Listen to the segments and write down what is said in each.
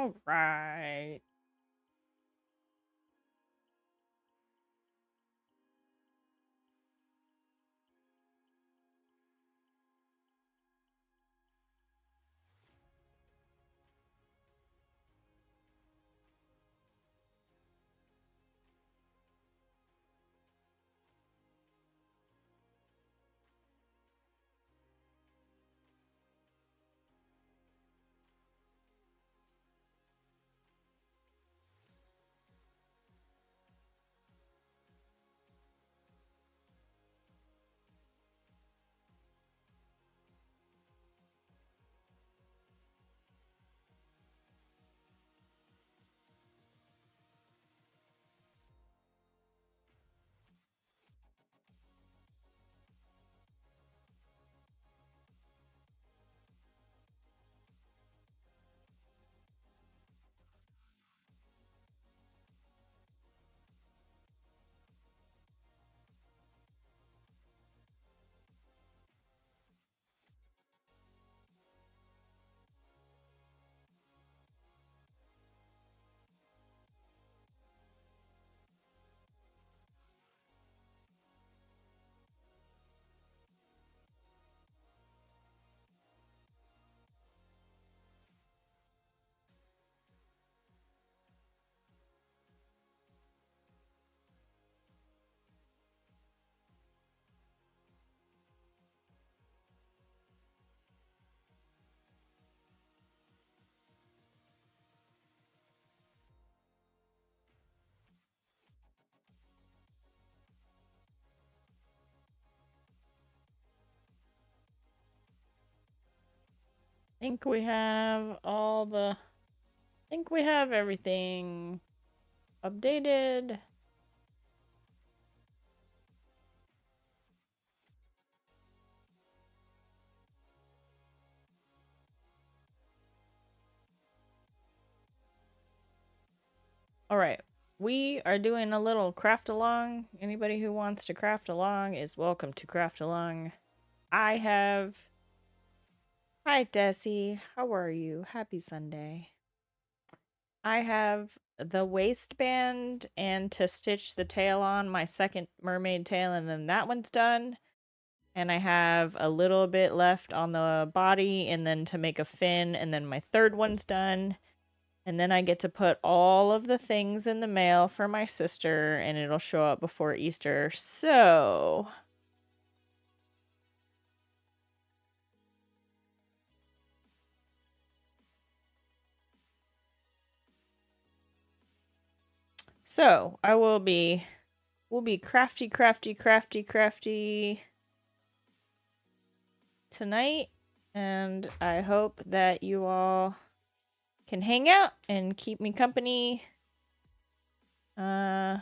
All right. Think we have all the... think we have everything updated. All right. We are doing a little craft along. Anybody who wants to craft along is welcome to craft along. I have... Hi, Desi. How are you? Happy Sunday. I have the waistband and to stitch the tail on my second mermaid tail, and then that one's done. And I have a little bit left on the body, and then to make a fin, and then my third one's done. And then I get to put all of the things in the mail for my sister, and it'll show up before Easter. So... So, we'll be crafty tonight, and I hope that you all can hang out and keep me company. So,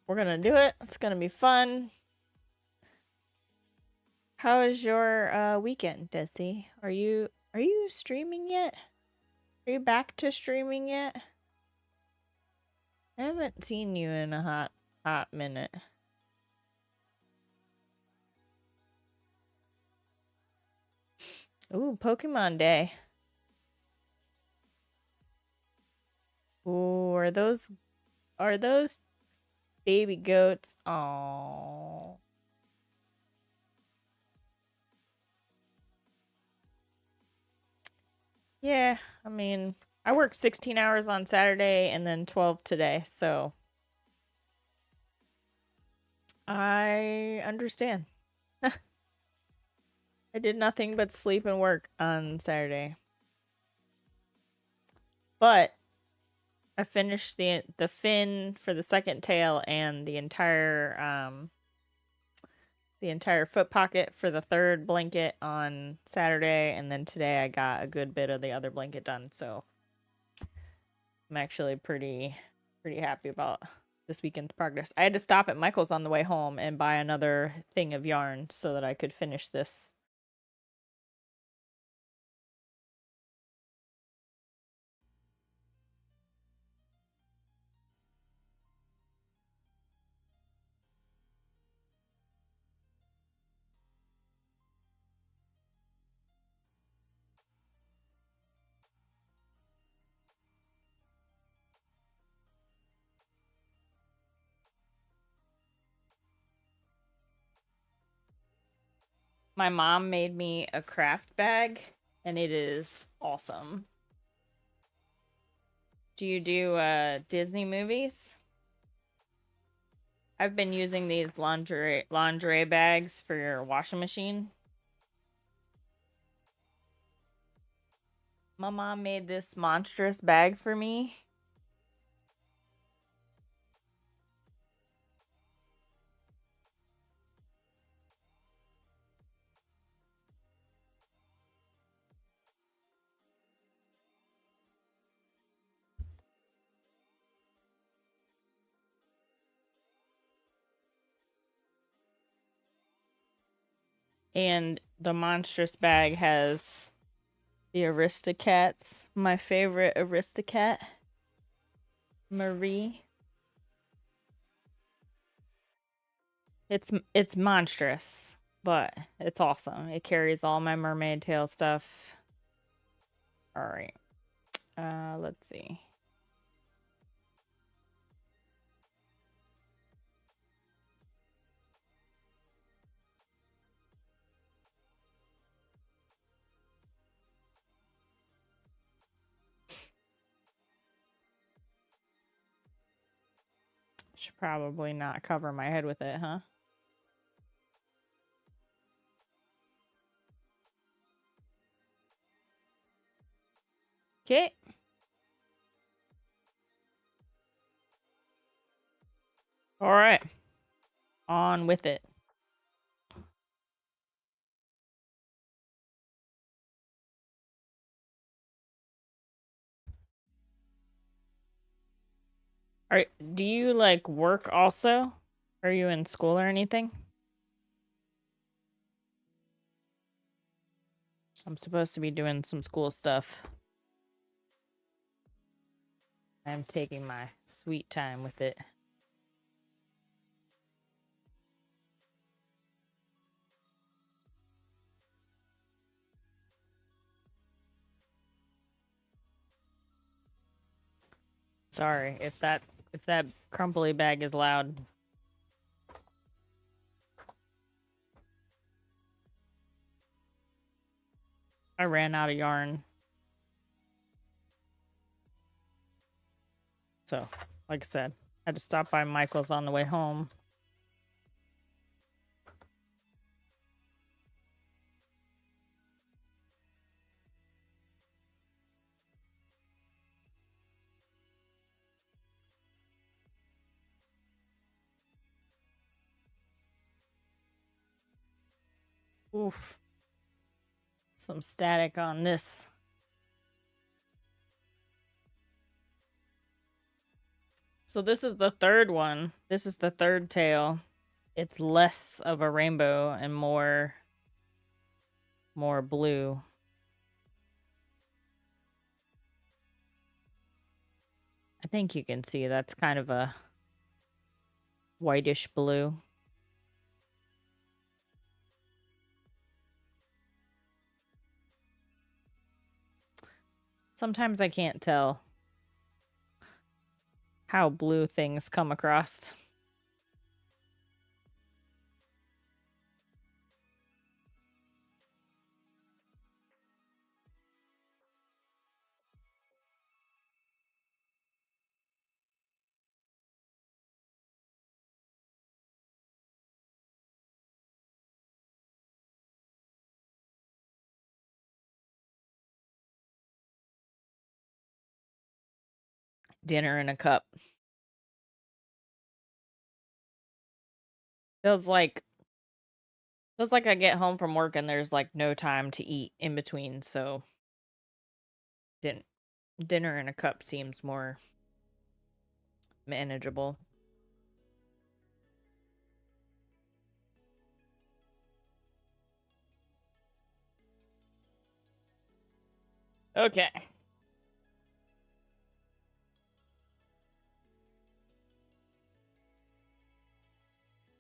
we're gonna do it. It's gonna be fun. How is your weekend, Desi? Are you streaming yet? Are you back to streaming yet? I haven't seen you in a hot minute. Ooh, Pokemon Day. Ooh, are those baby goats? Oh. Yeah, I mean, I worked 16 hours on Saturday and then 12 today, so I understand. I did nothing but sleep and work on Saturday. But I finished the fin for the second tail and the entire foot pocket for the third blanket on Saturday, and then today I got a good bit of the other blanket done, so I'm actually pretty happy about this weekend's progress. I had to stop at Michael's on the way home and buy another thing of yarn so that I could finish this. My mom made me a craft bag, and it is awesome. Do you do Disney movies? I've been using these lingerie bags for your washing machine. My mom made this monstrous bag for me. And the monstrous bag has the Aristocats. My favorite Aristocat, Marie. It's monstrous, but it's awesome. It carries all my mermaid tail stuff. All right. Let's see. Should probably not cover my head with it, huh? Okay. All right. On with it. Do you like work also? Are you in school or anything? I'm supposed to be doing some school stuff. I'm taking my sweet time with it. Sorry if that crumply bag is loud. I ran out of yarn. So, like I said, I had to stop by Michael's on the way home. Oof. Some static on this. So this is the third one. This is the third tail. It's less of a rainbow and more blue. I think you can see that's kind of a whitish blue. Sometimes I can't tell how blue things come across. Dinner in a cup. Feels like I get home from work and there's like no time to eat in between, so dinner in a cup seems more manageable. Okay.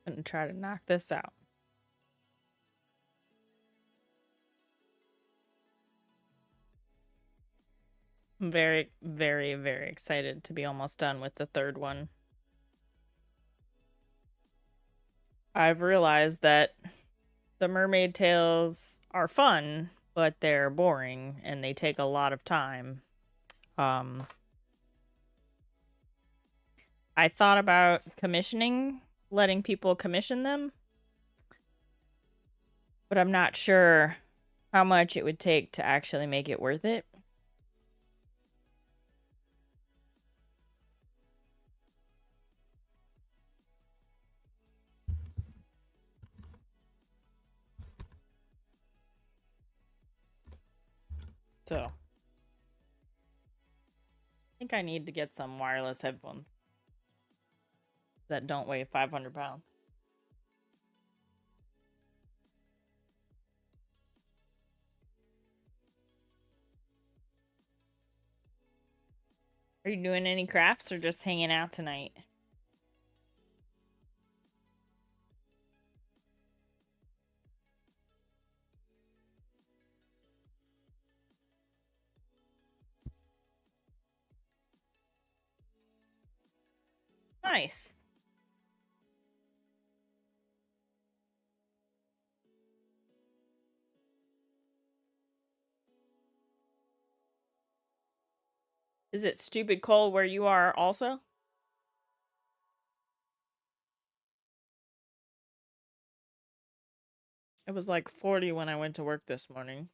I'm gonna try to knock this out. I'm very, very, very excited to be almost done with the third one. I've realized that the mermaid tails are fun, but they're boring and they take a lot of time. I thought about letting people commission them, but I'm not sure how much it would take to actually make it worth it. So, I think I need to get some wireless headphones that don't weigh 500 pounds. Are you doing any crafts or just hanging out tonight? Nice. Is it stupid cold where you are also? It was like 40 when I went to work this morning.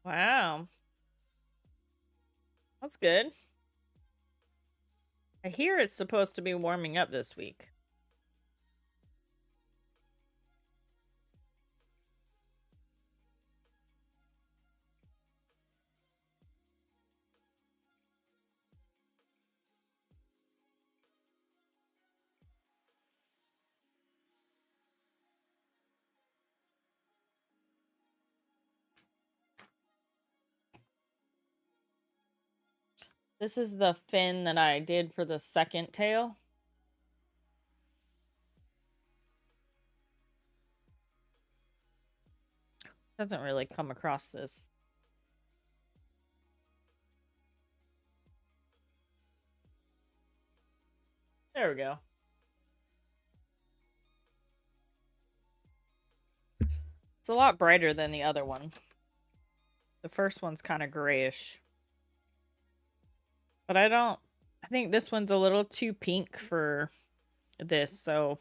Wow. That's good. I hear it's supposed to be warming up this week. This is the fin that I did for the second tail. Doesn't really come across this. There we go. It's a lot brighter than the other one. The first one's kind of grayish. But I think this one's a little too pink for this, so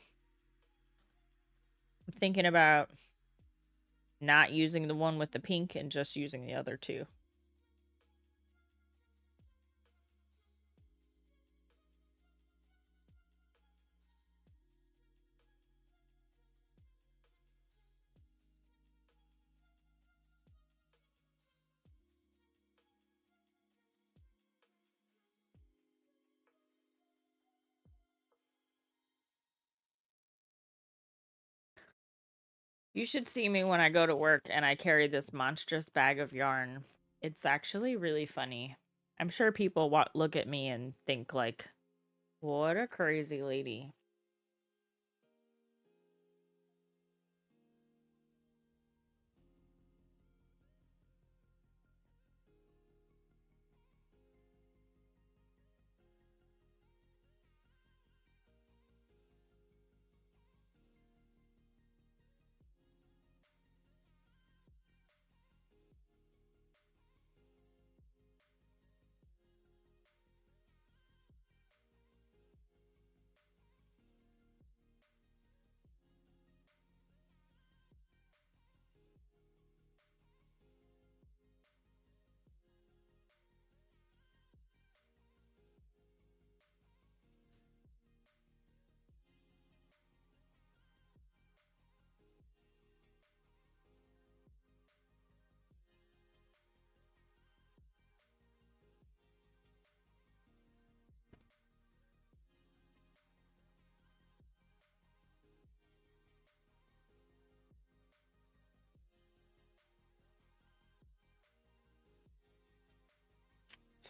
I'm thinking about not using the one with the pink and just using the other two. You should see me when I go to work and I carry this monstrous bag of yarn. It's actually really funny. I'm sure people look at me and think like, what a crazy lady.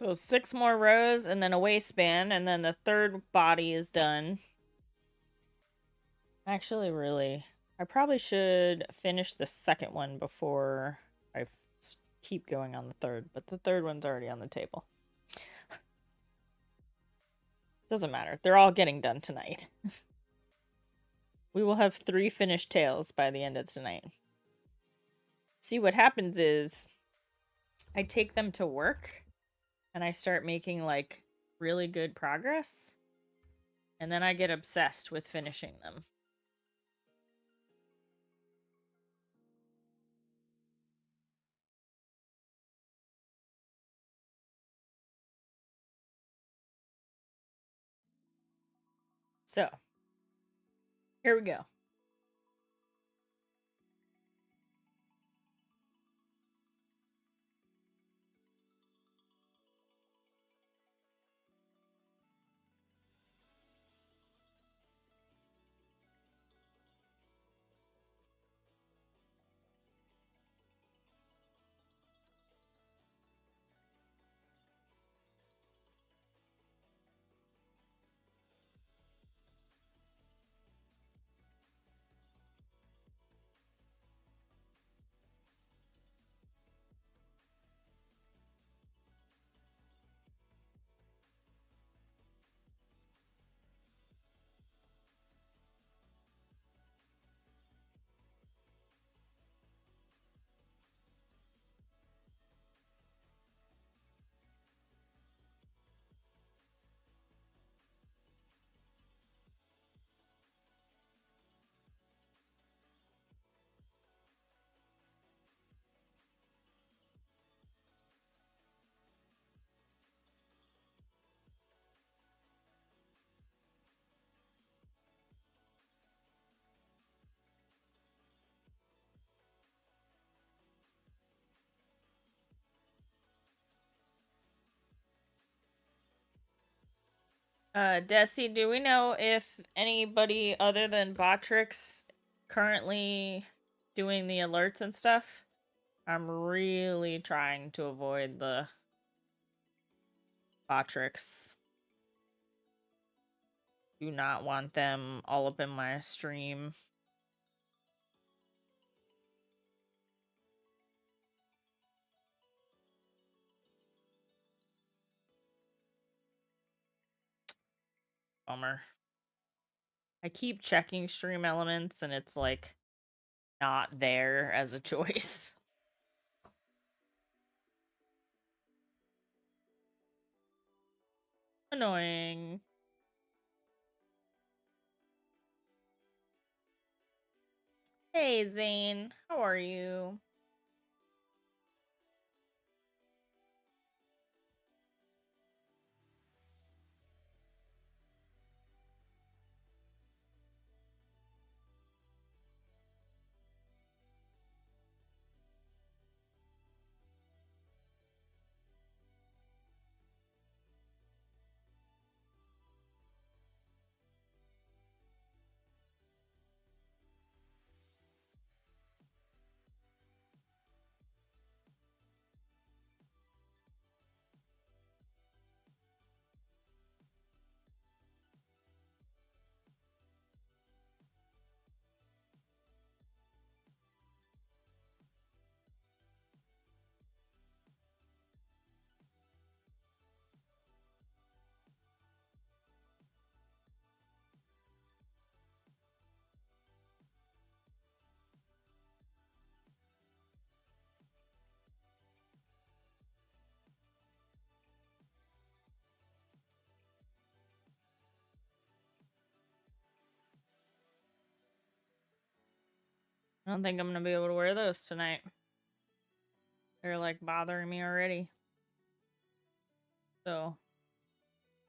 So 6 more rows and then a waistband, and then the third body is done. Actually, really, I probably should finish the second one before I keep going on the third, but the third one's already on the table. Doesn't matter. They're all getting done tonight. We will have 3 finished tails by the end of tonight. See, what happens is I take them to work and I start making like really good progress, and then I get obsessed with finishing them. So, here we go. Desi, do we know if anybody other than Botrix currently doing the alerts and stuff? I'm really trying to avoid the Botrix. Do not want them all up in my stream. Bummer. I keep checking stream elements and it's like not there as a choice. Annoying. Hey Zane, how are you? I don't think I'm gonna be able to wear those tonight. They're like bothering me already. So,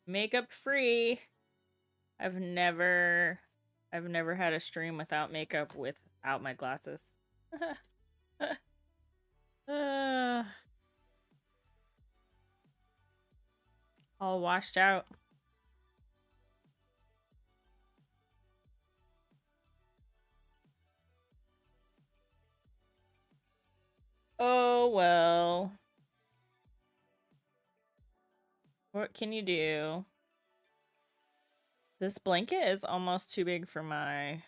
makeup free. I've never had a stream without makeup without my glasses. All washed out. Oh well. What can you do? This blanket is almost too big for my...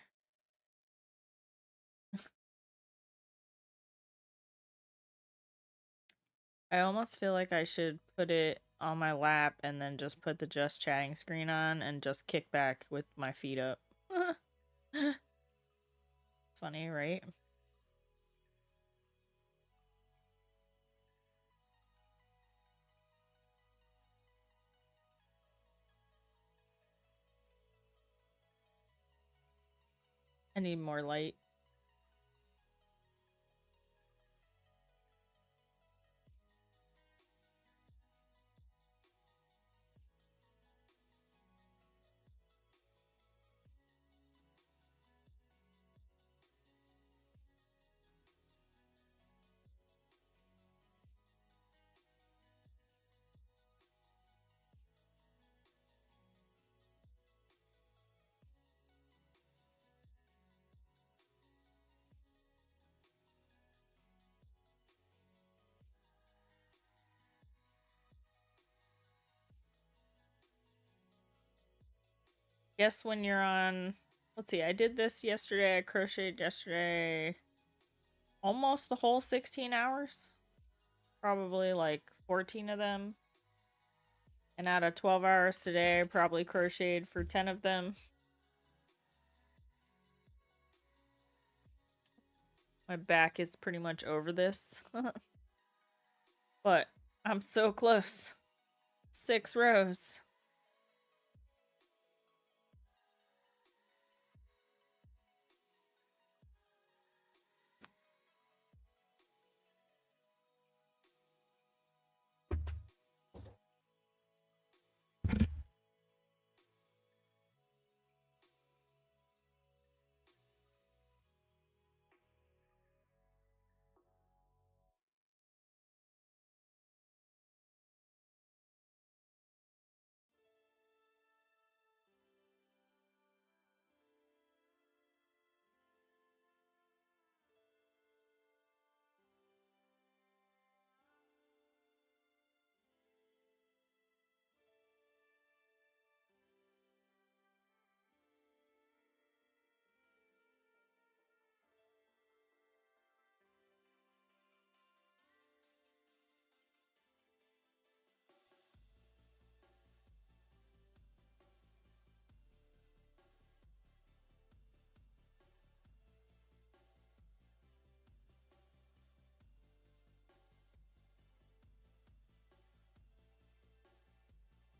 I almost feel like I should put it on my lap and then just put the just chatting screen on and just kick back with my feet up. Funny, right? I need more light. Guess when you're on... Let's see, I did this yesterday. I crocheted yesterday almost the whole 16 hours. Probably like 14 of them. And out of 12 hours today, I probably crocheted for 10 of them. My back is pretty much over this. But I'm so close. 6 rows.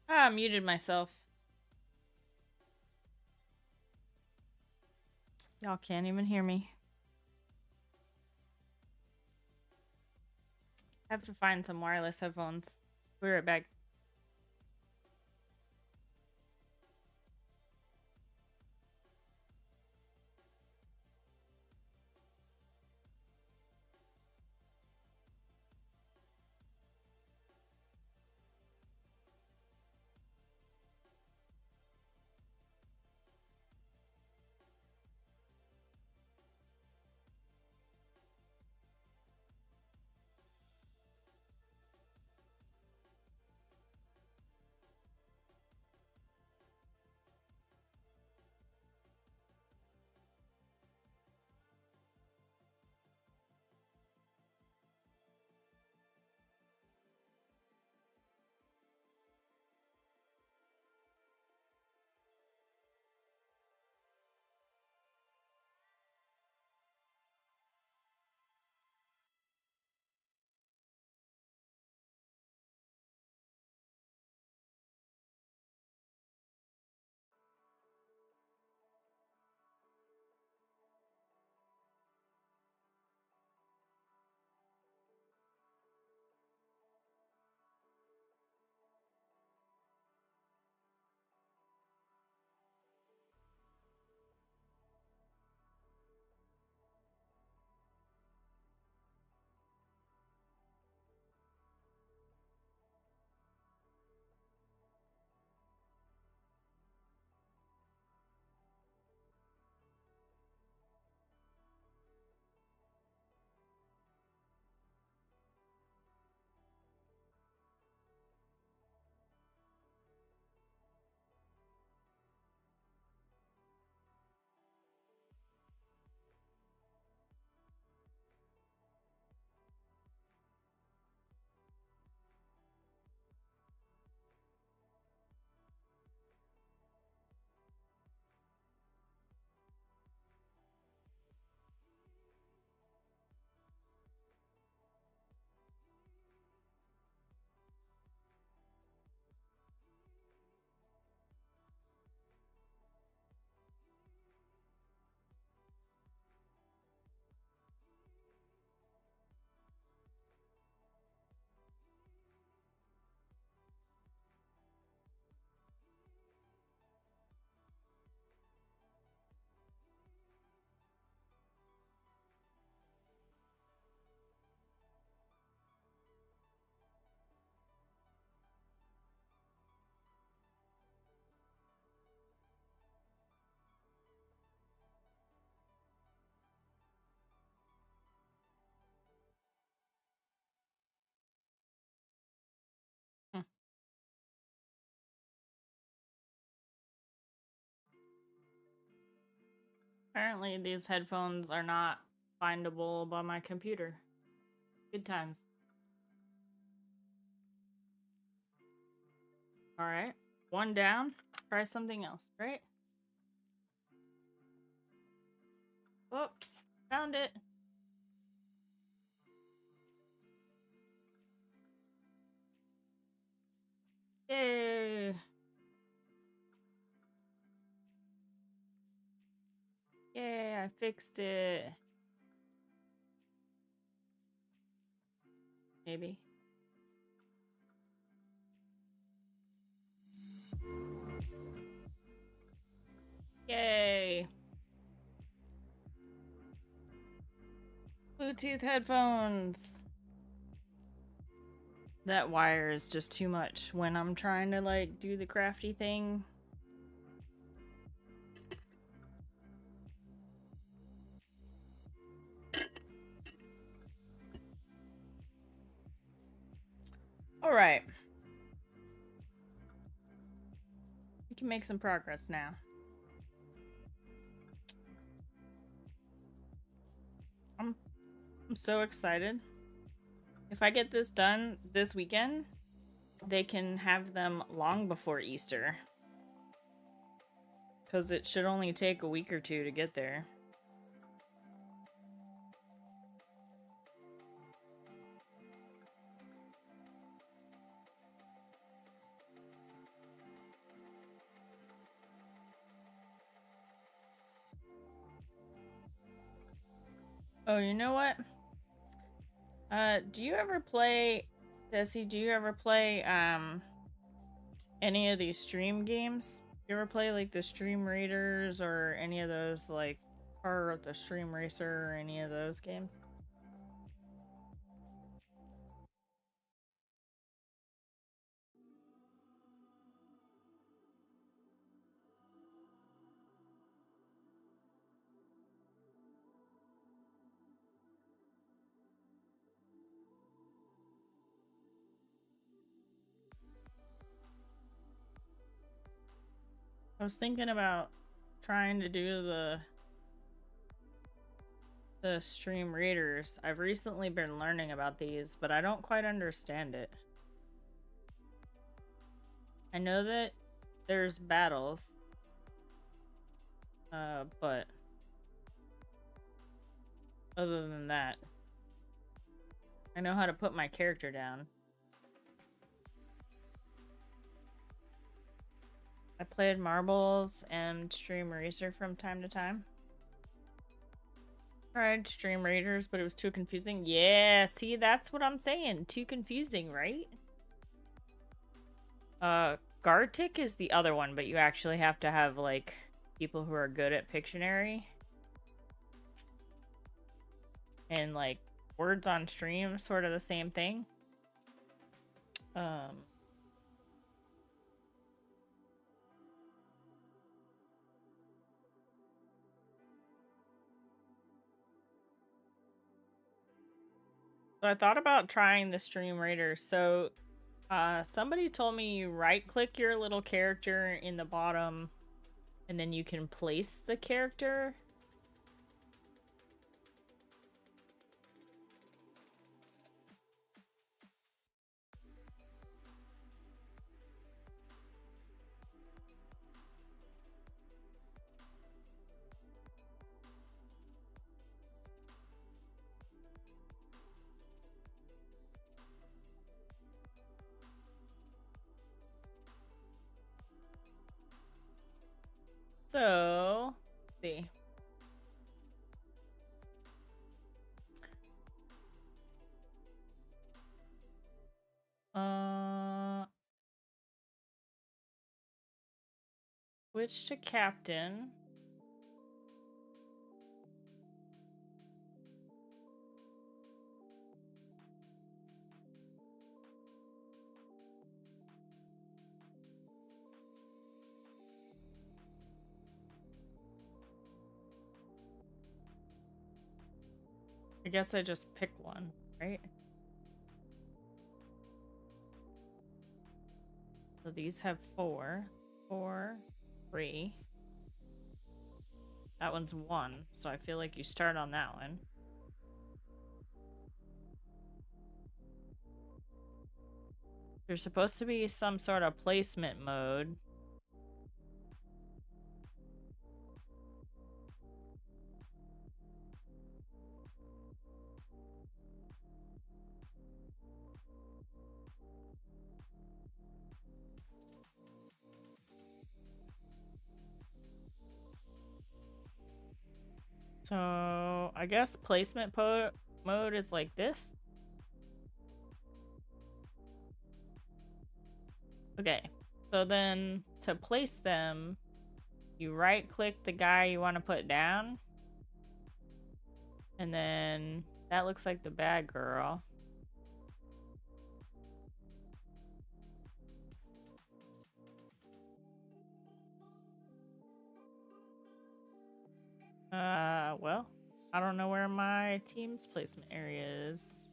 Ah, I muted myself. Y'all can't even hear me. I have to find some wireless headphones. Be right back. Apparently these headphones are not findable by my computer. Good times. Alright. One down. Try something else, right? Oh, found it. Yay. Yay, I fixed it. Maybe. Yay. Bluetooth headphones. That wire is just too much when I'm trying to like do the crafty thing. All right. We can make some progress now. I'm so excited. If I get this done this weekend, they can have them long before Easter. Because it should only take a week or two to get there. Oh, you know what? Do you ever play, Desi, do you ever play, any of these stream games? You ever play, like, the Stream Raiders or any of those, like, or the Stream Racer or any of those games? I was thinking about trying to do the Stream Raiders. I've recently been learning about these, but I don't quite understand it. I know that there's battles, but other than that, I know how to put my character down. I played marbles and Stream Racer from time to time. Tried Stream Raiders, but it was too confusing. Yeah, see, that's what I'm saying. Too confusing, right? Gartic is the other one, but you actually have to have, like, people who are good at Pictionary. And, like, words on stream, sort of the same thing. So I thought about trying the Stream Raiders. So, somebody told me you right-click your little character in the bottom, and then you can place the character. So, let's see. Switch to captain. I guess I just pick one, right? So these have 4, 4, 3. That one's 1, so I feel like you start on that one. There's supposed to be some sort of placement mode. So, I guess placement mode is like this. Okay, so then to place them, you right-click the guy you want to put down. And then that looks like the bad girl. Well, I don't know where my team's placement area is.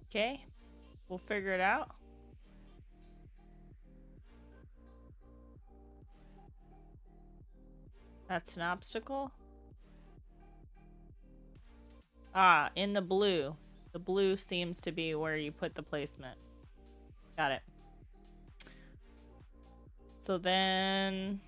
Okay, we'll figure it out. That's an obstacle. Ah, in the blue. The blue seems to be where you put the placement. Got it. So then...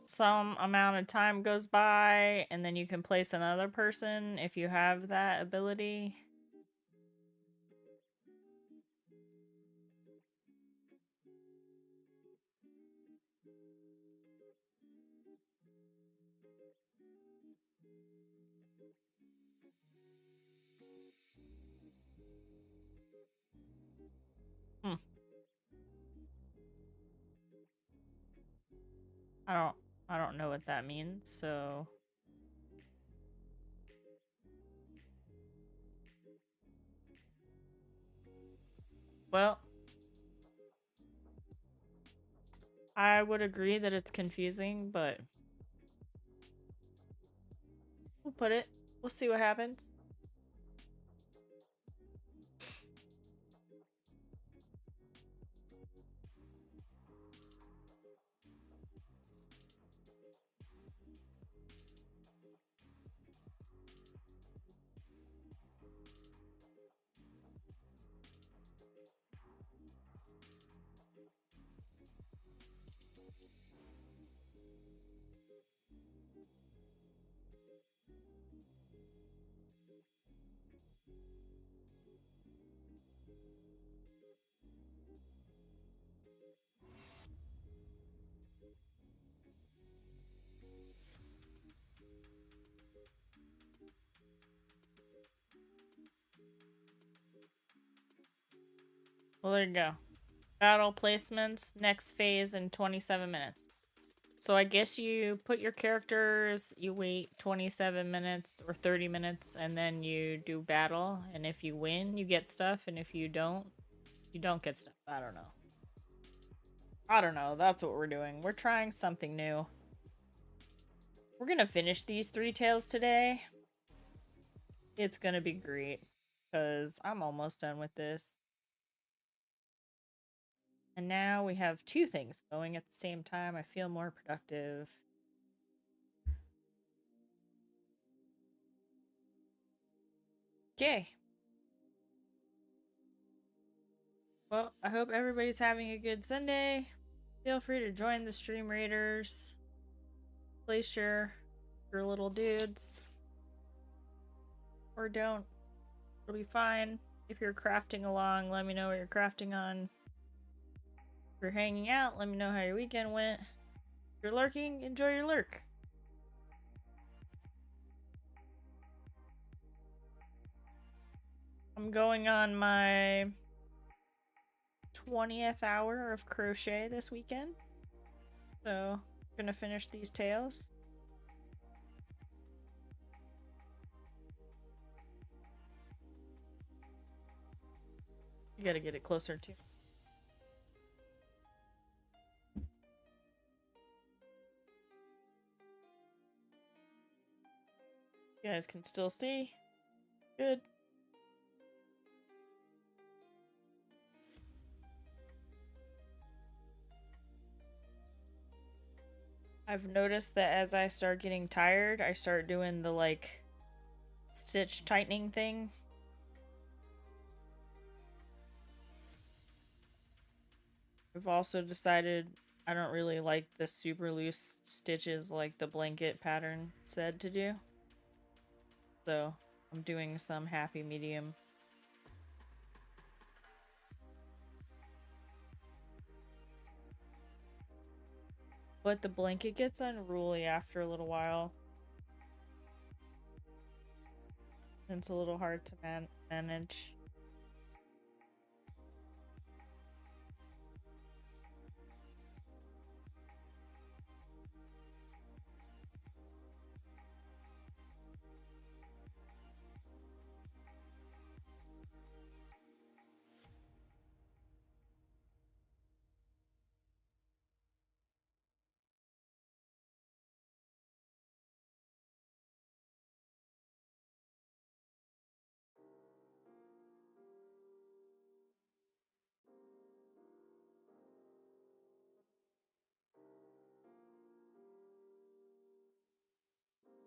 some amount of time goes by, and then you can place another person if you have that ability. Hmm. I don't know what that means, so... well, I would agree that it's confusing, but we'll put it. We'll see what happens. Well, there you go. Battle placements, next phase in 27 minutes. So I guess you put your characters, you wait 27 minutes or 30 minutes, and then you do battle. And if you win, you get stuff. And if you don't get stuff. I don't know. I don't know. That's what we're doing. We're trying something new. We're gonna finish these 3 tales today. It's gonna be great. Because I'm almost done with this. And now we have 2 things going at the same time. I feel more productive. Okay. Well, I hope everybody's having a good Sunday. Feel free to join the stream raiders. Place your little dudes. Or don't. It'll be fine. If you're crafting along, let me know what you're crafting on. If you're hanging out, let me know how your weekend went. If you're lurking, enjoy your lurk. I'm going on my 20th hour of crochet this weekend. So, gonna finish these tales. You gotta get it closer too. You guys can still see. Good. I've noticed that as I start getting tired, I start doing the like stitch tightening thing. I've also decided I don't really like the super loose stitches like the blanket pattern said to do. So I'm doing some happy medium. But the blanket gets unruly after a little while. It's a little hard to manage.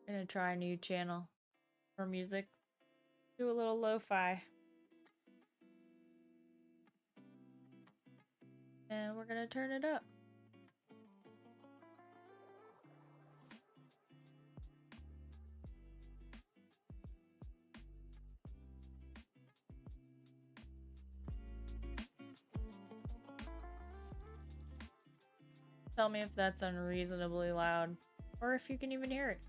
Gonna try a new channel for music. Do a little lo-fi. And we're gonna turn it up. Tell me if that's unreasonably loud, or if you can even hear it.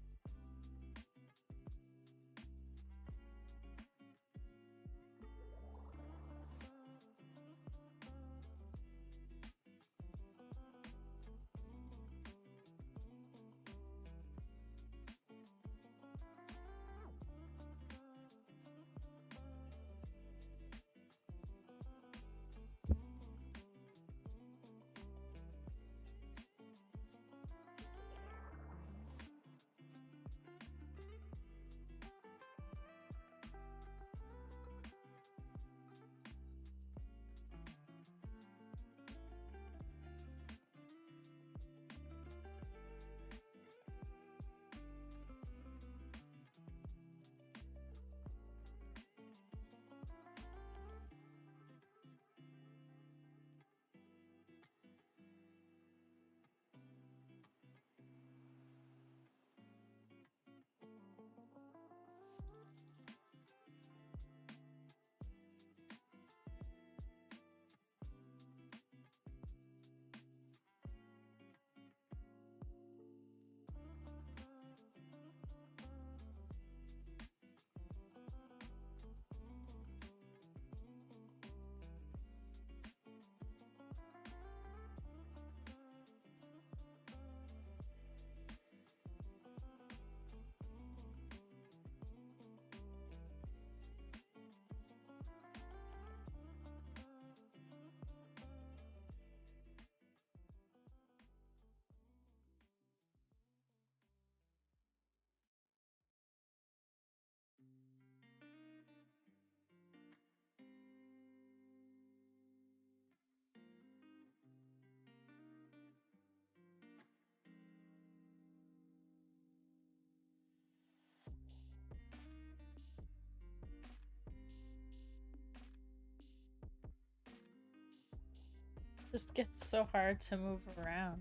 Just gets so hard to move around.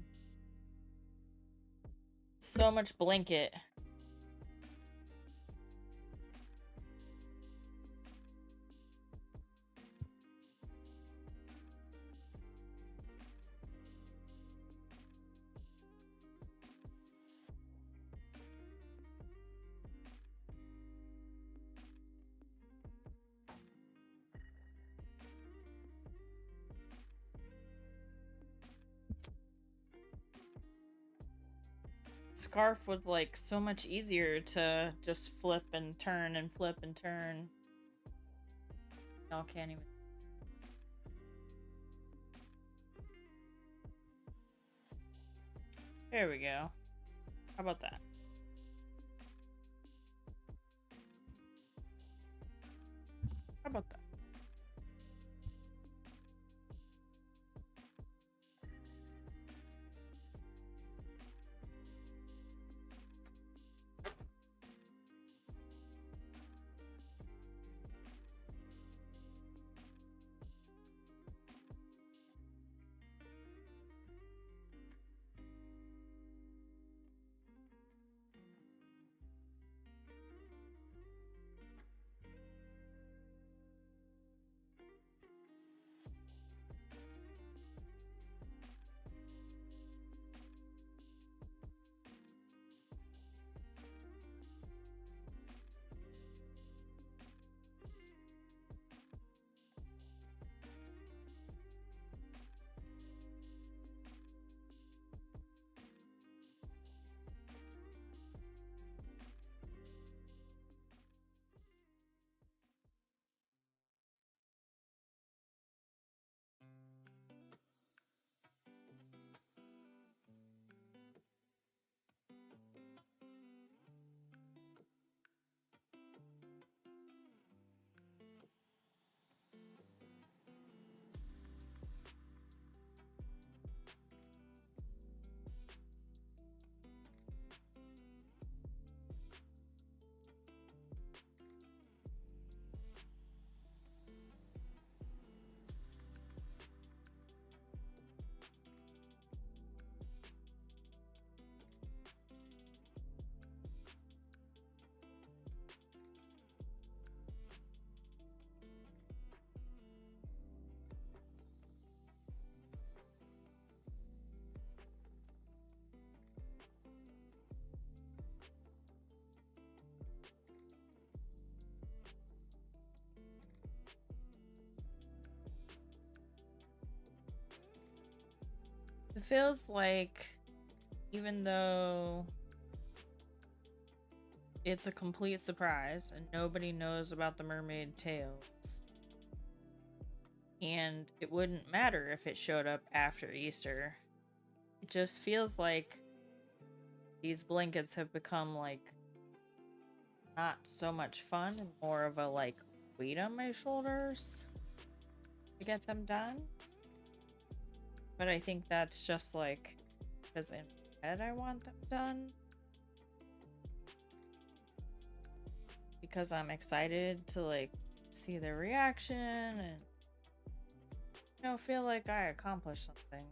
So much blanket. Scarf was like so much easier to just flip and turn and flip and turn. Y'all can't even. There we go. How about that? It feels like even though it's a complete surprise and nobody knows about the mermaid tails, and it wouldn't matter if it showed up after Easter, it just feels like these blankets have become like not so much fun and more of a like weight on my shoulders to get them done. But I think that's just like because in my head I want them done. Because I'm excited to like see their reaction and feel like I accomplished something.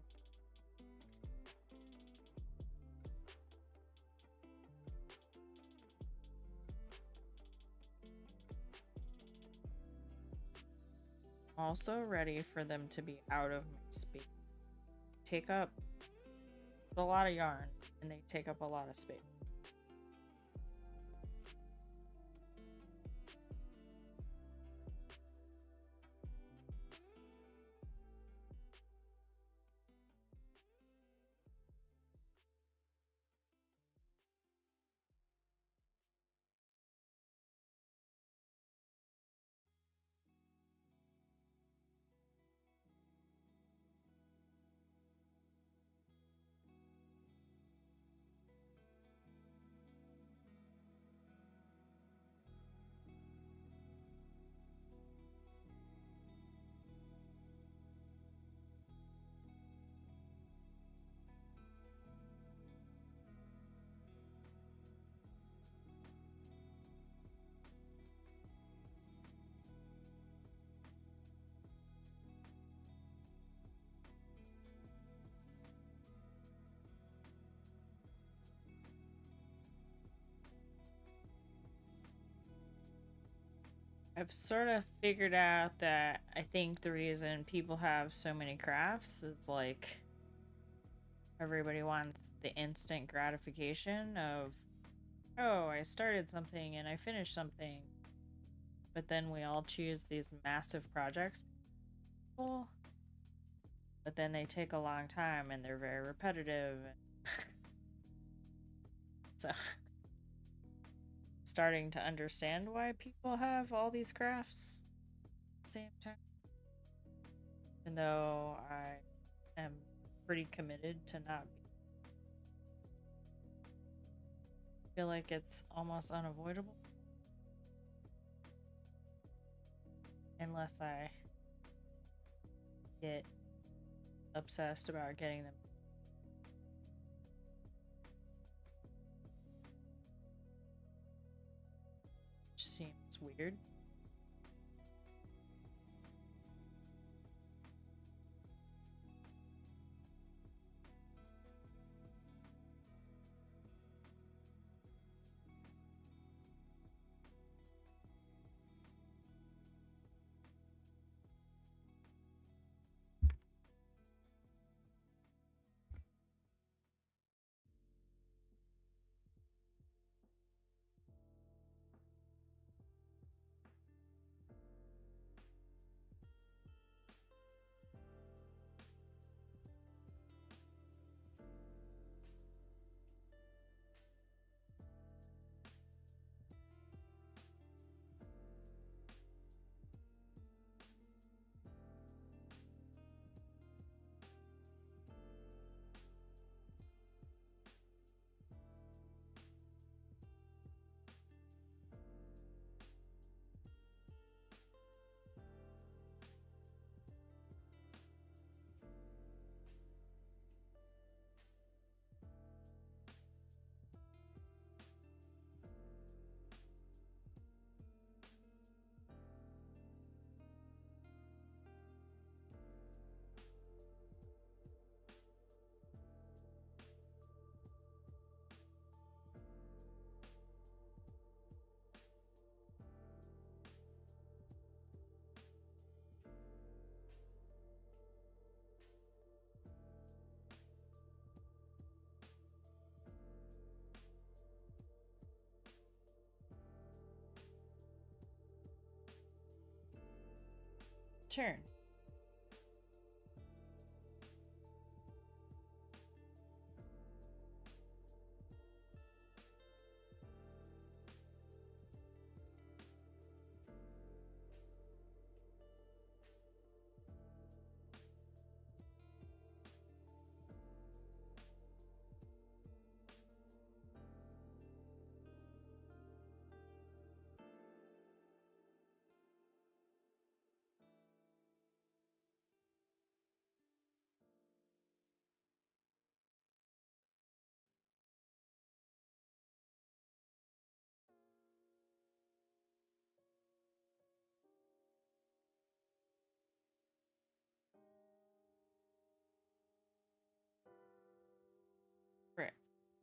I'm also ready for them to be out of my space. Take up a lot of yarn and they take up a lot of space. I've sort of figured out that I think the reason people have so many crafts is like everybody wants the instant gratification of, oh, I started something and I finished something. But then we all choose these massive projects. But then they take a long time and they're very repetitive. So starting to understand why people have all these crafts at the same time. Even though I am pretty committed to not be. I feel like it's almost unavoidable. Unless I get obsessed about getting them. Which seems weird. Turn.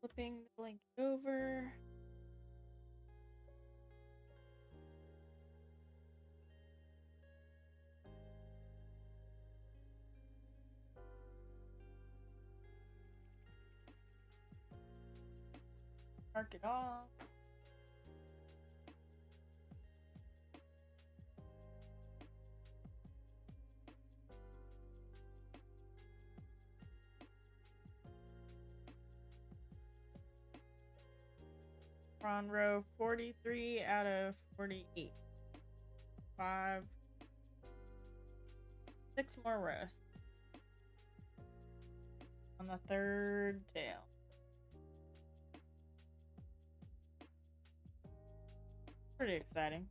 Flipping the blanket over. Mark it off. We're on row 43 out of 48. 6 more rows. On the third tail. Pretty exciting.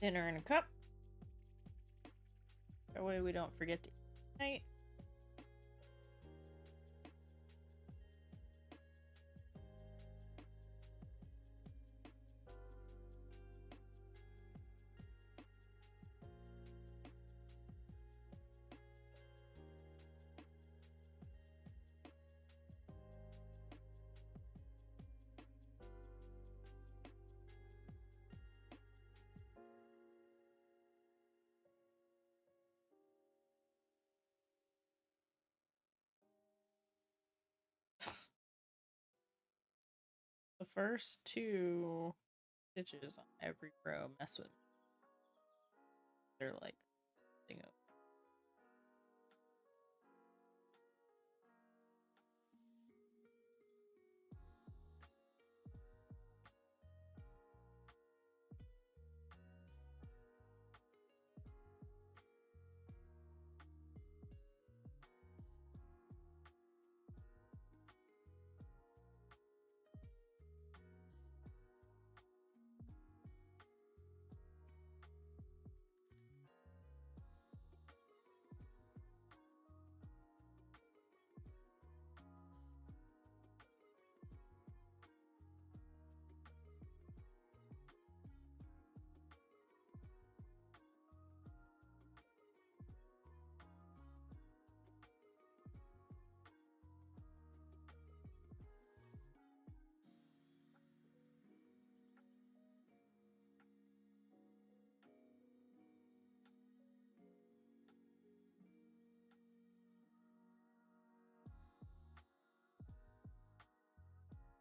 Dinner in a cup. That way we don't forget to eat tonight. The first 2 stitches on every row mess with me. They're like thing up.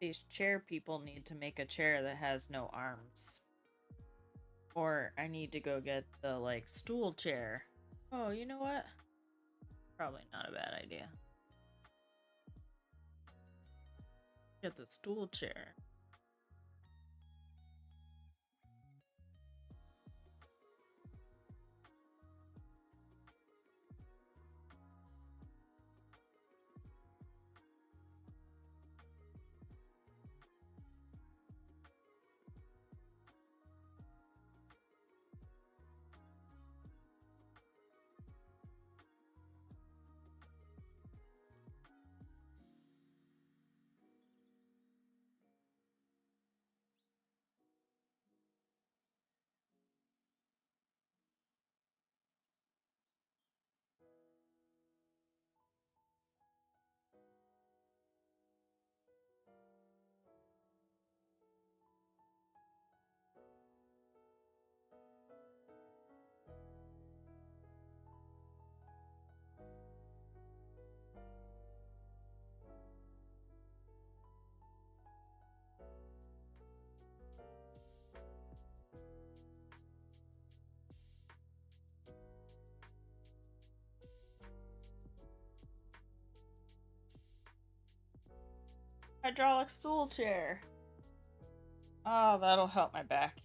These chair people need to make a chair that has no arms. Or I need to go get the, like, stool chair. Oh, you know what? Probably not a bad idea. Get the stool chair. Hydraulic stool chair. Oh, that'll help my back.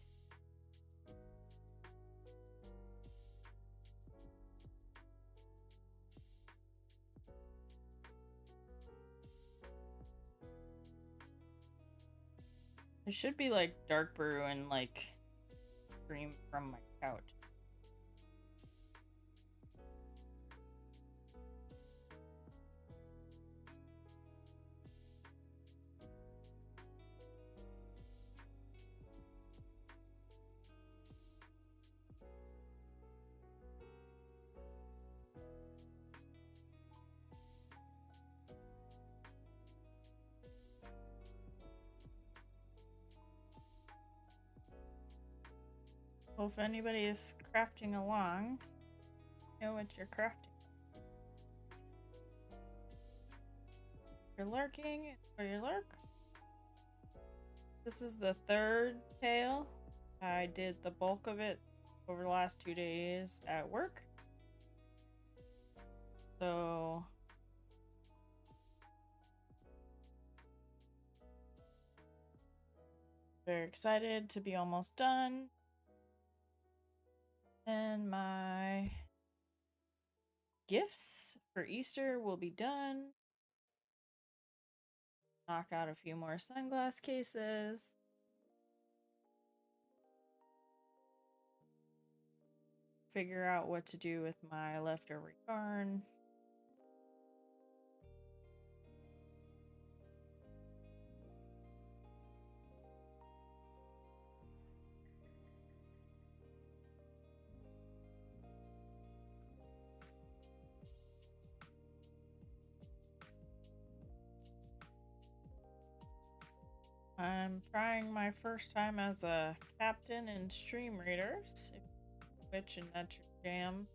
It should be like dark brew and like cream from my couch. Well, if anybody is crafting along, you know what you're crafting. You're lurking, or you lurk. This is the third tail. I did the bulk of it over the last 2 days at work. So very excited to be almost done. And my gifts for Easter will be done. Knock out a few more sunglass cases. Figure out what to do with my leftover yarn. I'm trying my first time as a captain in Stream Readers. If you Twitch and that's your jam,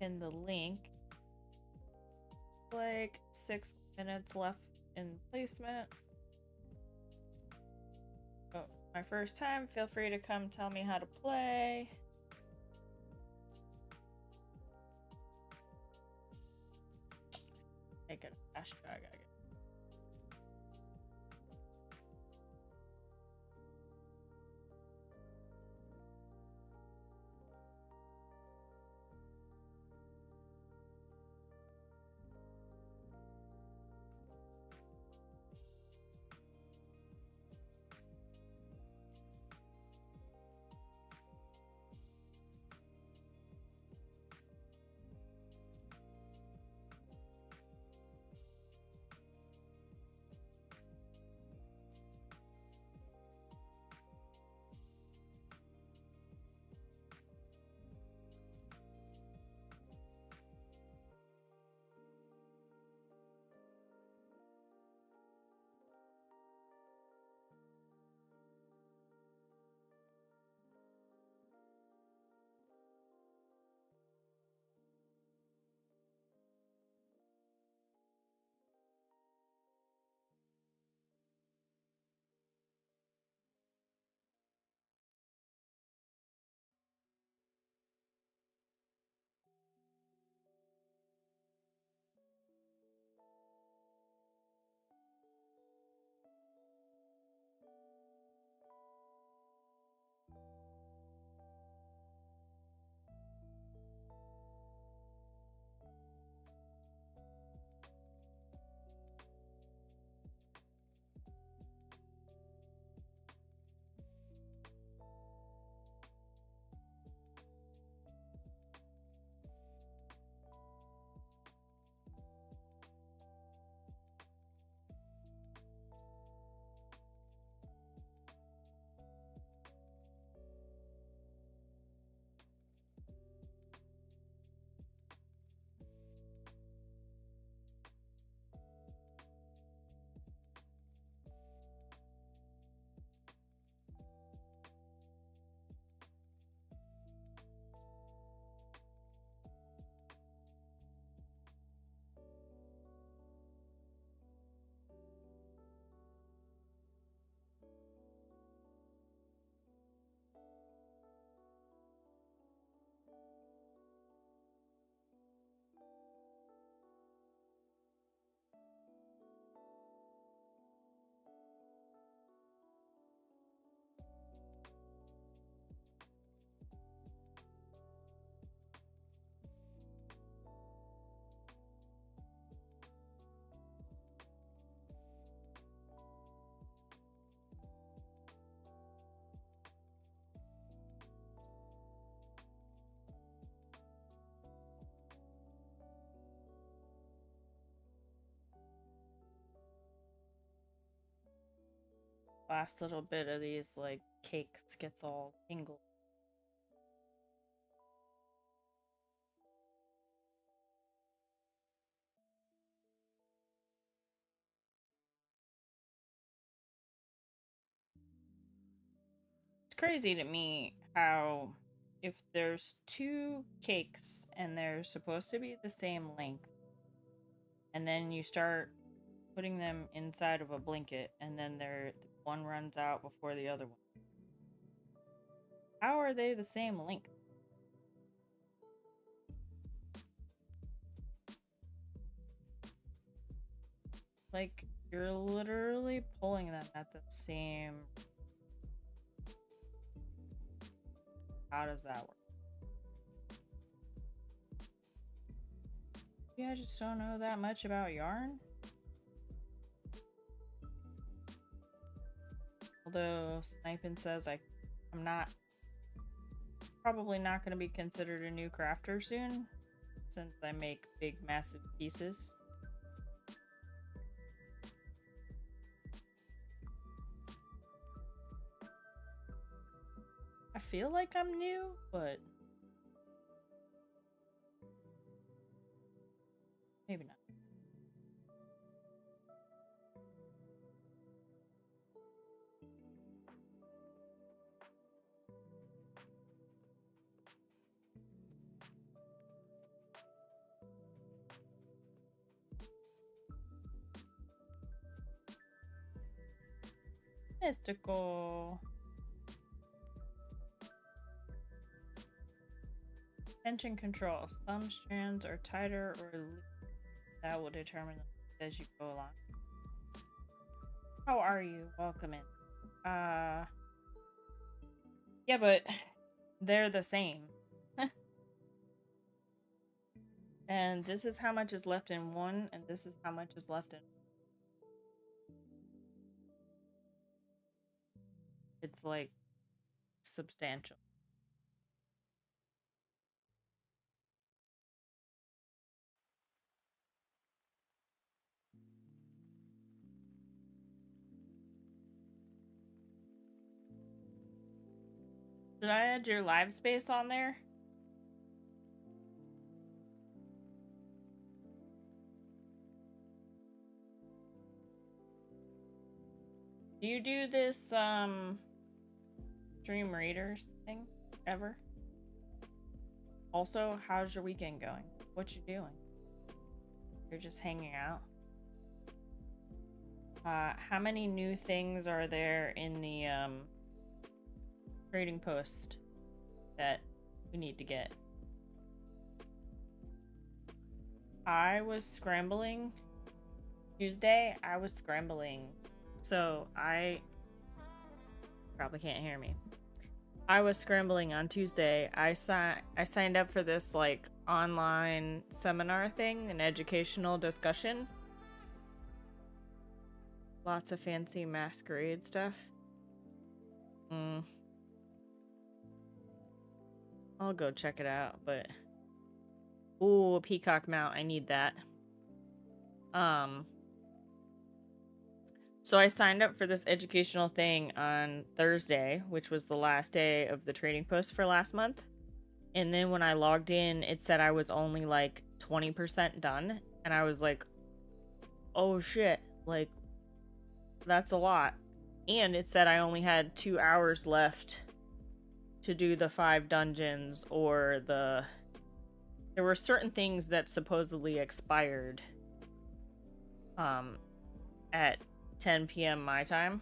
pin the link. Like 6 minutes left in placement. Oh, it's my first time. Feel free to come tell me how to play. Make it a hashtag, I guess. Last little bit of these like cakes gets all tingled. It's crazy to me how if there's two cakes and they're supposed to be the same length, and then you start putting them inside of a blanket, and then one runs out before the other one. How are they the same length? Like, you're literally pulling them at the same... How does that work? Yeah, I just don't know that much about yarn. Although Snipin says I'm probably not going to be considered a new crafter soon, since I make big, massive pieces. I feel like I'm new, but maybe not. Mystical. Tension control. Some strands are tighter or loose. That will determine as you go along. How are you? Welcome in. Yeah, but they're the same. And this is how much is left in one, and this is how much is left in... It's like substantial. Did I add your live space on there? Do you do this Dream Readers thing ever? Also, how's your weekend going? What you doing? You're just hanging out? How many new things are there in the trading post that we need to get? I was scrambling Tuesday. I was scrambling, so I probably can't hear me. I was scrambling on Tuesday. I signed up for this like online seminar thing, an educational discussion. Lots of fancy masquerade stuff. I'll go check it out, but... Ooh, a peacock mount. I need that. So I signed up for this educational thing on Thursday, which was the last day of the trading post for last month. And then when I logged in, it said I was only like 20% done. And I was like, oh shit, like, that's a lot. And it said I only had 2 hours left to do the 5 dungeons, or the... There were certain things that supposedly expired at 10 p.m. my time.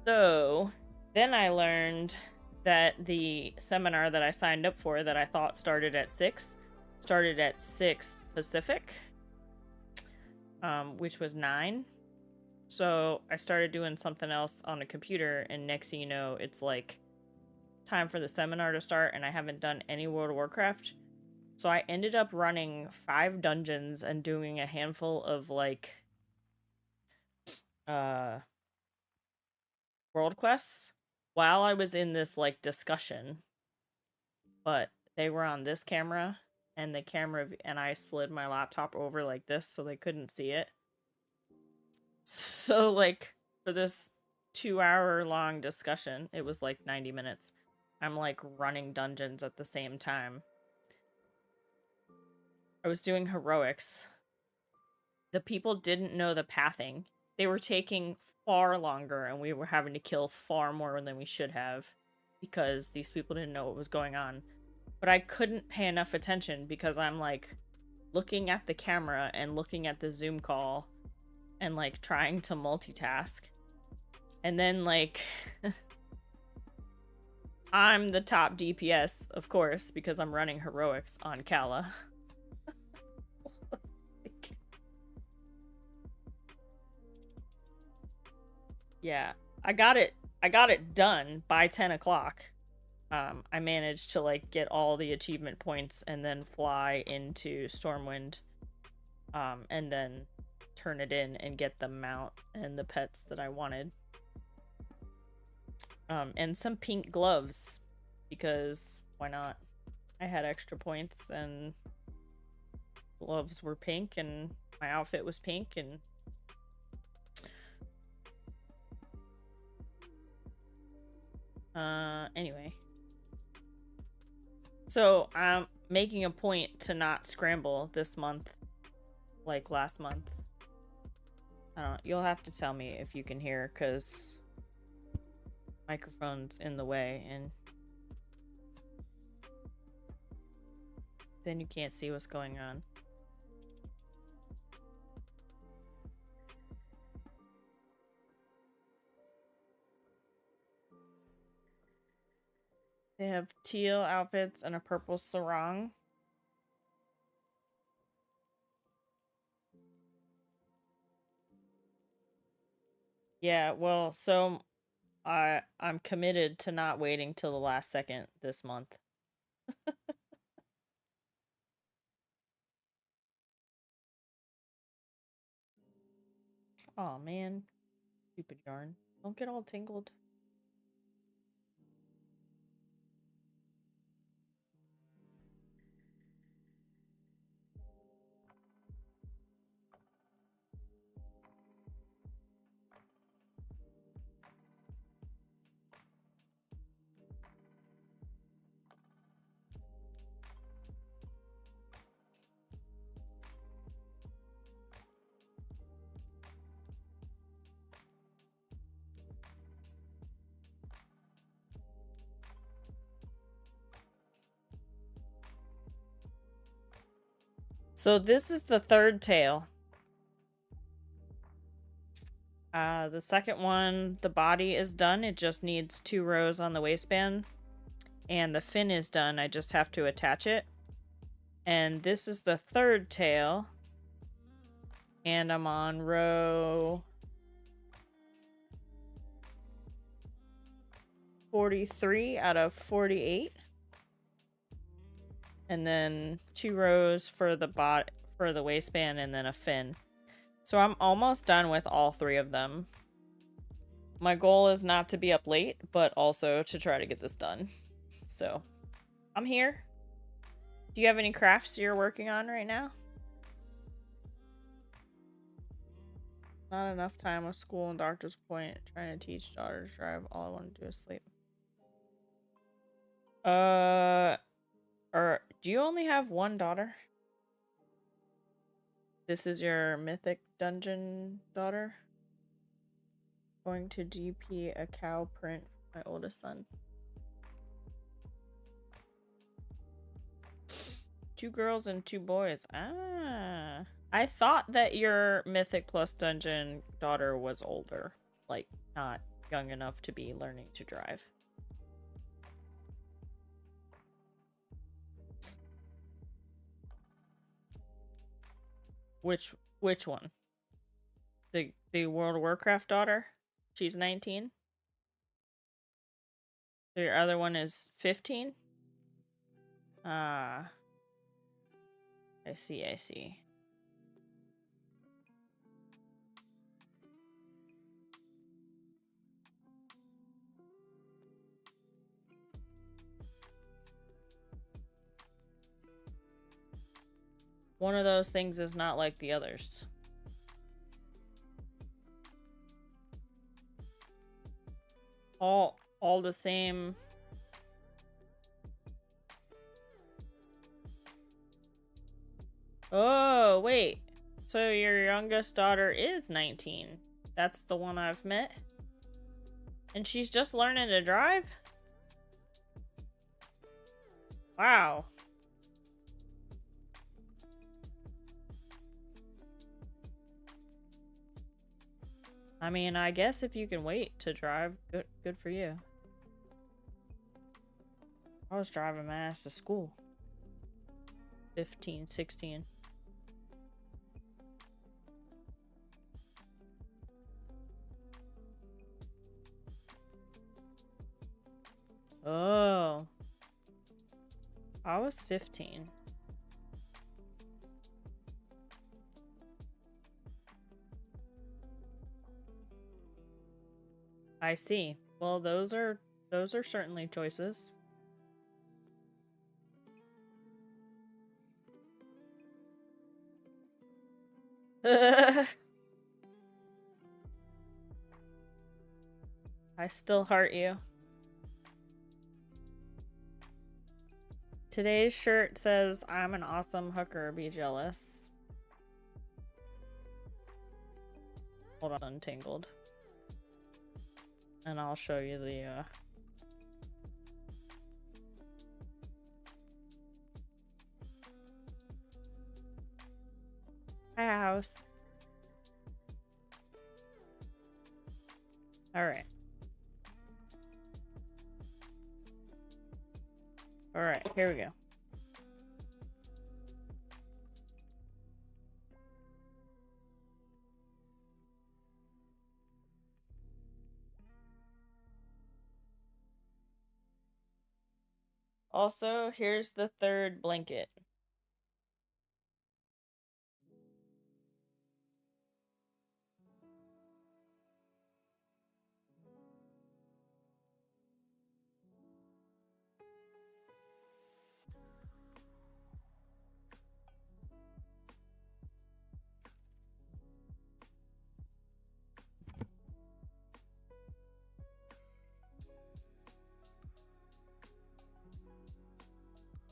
So then I learned that the seminar that I signed up for, that I thought started at 6 Pacific, which was 9. So I started doing something else on the computer, and next thing you know, it's like time for the seminar to start, and I haven't done any World of Warcraft. So I ended up running 5 dungeons and doing a handful of like world quests while I was in this like discussion. But they were on this camera, and the camera, and I slid my laptop over like this so they couldn't see it. So like for this 2-hour long discussion, it was like 90 minutes. I'm like running dungeons at the same time. I was doing heroics. The people didn't know the pathing. they were taking far longer, and we were having to kill far more than we should have because these people didn't know what was going on. But I couldn't pay enough attention because I'm like looking at the camera and looking at the Zoom call and like trying to multitask. And then like I'm the top DPS, of course, because I'm running heroics on Kala. Yeah, I got it done by 10 o'clock. I managed to like get all the achievement points and then fly into Stormwind, and then turn it in and get the mount and the pets that I wanted. And some pink gloves, because why not? I had extra points and gloves were pink and my outfit was pink and anyway. So I'm making a point to not scramble this month like last month. I don't know, you'll have to tell me if you can hear, because microphone's in the way and then you can't see what's going on. They have teal outfits and a purple sarong. Yeah, well, so I'm committed to not waiting till the last second this month. Oh man, stupid yarn. Don't get all tingled. So this is the third tail. The second one, the body is done. It just needs 2 rows on the waistband. And the fin is done. I just have to attach it. And this is the third tail. And I'm on row 43 out of 48. And then 2 rows for the waistband and then a fin. So I'm almost done with all 3 of them. My goal is not to be up late, but also to try to get this done. So, I'm here. Do you have any crafts you're working on right now? Not enough time with school and doctor's appointment. Trying to teach daughter to drive. All I want to do is sleep. Or do you only have one daughter? This is your mythic dungeon daughter? Going to DP a cow print for my oldest son. 2 girls and 2 boys. Ah. I thought that your Mythic Plus Dungeon daughter was older. Like, not young enough to be learning to drive. Which one? The World of Warcraft daughter? She's 19? So your other one is 15? Ah. I see. One of those things is not like the others. All the same. Oh, wait. So your youngest daughter is 19. That's the one I've met. And she's just learning to drive? Wow. I mean, I guess if you can wait to drive, good for you. I was driving my ass to school. 15, 16. Oh. I was 15. I see. Well, those are certainly choices. I still heart you. Today's shirt says, I'm an awesome hooker, be jealous. Hold on, untangled. And I'll show you the, house. Alright. Alright, here we go. Also, here's the third blanket.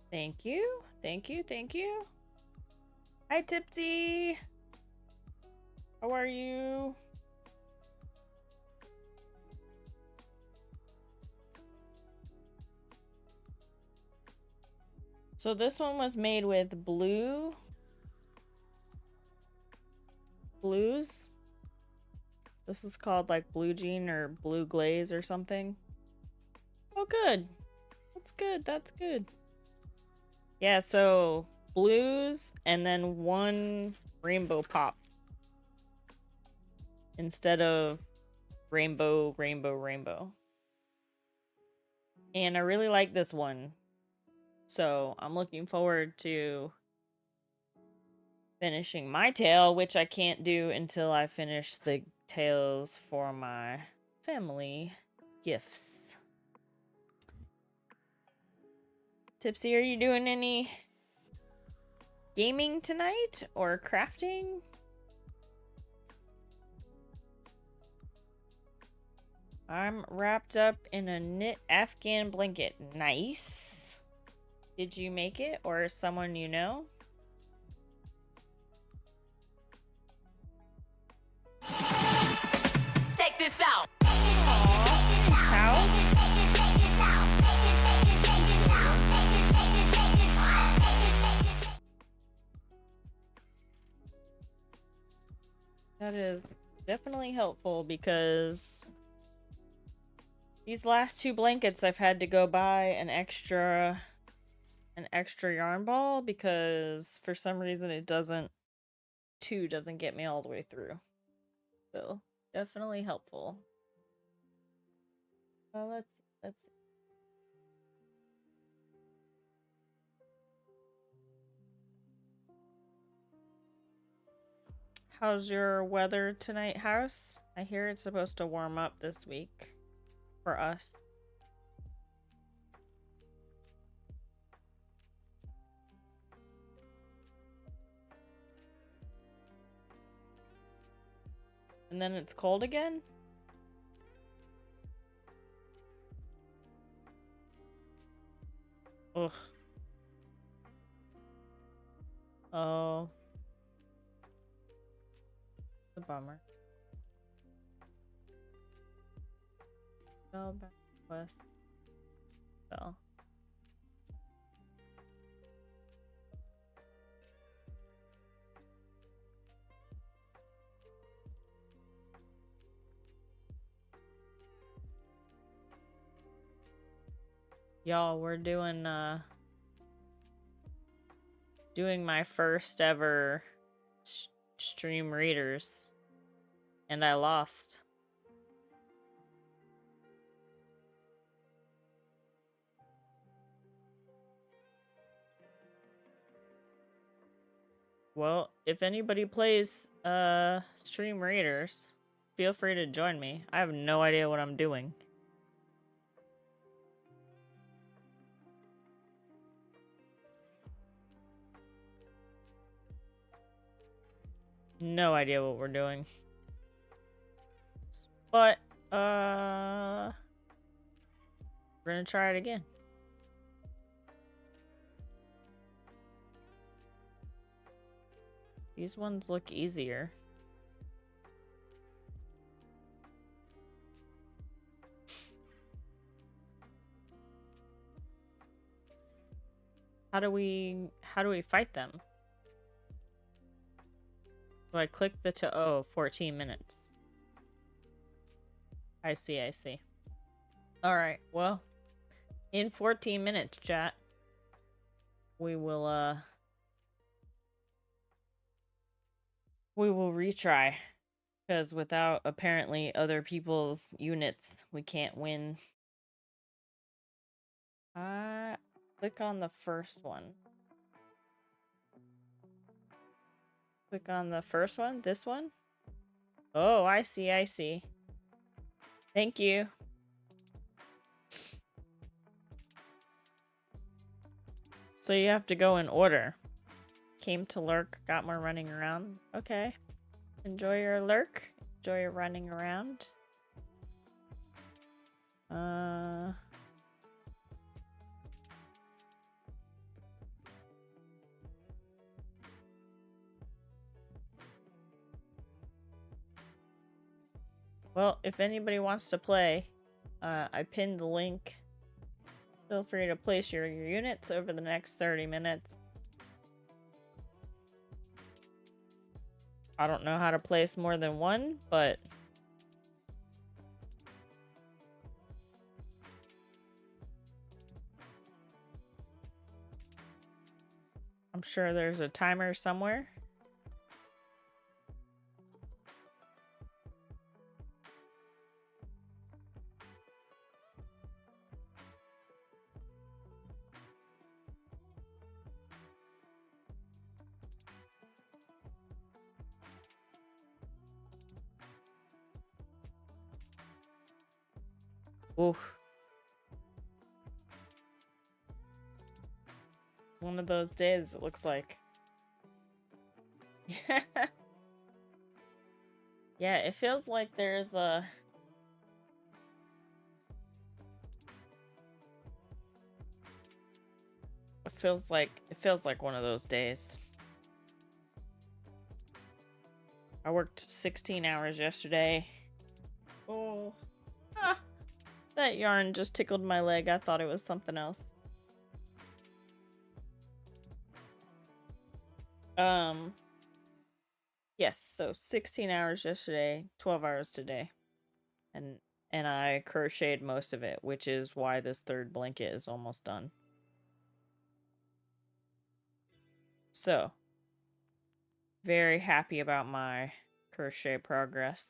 Thank you. Thank you. Thank you. Hi, Tipsy. How are you? So this one was made with blues. This is called like blue jean or blue glaze or something. Oh, good. That's good. That's good. Yeah, so blues and then one rainbow pop instead of rainbow, rainbow, rainbow. And I really like this one. So I'm looking forward to finishing my tail, which I can't do until I finish the tails for my family gifts. Tipsy, are you doing any gaming tonight or crafting? I'm wrapped up in a knit Afghan blanket. Nice. Did you make it or someone you know? Check this out. House? That is definitely helpful because these last two blankets I've had to go buy an extra yarn ball because for some reason it doesn't get me all the way through. So definitely helpful. Well, let's see. How's your weather tonight, house? I hear it's supposed to warm up this week for us. And then it's cold again? Ugh. Oh. It's a bummer. Go back west. So. Y'all, we're doing my first ever stream readers, and I lost. Well, if anybody plays stream readers, feel free to join me. I have no idea what I'm doing. No idea what we're doing. But we're gonna try it again. These ones look easier. How do we fight them? So I click the 14 minutes. I see. Alright, well, in 14 minutes, chat, we will retry. Because without, apparently, other people's units, we can't win. Click on the first one. Click on the first one? This one? Oh, I see. Thank you. So you have to go in order. Came to lurk, got more running around. Okay. Enjoy your lurk. Enjoy your running around. Well, if anybody wants to play, I pinned the link. Feel free to place your units over the next 30 minutes. I don't know how to place more than one, but I'm sure there's a timer somewhere. Oof. One of those days, it looks like. Yeah, it feels like there's a... It feels like one of those days. I worked 16 hours yesterday. Oh. Ah. That yarn just tickled my leg. I thought it was something else. Yes, so 16 hours yesterday, 12 hours today. And I crocheted most of it, which is why this third blanket is almost done. So, very happy about my crochet progress.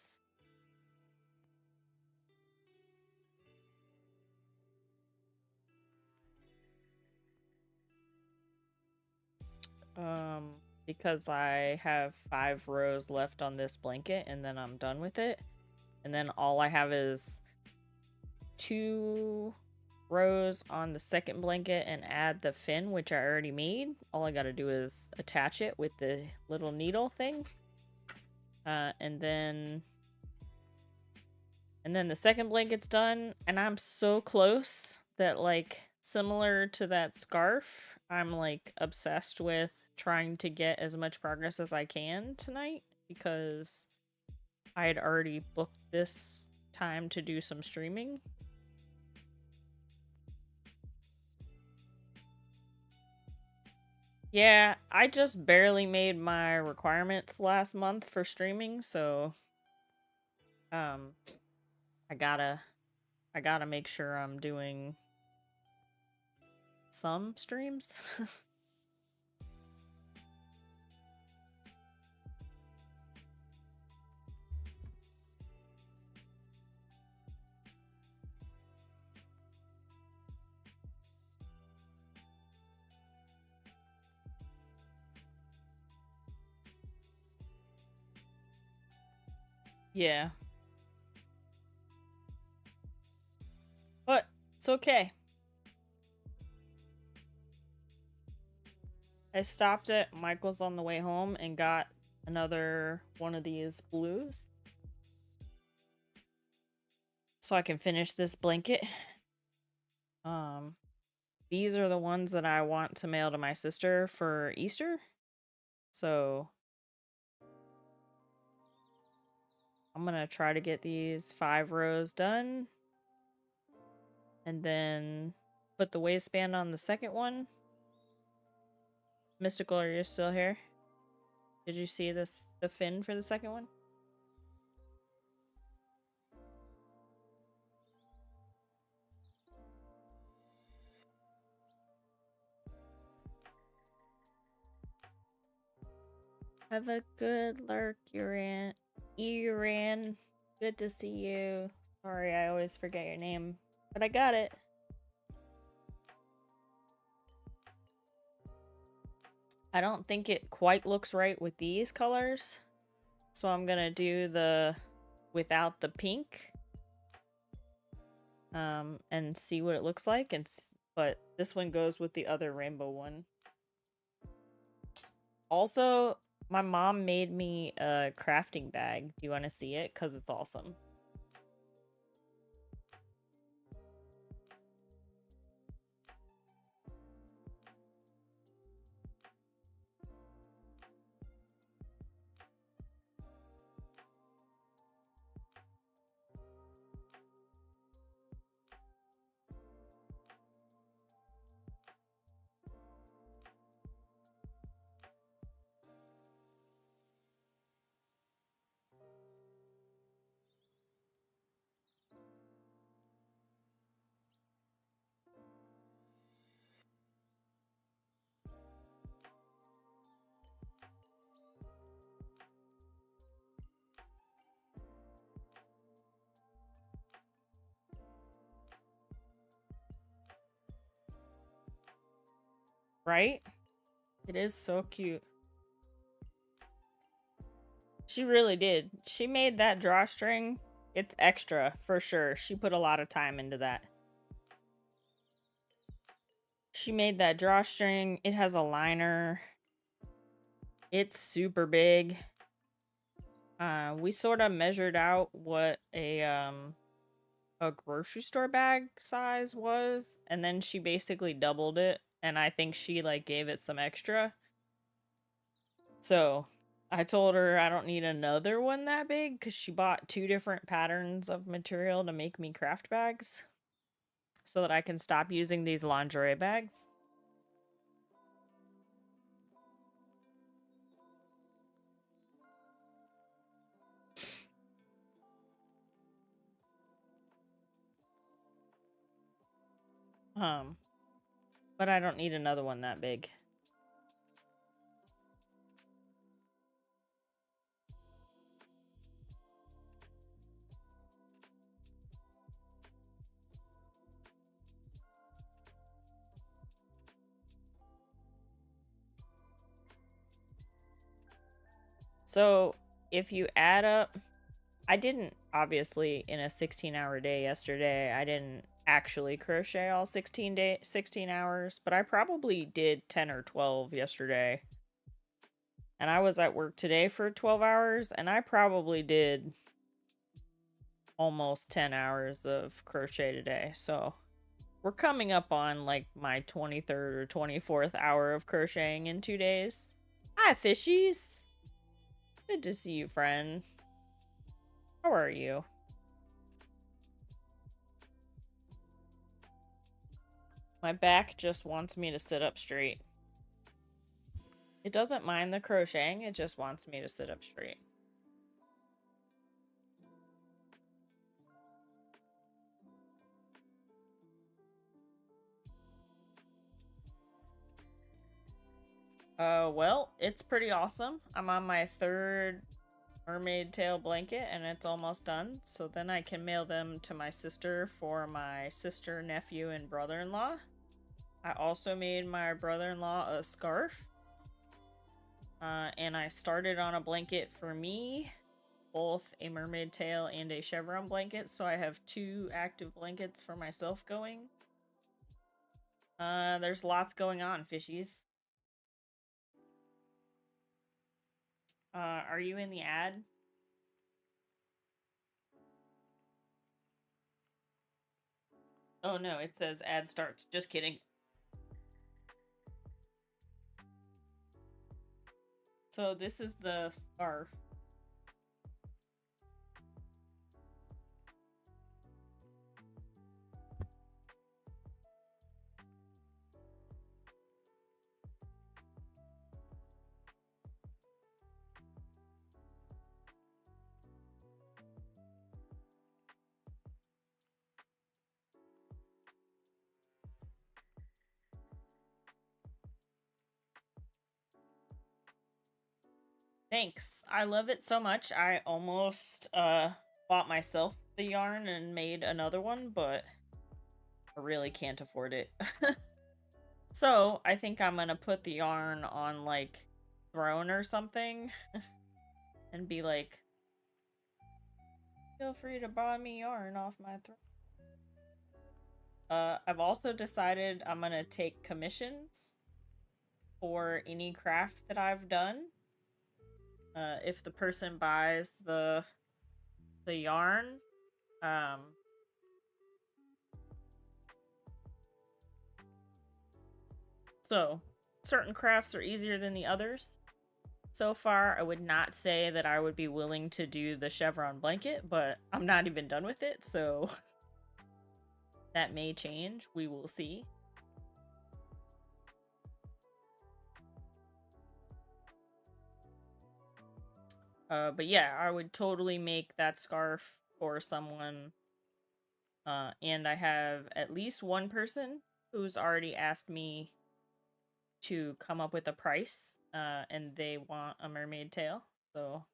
Because I have 5 rows left on this blanket and then I'm done with it. And then all I have is 2 rows on the second blanket and add the fin, which I already made. All I gotta do is attach it with the little needle thing. And then the second blanket's done, and I'm so close that, like, similar to that scarf, I'm, like, obsessed with trying to get as much progress as I can tonight, because I had already booked this time to do some streaming. Yeah, I just barely made my requirements last month for streaming, so um I gotta I gotta make sure I'm doing some streams. Yeah. But it's okay. I stopped at Michael's on the way home and got another one of these blues so I can finish this blanket. Um these are the ones that I want to mail to my sister for Easter. So I'm going to try to get these 5 rows done and then put the waistband on the second one. Mystical, are you still here? Did you see the fin for the second one? Have a good lurk, Uran. Uran. Good to see you. Sorry, I always forget your name, but I got it. I don't think it quite looks right with these colors, so I'm gonna do the without the pink and see what it looks like. But this one goes with the other rainbow one. Also, my mom made me a crafting bag. Do you want to see it? Because it's awesome. Right? It is so cute. She really did. She made that drawstring. It's extra, for sure. She put a lot of time into that. She made that drawstring. It has a liner. It's super big. We sort of measured out what a grocery store bag size was, and then she basically doubled it, and I think she like gave it some extra. So I told her I don't need another one that big because she bought 2 different patterns of material to make me craft bags so that I can stop using these lingerie bags. Um, but I don't need another one that big. So if you add up, I didn't obviously in a 16-hour day yesterday. I didn't actually crochet all 16 hours, but I probably did 10 or 12 yesterday. And I was at work today for 12 hours, and I probably did almost 10 hours of crochet today. So we're coming up on like my 23rd or 24th hour of crocheting in 2 days. Hi, fishies. Good to see you, friend. How are you? My back just wants me to sit up straight. It doesn't mind the crocheting, it just wants me to sit up straight. Well, it's pretty awesome. I'm on my third mermaid tail blanket and it's almost done. So then I can mail them to my sister for my sister, nephew, and brother-in-law. I also made my brother-in-law a scarf. And I started on a blanket for me, both a mermaid tail and a chevron blanket. So I have 2 active blankets for myself going. There's lots going on, fishies. Are you in the ad? Oh no, it says ad starts. Just kidding. So this is the scarf. Thanks. I love it so much. I almost bought myself the yarn and made another one, but I really can't afford it. So I think I'm gonna put the yarn on like throne or something and be like, feel free to buy me yarn off my throne. I've also decided I'm gonna take commissions for any craft that I've done. If the person buys the yarn, so certain crafts are easier than the others. So far, I would not say that I would be willing to do the chevron blanket, but I'm not even done with it, so that may change. We will see. But yeah, I would totally make that scarf for someone. And I have at least one person who's already asked me to come up with a price, and they want a mermaid tail. So,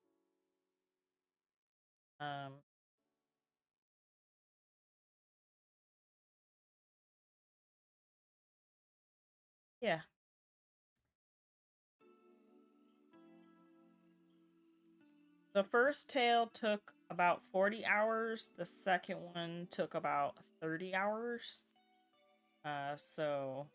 yeah. The first tail took about 40 hours. The second one took about 30 hours. So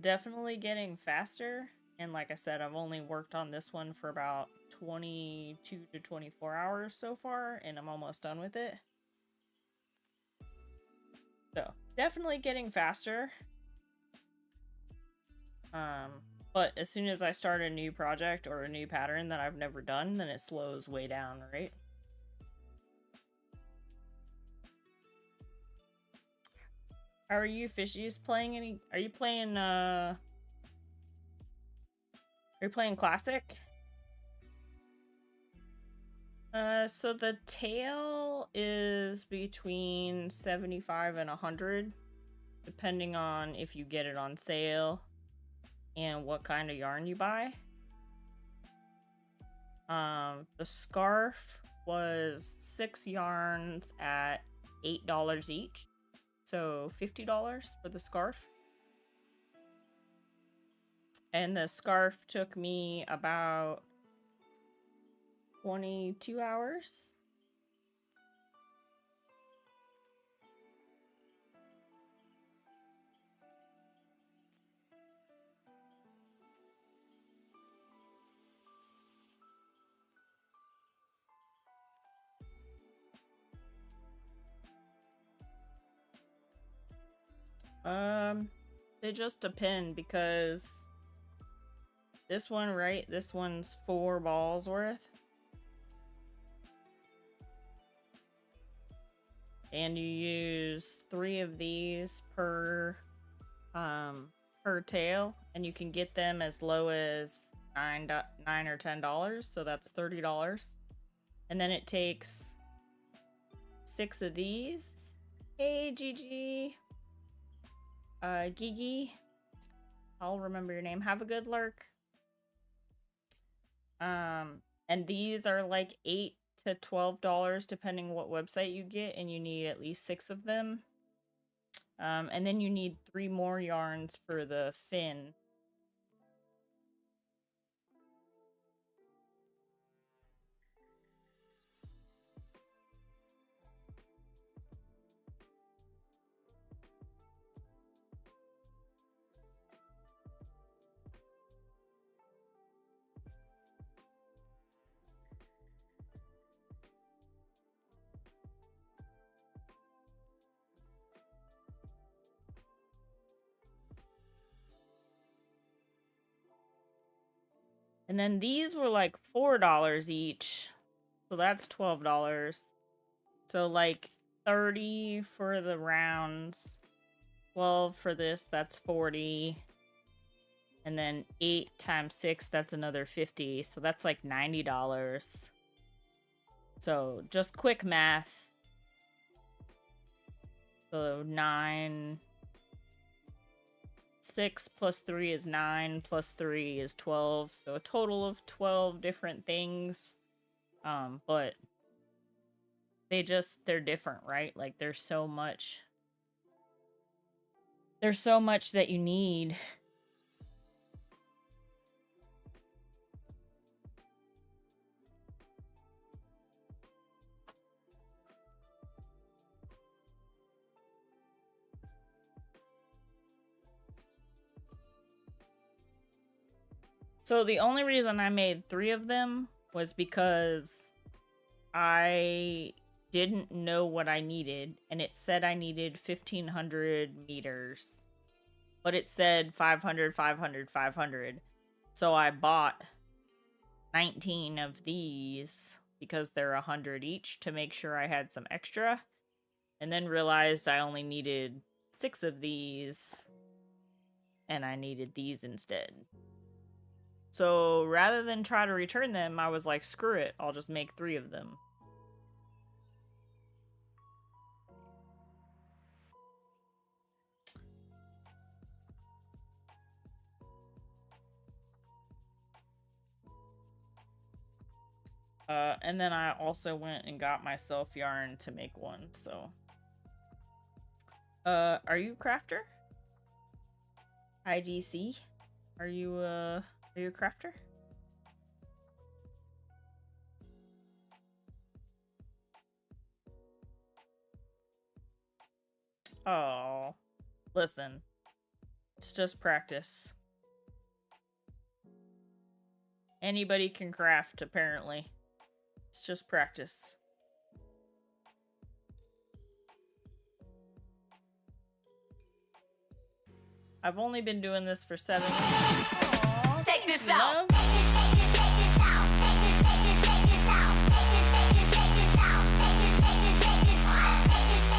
definitely getting faster. And like I said, I've only worked on this one for about 22 to 24 hours so far, and I'm almost done with it. So definitely getting faster. But as soon as I start a new project or a new pattern that I've never done, then it slows way down, right? How are you, fishies? Playing any? Are you playing? Are you playing classic? So the tail is between 75 and 100, depending on if you get it on sale and what kind of yarn you buy. The scarf was 6 yarns at $8 each. So $50 for the scarf. And the scarf took me about 22 hours. They just depend because this one, right? This one's 4 balls worth. And you use 3 of these per per tail, and you can get them as low as $9 or $10, so that's $30. And then it takes 6 of these. Hey, Gigi. Gigi. I'll remember your name. Have a good lurk. And these are like $8 to $12 depending what website you get, and you need at least 6 of them. And then you need 3 more yarns for the fin. And then these were like $4 each. So that's $12. So like 30 for the rounds. 12 for this, that's 40. And then 8 times 6, that's another 50. So that's like $90. So just quick math. So 9. 6 plus 3 is 9, plus 3 is 12. So a total of 12 different things. But they're different, right? Like there's so much that you need. So the only reason I made 3 of them was because I didn't know what I needed, and it said I needed 1,500 meters, but it said 500, 500, 500. So I bought 19 of these because they're 100 each to make sure I had some extra, and then realized I only needed 6 of these, and I needed these instead. So rather than try to return them, I was like, screw it, I'll just make 3 of them. And then I also went and got myself yarn to make one, so. Are you a crafter? IGC? Are you a crafter? Oh, listen. It's just practice. Anybody can craft, apparently. It's just practice. I've only been doing this for 7 weeks. Aww, check this out.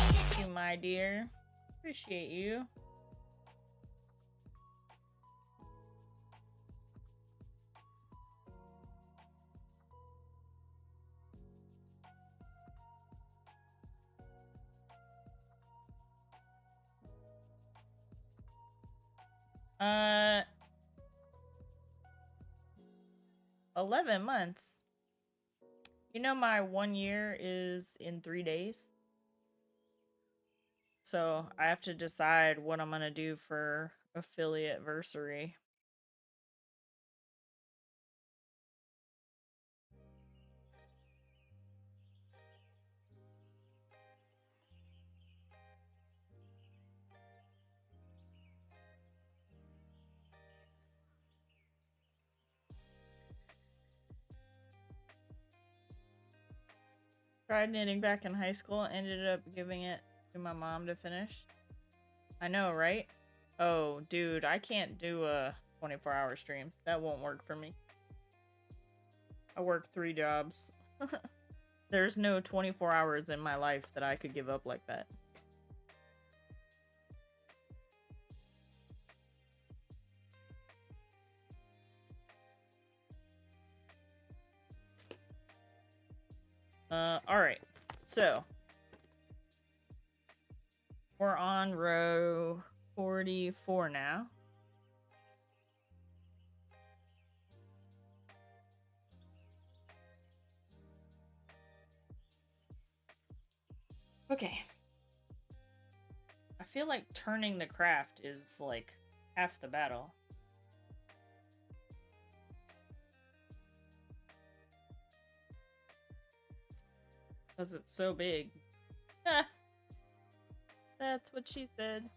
Thank you, my dear. Appreciate you. Uh, 11 months. You know my 1 year is in 3 days. So I have to decide what I'm gonna do for affiliate-versary. Tried knitting back in high school, ended up giving it to my mom to finish. I know, right? Oh, dude, I can't do a 24-hour stream. That won't work for me. I work 3 jobs. There's no 24 hours in my life that I could give up like that. Alright. So, we're on row 44 now. Okay. I feel like turning the craft is like half the battle. Because it's so big. That's what she said.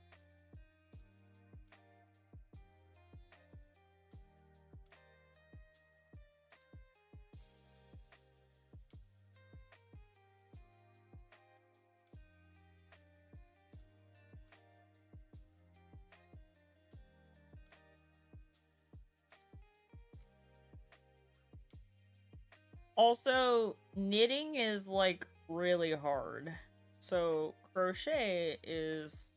Also, knitting is like really hard. So, crochet is,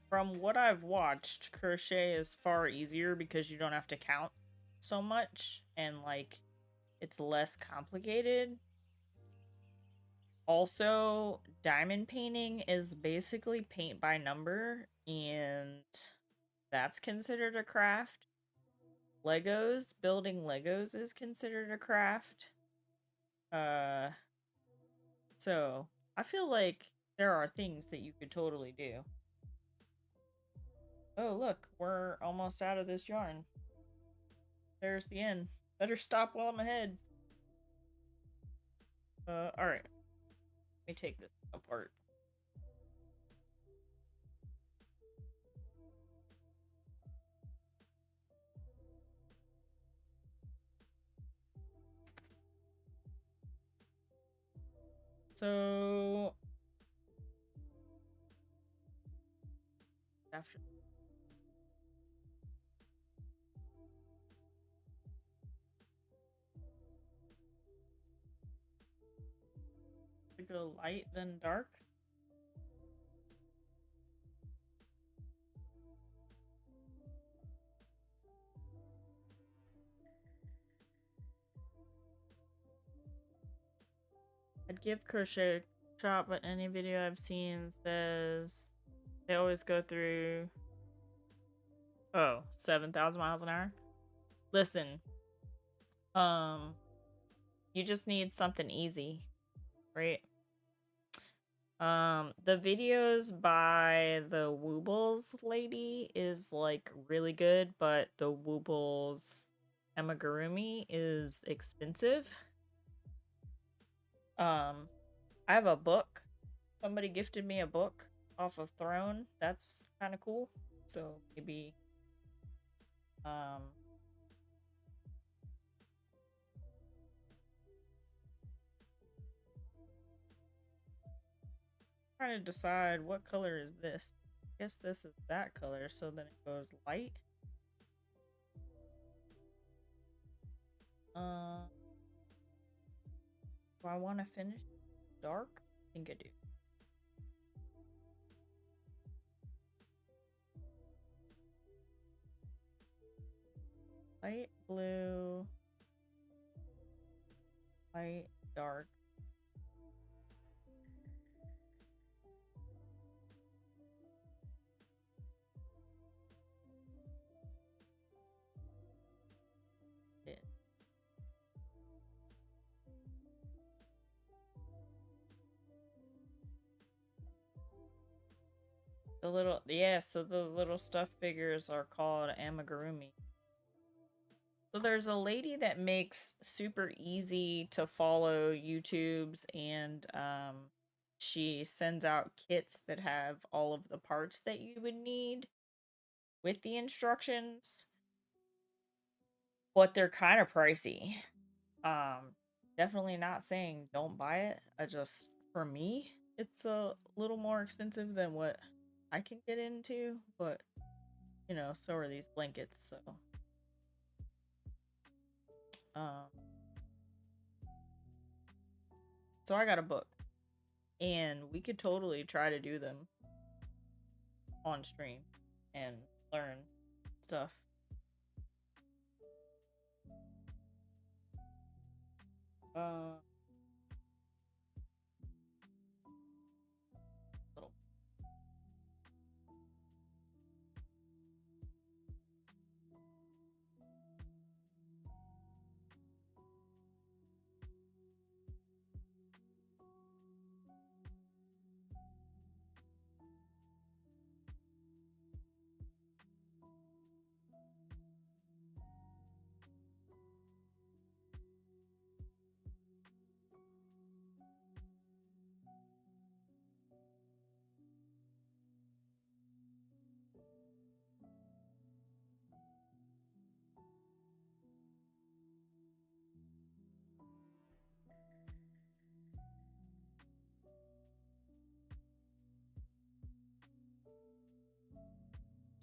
from what I've watched, crochet is far easier because you don't have to count so much and like it's less complicated. Also, diamond painting is basically paint by number, and that's considered a craft. Building Legos is considered a craft. So I feel like there are things that you could totally do. Oh, look, we're almost out of this yarn. There's the end. Better stop while I'm ahead. Alright. Let me take this apart. So after to go light then dark. I'd give crochet a shot, but any video I've seen says they always go through 7,000 miles an hour. Listen, you just need something easy, right? The videos by the Woobles lady is like really good, but the Woobles amigurumi is expensive. I have a book. Somebody gifted me a book off of Throne. That's kind of cool. So maybe trying to decide what color is this. I guess this is that color, so then it goes light. Do I want to finish dark? I think I do. Light blue, light dark. The little, yeah, so the little stuffed figures are called amigurumi. So there's a lady that makes super easy to follow YouTubes, and she sends out kits that have all of the parts that you would need with the instructions, but they're kind of pricey. Definitely not saying don't buy it. I just, for me, it's a little more expensive than what I can get into, but you know, so are these blankets, so um so I got a book, and we could totally try to do them on stream and learn stuff.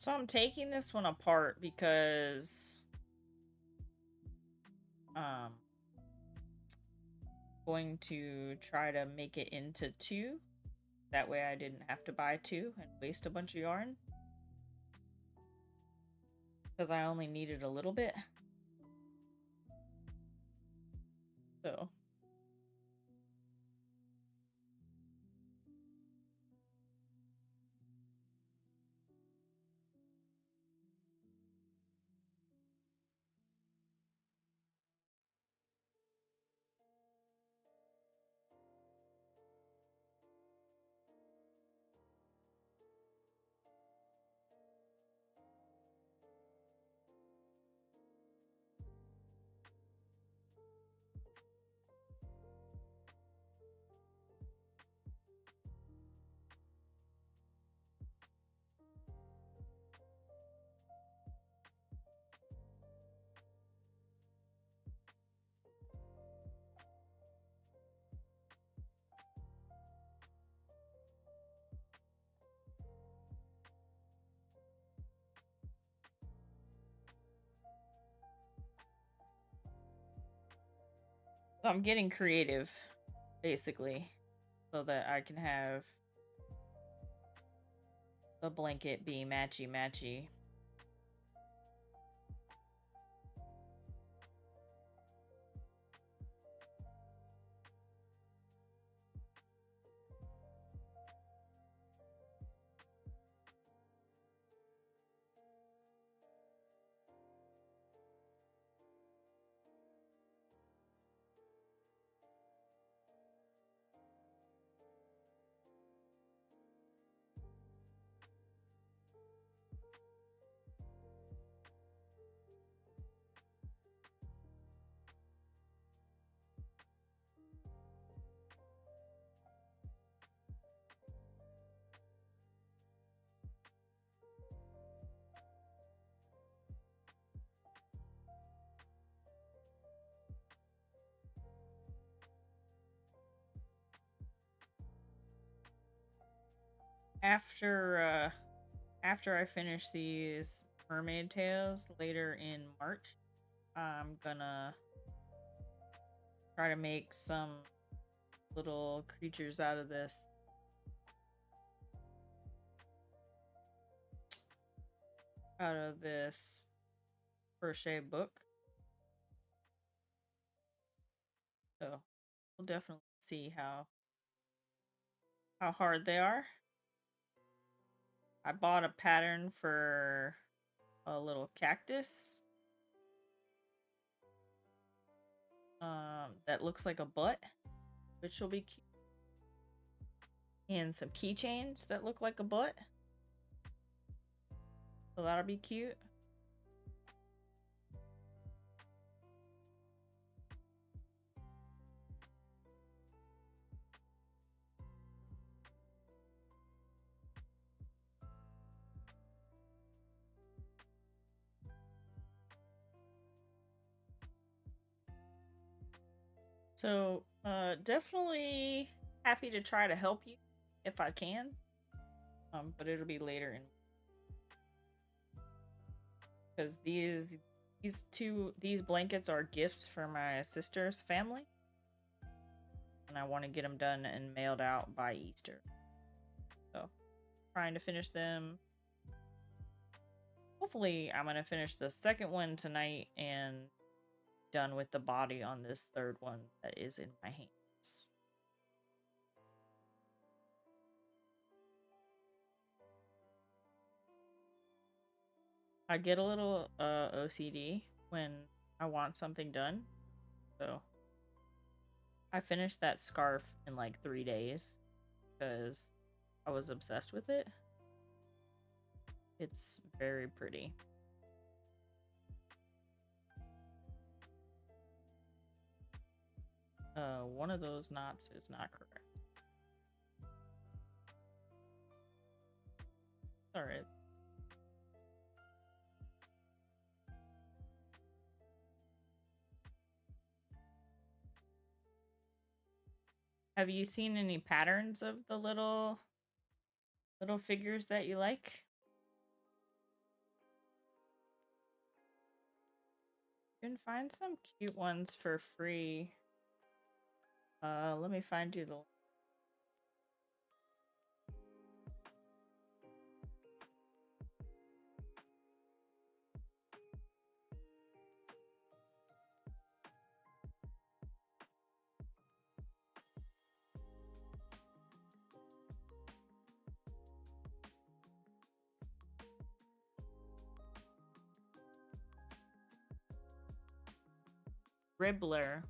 So I'm taking this one apart because going to try to make it into two. That way I didn't have to buy two and waste a bunch of yarn. Because I only needed a little bit. So I'm getting creative, basically, so that I can have the blanket be matchy-matchy. After I finish these mermaid tails later in March, I'm gonna try to make some little creatures out of this. Out of this crochet book. So we'll definitely see how hard they are. I bought a pattern for a little cactus. That looks like a butt, which will be cute. And some keychains that look like a butt. So that'll be cute. So, definitely happy to try to help you if I can. But it'll be later in because these blankets are gifts for my sister's family, and I want to get them done and mailed out by Easter. So, trying to finish them. Hopefully, I'm gonna finish the second one tonight and done with the body on this third one that is in my hands. I get a little OCD when I want something done. So I finished that scarf in like 3 days because I was obsessed with it. It's very pretty. One of those knots is not correct. Alright. Have you seen any patterns of the little figures that you like? You can find some cute ones for free. Let me find you the... Ribbler.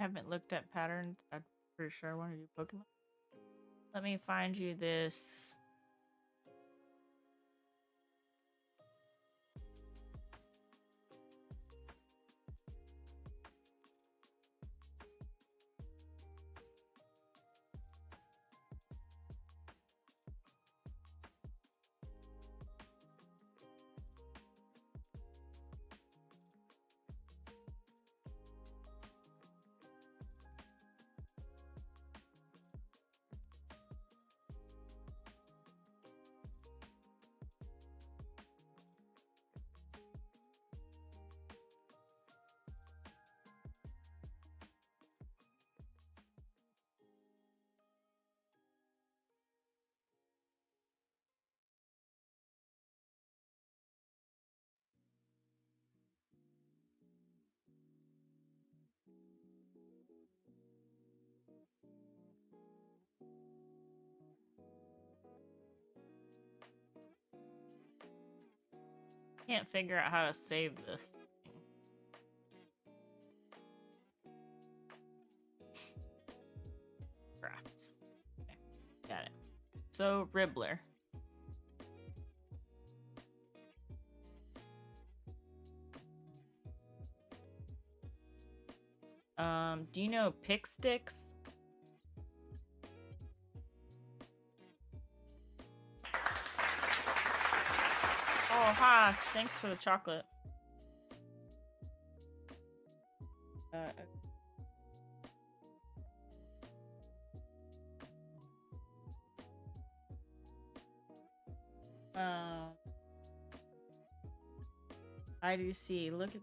Haven't looked at patterns. I'm pretty sure I want to do Pokemon. Let me find you this. Can't figure out how to save this thing. Crafts. Okay, got it. So, Ribbler. Do you know Pick Sticks? Oh, Haas, thanks for the chocolate. I do see. Look at...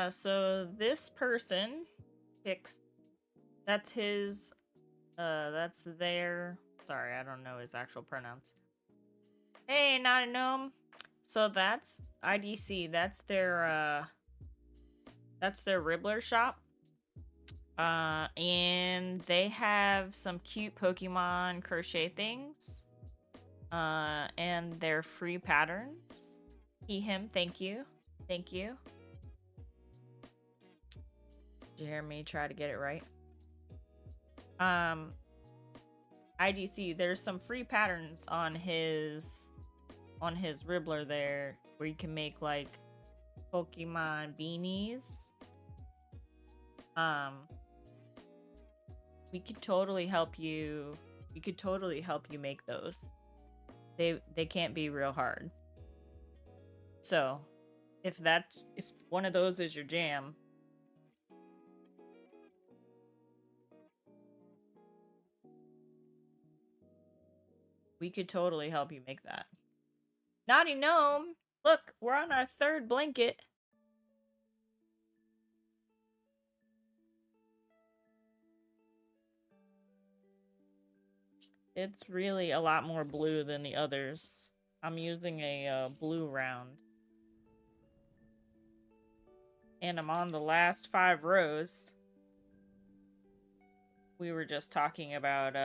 So this person picks... That's his... that's their... Sorry, I don't know his actual pronouns. Hey, not a gnome. So that's IDC. That's their Ribbler shop. And they have some cute Pokemon crochet things. And they're free patterns. He, him, thank you. Thank you. Did you hear me try to get it right? IDC, there's some free patterns on his Ribbler there where you can make like Pokemon beanies. We could totally help you. We could totally help you make those. They can't be real hard. So, if one of those is your jam, we could totally help you make that. Naughty Gnome! Look, we're on our third blanket. It's really a lot more blue than the others. I'm using a blue round. And I'm on the last 5 rows. We were just talking about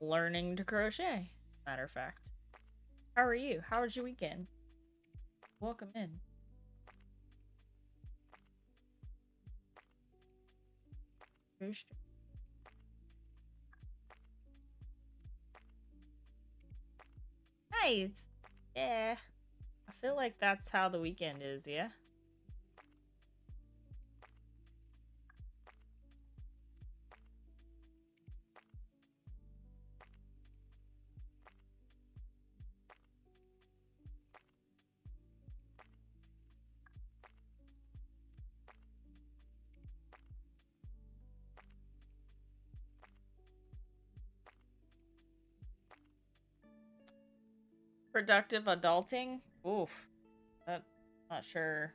learning to crochet, matter of fact. How are you? How was your weekend? Welcome in. Nice. Yeah. I feel like that's how the weekend is, yeah? Productive adulting? Oof. That, not sure.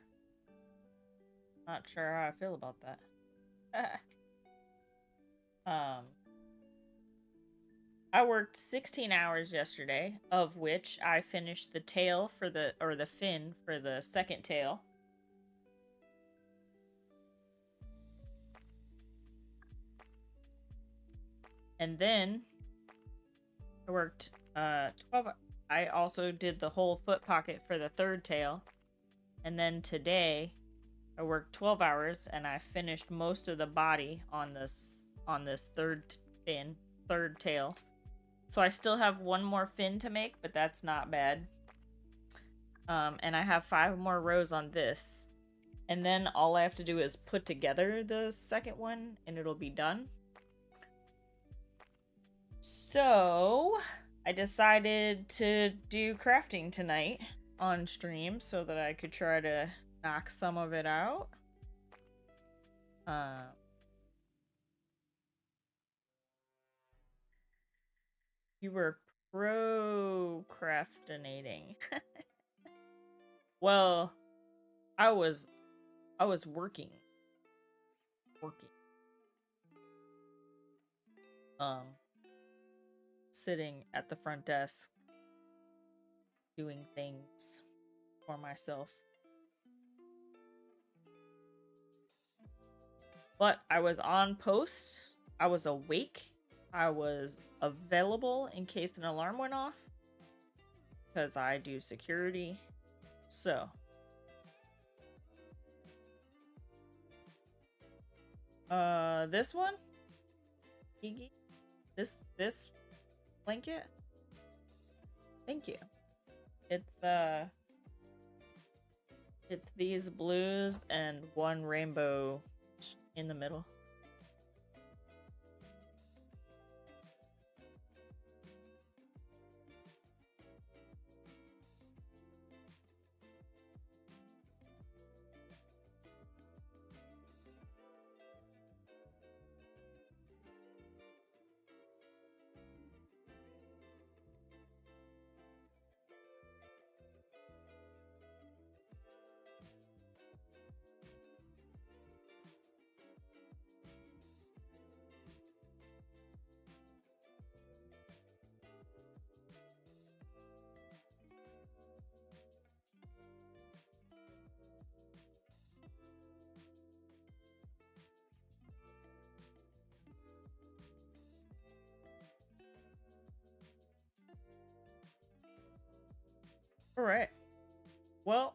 Not sure how I feel about that. um, I worked 16 hours yesterday, of which I finished the tail for the fin for the second tail. And then I worked 12. I also did the whole foot pocket for the third tail. And then today I worked 12 hours and I finished most of the body on this third tail. So I still have one more fin to make, but that's not bad. And I have 5 more rows on this. And then all I have to do is put together the second one and it'll be done. So I decided to do crafting tonight on stream so that I could try to knock some of it out. You were procrastinating. Well, I was working. Sitting at the front desk doing things for myself. But I was on post. I was awake. I was available in case an alarm went off. Because I do security. So. This one? This blanket? Thank you. It's these blues and one rainbow in the middle. Alright. Well,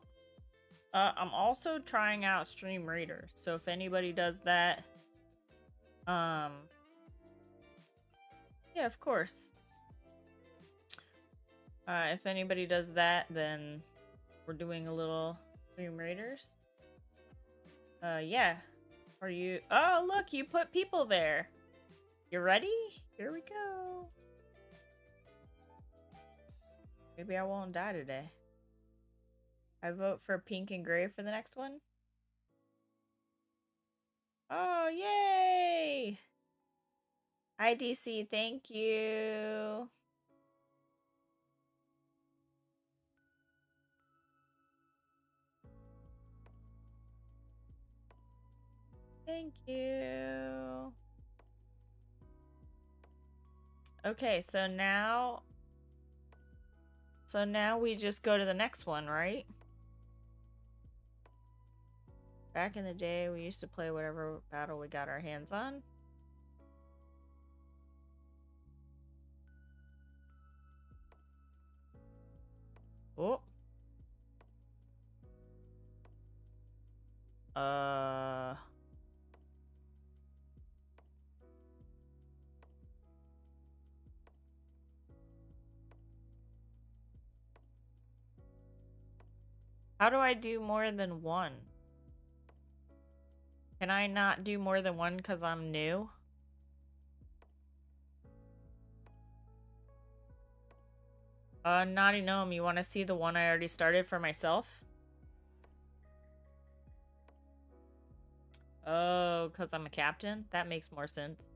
I'm also trying out Stream Reader. So if anybody does that, yeah, of course. If anybody does that, then we're doing a little Stream Raiders. Yeah. Are you... Oh, look, you put people there. You ready? Here we go. Maybe I won't die today. I vote for pink and gray for the next one. Oh, yay! IDC, thank you. Thank you. Okay, so now we just go to the next one, right? Back in the day, we used to play whatever battle we got our hands on. Oh. How do I do more than one? Can I not do more than one because I'm new? Naughty Gnome, you want to see the one I already started for myself? Oh, because I'm a captain? That makes more sense.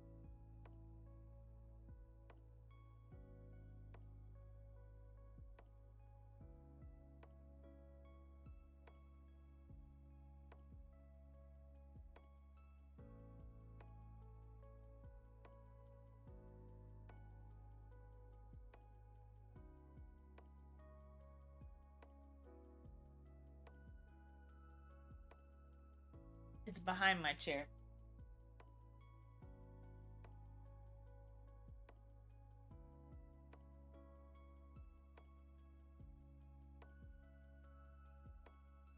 It's behind my chair.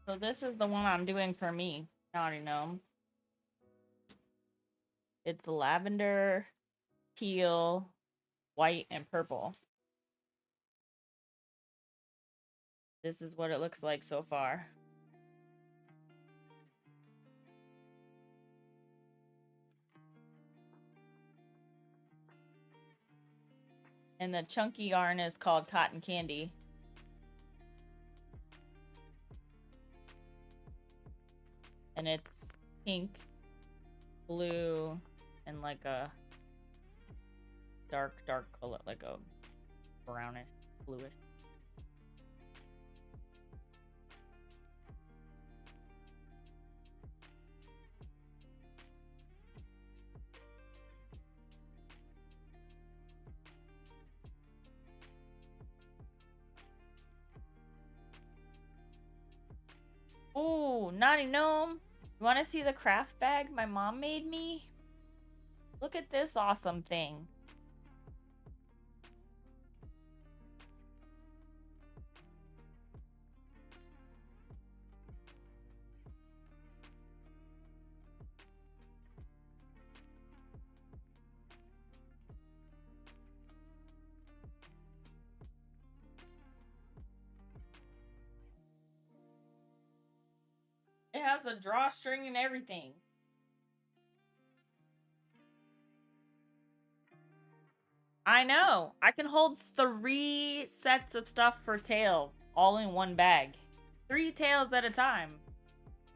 So this is the one I'm doing for me, Naughty Gnome. It's lavender, teal, white, and purple. This is what it looks like so far. And the chunky yarn is called Cotton Candy. And it's pink, blue, and like a dark color, like a brownish, bluish. Ooh, Naughty Gnome. You want to see the craft bag my mom made me? Look at this awesome thing. It has a drawstring and everything. I know. I can hold 3 sets of stuff for tails all in one bag. 3 tails at a time.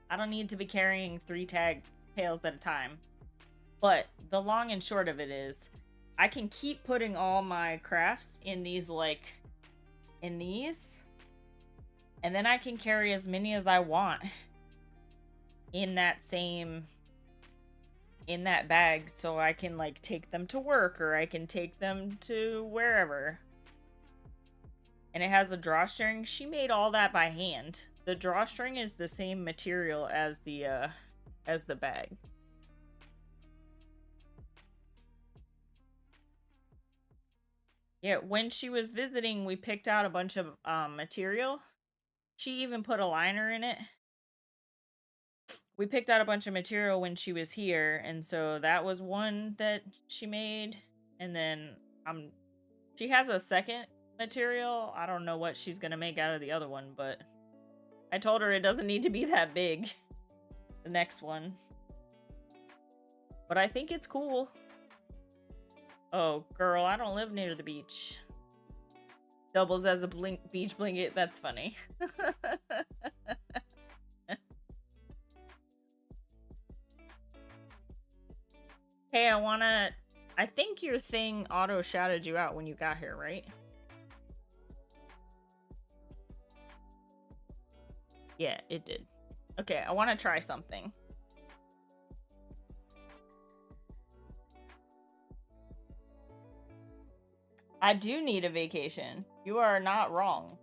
I don't need to be carrying 3 tails at a time. But the long and short of it is, I can keep putting all my crafts in these, and then I can carry as many as I want in that bag, so I can take them to work, or I can take them to wherever. And it has a drawstring. She made all that by hand. The drawstring is the same material as the bag. Yeah, when she was visiting, we picked out a bunch of material. She even put a liner in it. We picked out a bunch of material when she was here, and so that was one that she made. And then she has a second material. I don't know what she's gonna make out of the other one, but I told her it doesn't need to be that big. The next one. But I think it's cool. Oh, girl, I don't live near the beach. Doubles as a beach blanket. That's funny. Hey, I think your thing auto shouted you out when you got here, right? Yeah, it did. Okay, I want to try something. I do need a vacation. You are not wrong.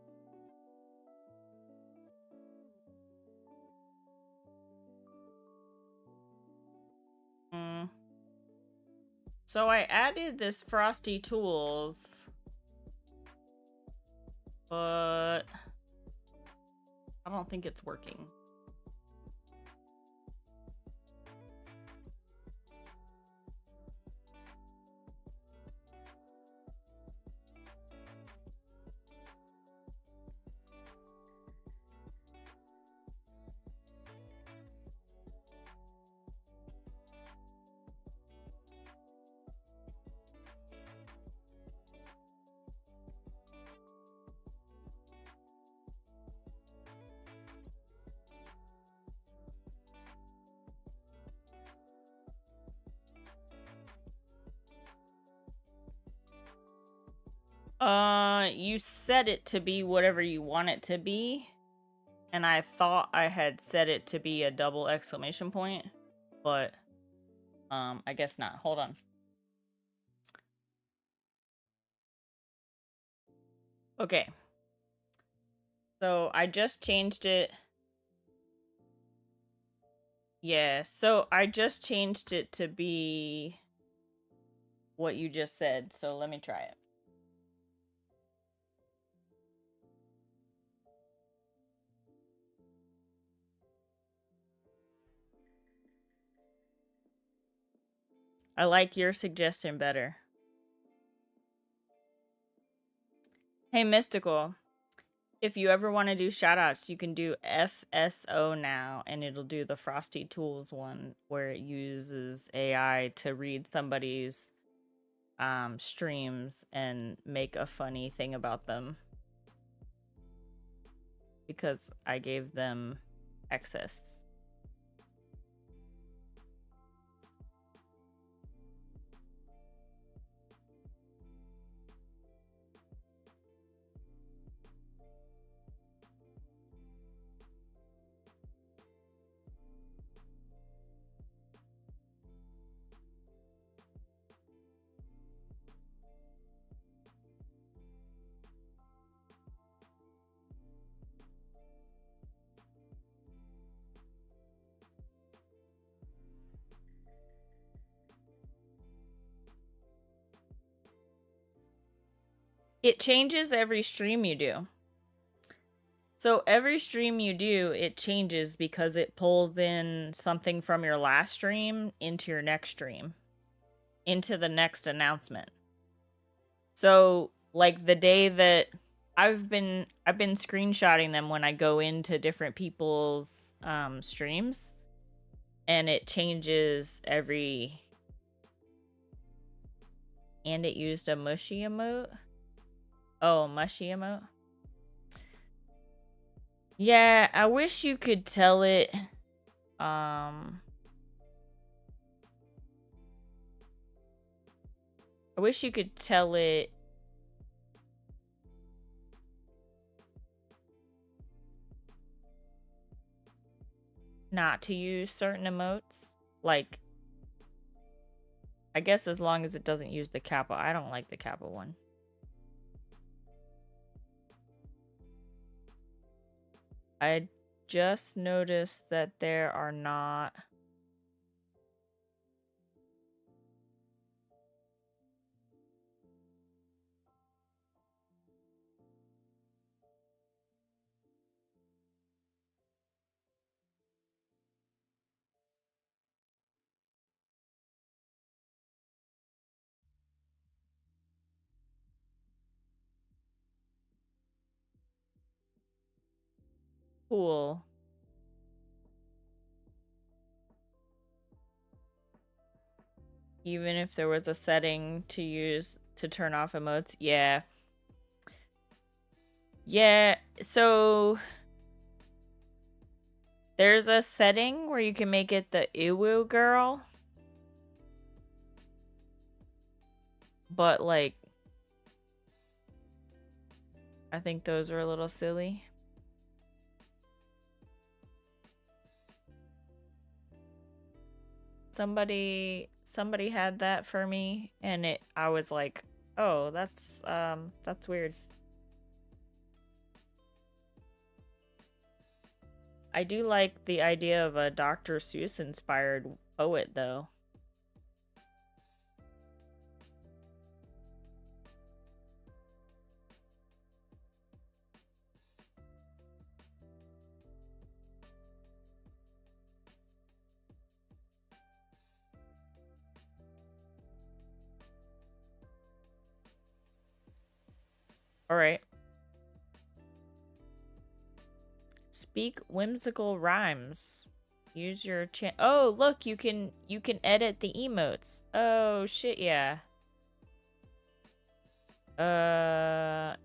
So I added this Frosty Tools, but I don't think it's working. You set it to be whatever you want it to be. And I thought I had set it to be a double exclamation point, but I guess not. Hold on. Okay. So I just changed it. Yeah, so I just changed it to be what you just said. So let me try it. I like your suggestion better. Hey, Mystical. If you ever want to do shoutouts, you can do FSO now, and it'll do the Frosty Tools one where it uses AI to read somebody's streams and make a funny thing about them. Because I gave them access. It changes every stream you do. So every stream you do, it changes because it pulls in something from your last stream into your next stream, into the next announcement. So like the day that I've been screenshotting them when I go into different people's streams, and it changes every. And it used a mushy emote. Oh, a mushy emote. Yeah, I wish you could tell it. I wish you could tell it not to use certain emotes. Like, I guess as long as it doesn't use the kappa. I don't like the kappa one. I just noticed that there are not. Cool. Even if there was a setting to use to turn off emotes. Yeah. Yeah, so there's a setting where you can make it the Iwu girl. But like, I think those are a little silly. Somebody had that for me, and I was like, oh, that's weird. I do like the idea of a Dr. Seuss inspired poet though. All right. Speak whimsical rhymes. Use your Oh, look, you can edit the emotes. Oh, shit, yeah.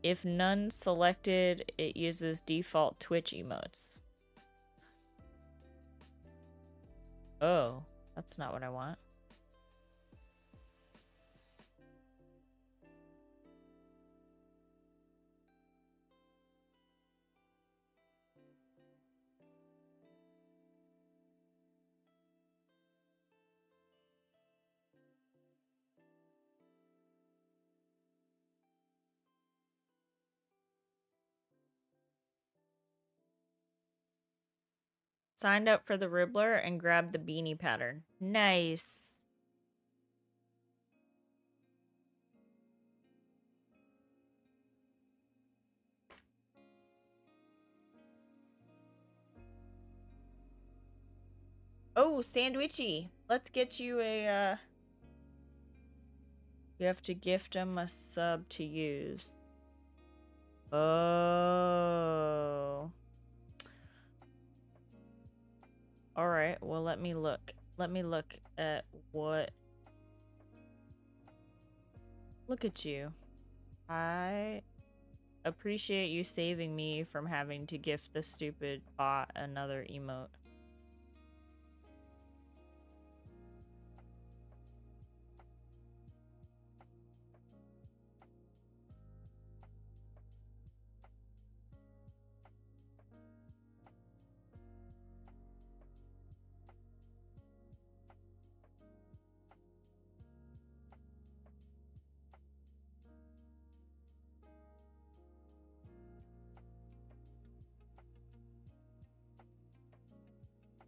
If none selected, it uses default Twitch emotes. Oh, that's not what I want. Signed up for the Ribbler and grabbed the beanie pattern. Nice. Oh, Sandwichy. Let's get you a, You have to gift him a sub to use. Oh. Alright, well, let me look. Let me look at what... Look at you. I appreciate you saving me from having to gift the stupid bot another emote.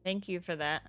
Thank you for that.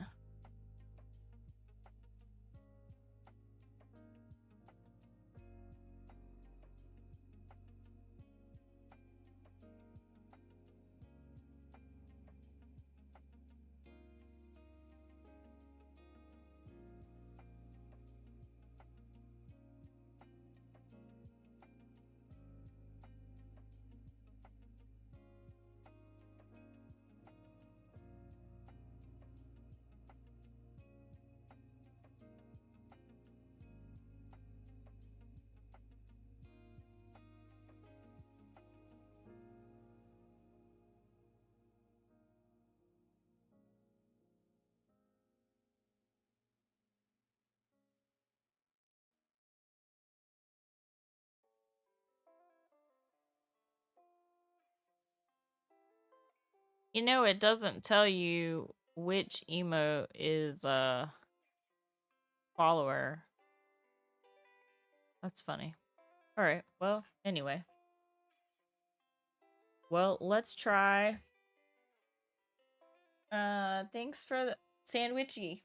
You know, it doesn't tell you which emote is a follower. That's funny. Alright, well, anyway. Well, let's try. Thanks for the sandwichy.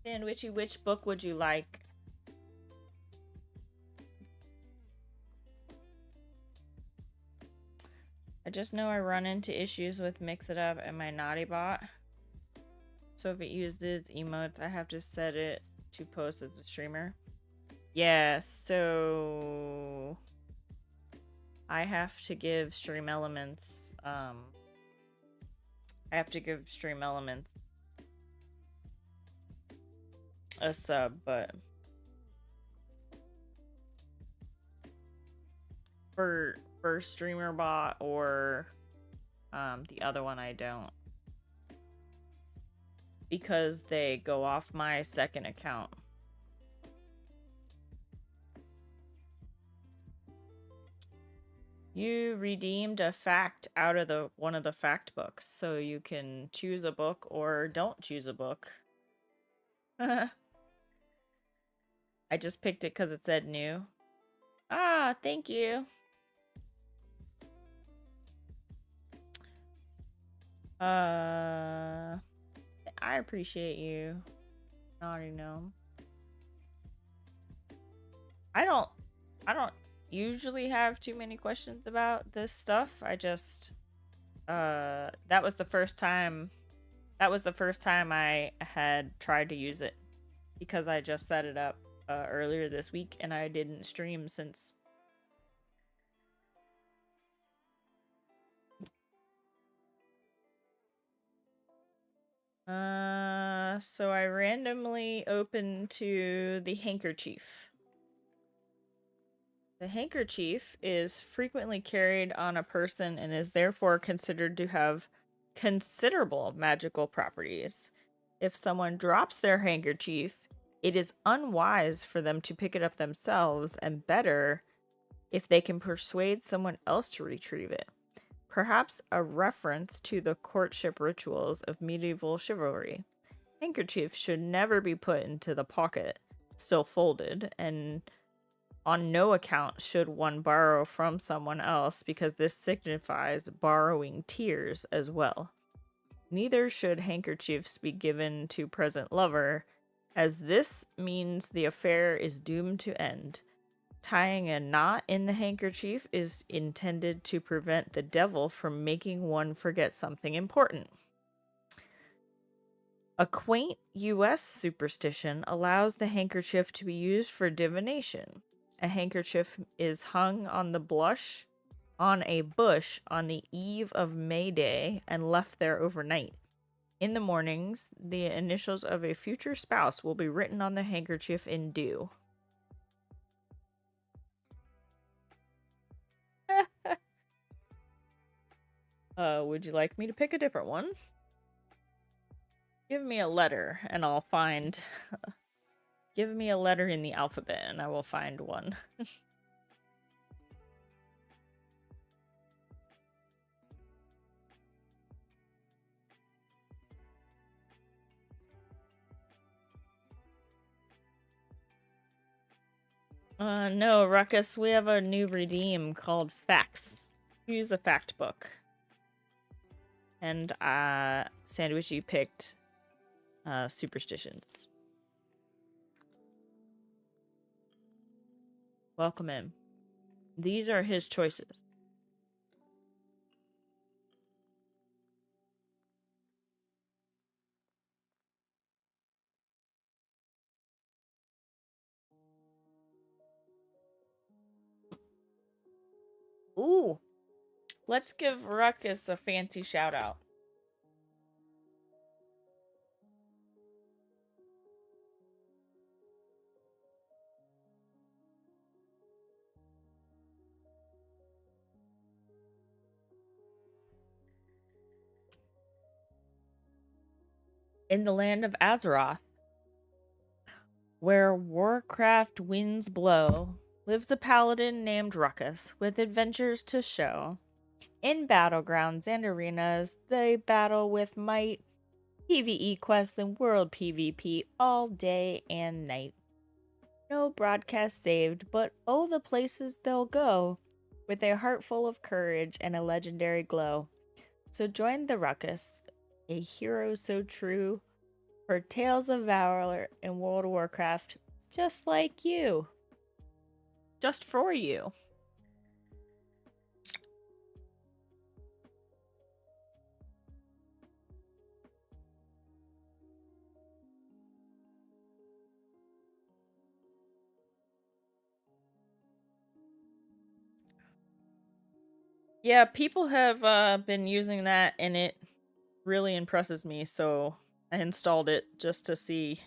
Sandwichy, which book would you like? I just know I run into issues with Mix It Up and my Naughty Bot. So if it uses emotes, I have to set it to post as a streamer. Yeah, so I have to give Stream Elements, I have to give Stream Elements a sub, but for Streamer Bot or the other one I don't, because they go off my second account. You redeemed a fact out of one of the fact books, so you can choose a book or don't choose a book. I just picked it because it said new. Ah, thank you. I appreciate you, Naughty Gnome. I don't usually have too many questions about this stuff. I just that was the first time I had tried to use it because I just set it up earlier this week, and I didn't stream since. So I randomly opened to the handkerchief. The handkerchief is frequently carried on a person and is therefore considered to have considerable magical properties. If someone drops their handkerchief, it is unwise for them to pick it up themselves, and better if they can persuade someone else to retrieve it. Perhaps a reference to the courtship rituals of medieval chivalry. Handkerchiefs should never be put into the pocket, still folded, and on no account should one borrow from someone else, because this signifies borrowing tears as well. Neither should handkerchiefs be given to present lover, as this means the affair is doomed to end. Tying a knot in the handkerchief is intended to prevent the devil from making one forget something important. A quaint U.S. superstition allows the handkerchief to be used for divination. A handkerchief is hung on a bush on the eve of May Day and left there overnight. In the mornings, the initials of a future spouse will be written on the handkerchief in dew. Would you like me to pick a different one? Give me a letter and I'll find... Give me a letter in the alphabet and I will find one. No, Ruckus, we have a new redeem called Facts. Use a fact book. And, Sandwichy picked, Superstitions. Welcome in. These are his choices. Ooh! Let's give Ruckus a fancy shout out. In the land of Azeroth, where warcraft winds blow, lives a paladin named Ruckus with adventures to show. In battlegrounds and arenas, they battle with might, PvE quests and world PvP all day and night. No broadcast saved, but oh, the places they'll go, with a heart full of courage and a legendary glow. So join the Ruckus, a hero so true, for tales of valor in World of Warcraft, just like you. Just for you. Yeah, people have been using that, and it really impresses me, so I installed it just to see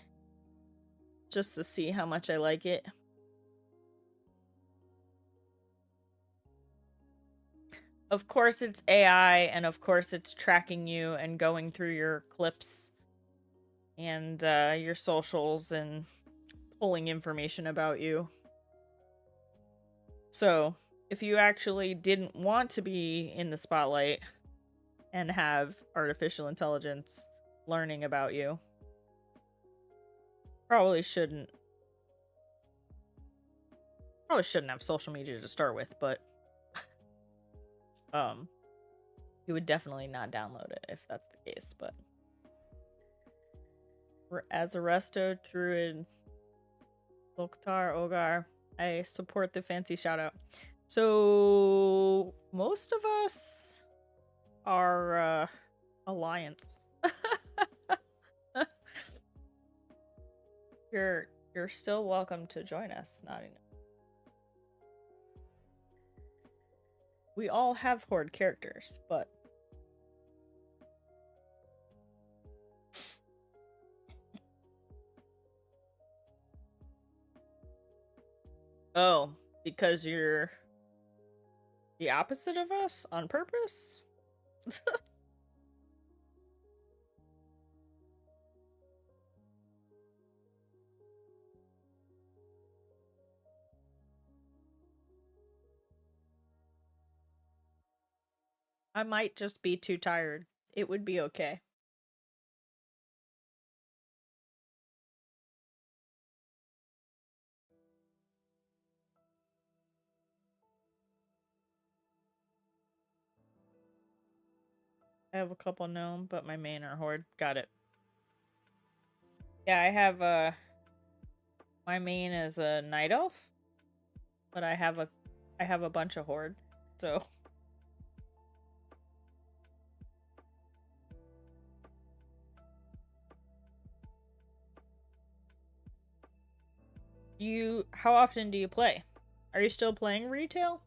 how much I like it. Of course it's AI, and of course it's tracking you and going through your clips and your socials and pulling information about you. So, if you actually didn't want to be in the spotlight and have artificial intelligence learning about you, probably shouldn't have social media to start with, but you would definitely not download it if that's the case. But as a resto druid, Loktar Ogar, I support the fancy shout out. So most of us are alliance. You're still welcome to join us, Naughty. We all have Horde characters, but oh, because you're the opposite of us on purpose? I might just be too tired. It would be okay. I have a couple gnome, but my main are Horde. Got it. Yeah, I have my main is a night elf, but I have a bunch of Horde. So how often do you play? Are you still playing retail?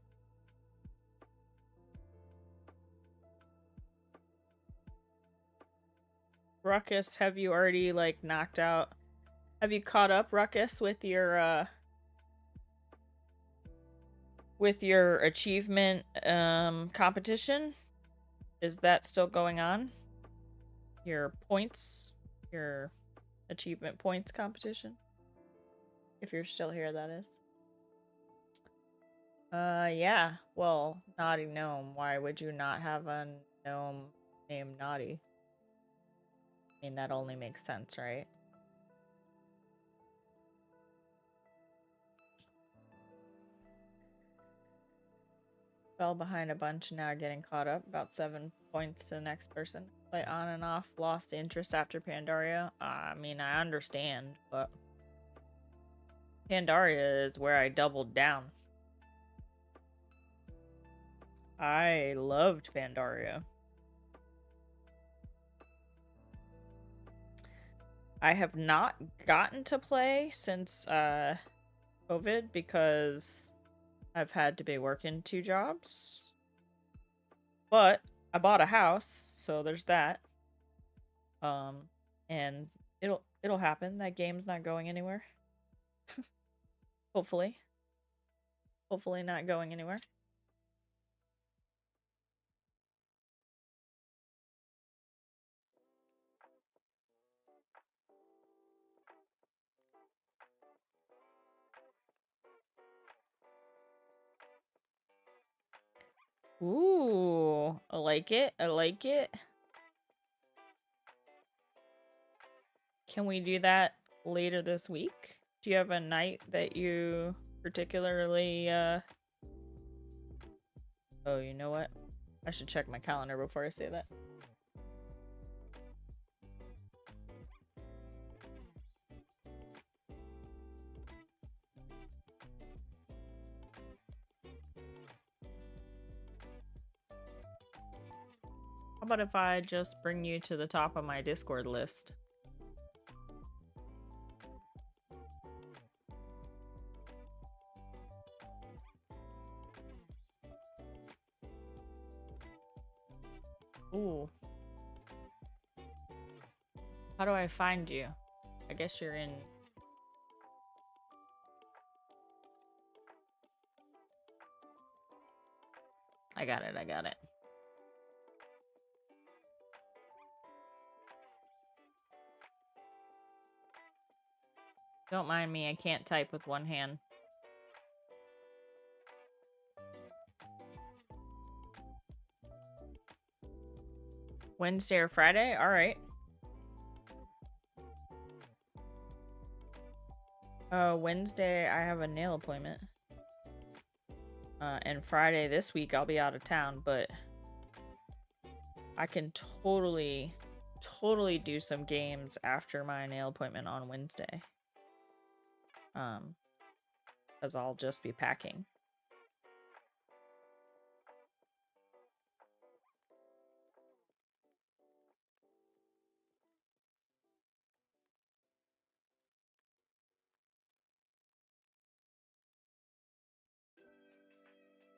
Ruckus, have you already like knocked out? Have you caught up, Ruckus, with your achievement competition? Is that still going on? Your points, your achievement points competition? If you're still here, that is. Yeah. Well, Naughty Gnome. Why would you not have a gnome named Naughty? I mean, that only makes sense, right? Fell behind a bunch, now getting caught up. About 7 points to the next person. Play on and off. Lost interest after Pandaria. I mean, I understand, but Pandaria is where I doubled down. I loved Pandaria. I have not gotten to play since COVID because I've had to be working 2 jobs. But I bought a house, so there's that. And it'll happen. That game's not going anywhere. Hopefully. Hopefully not going anywhere. Ooh, I like it. I like it. Can we do that later this week? Do you have a night that you particularly, Oh, you know what? I should check my calendar before I say that. How about if I just bring you to the top of my Discord list? Ooh. How do I find you? I guess you're in... I got it, I got it. Don't mind me, I can't type with one hand. Wednesday or Friday? Alright. Wednesday I have a nail appointment. And Friday this week I'll be out of town, but I can totally do some games after my nail appointment on Wednesday. Because I'll just be packing.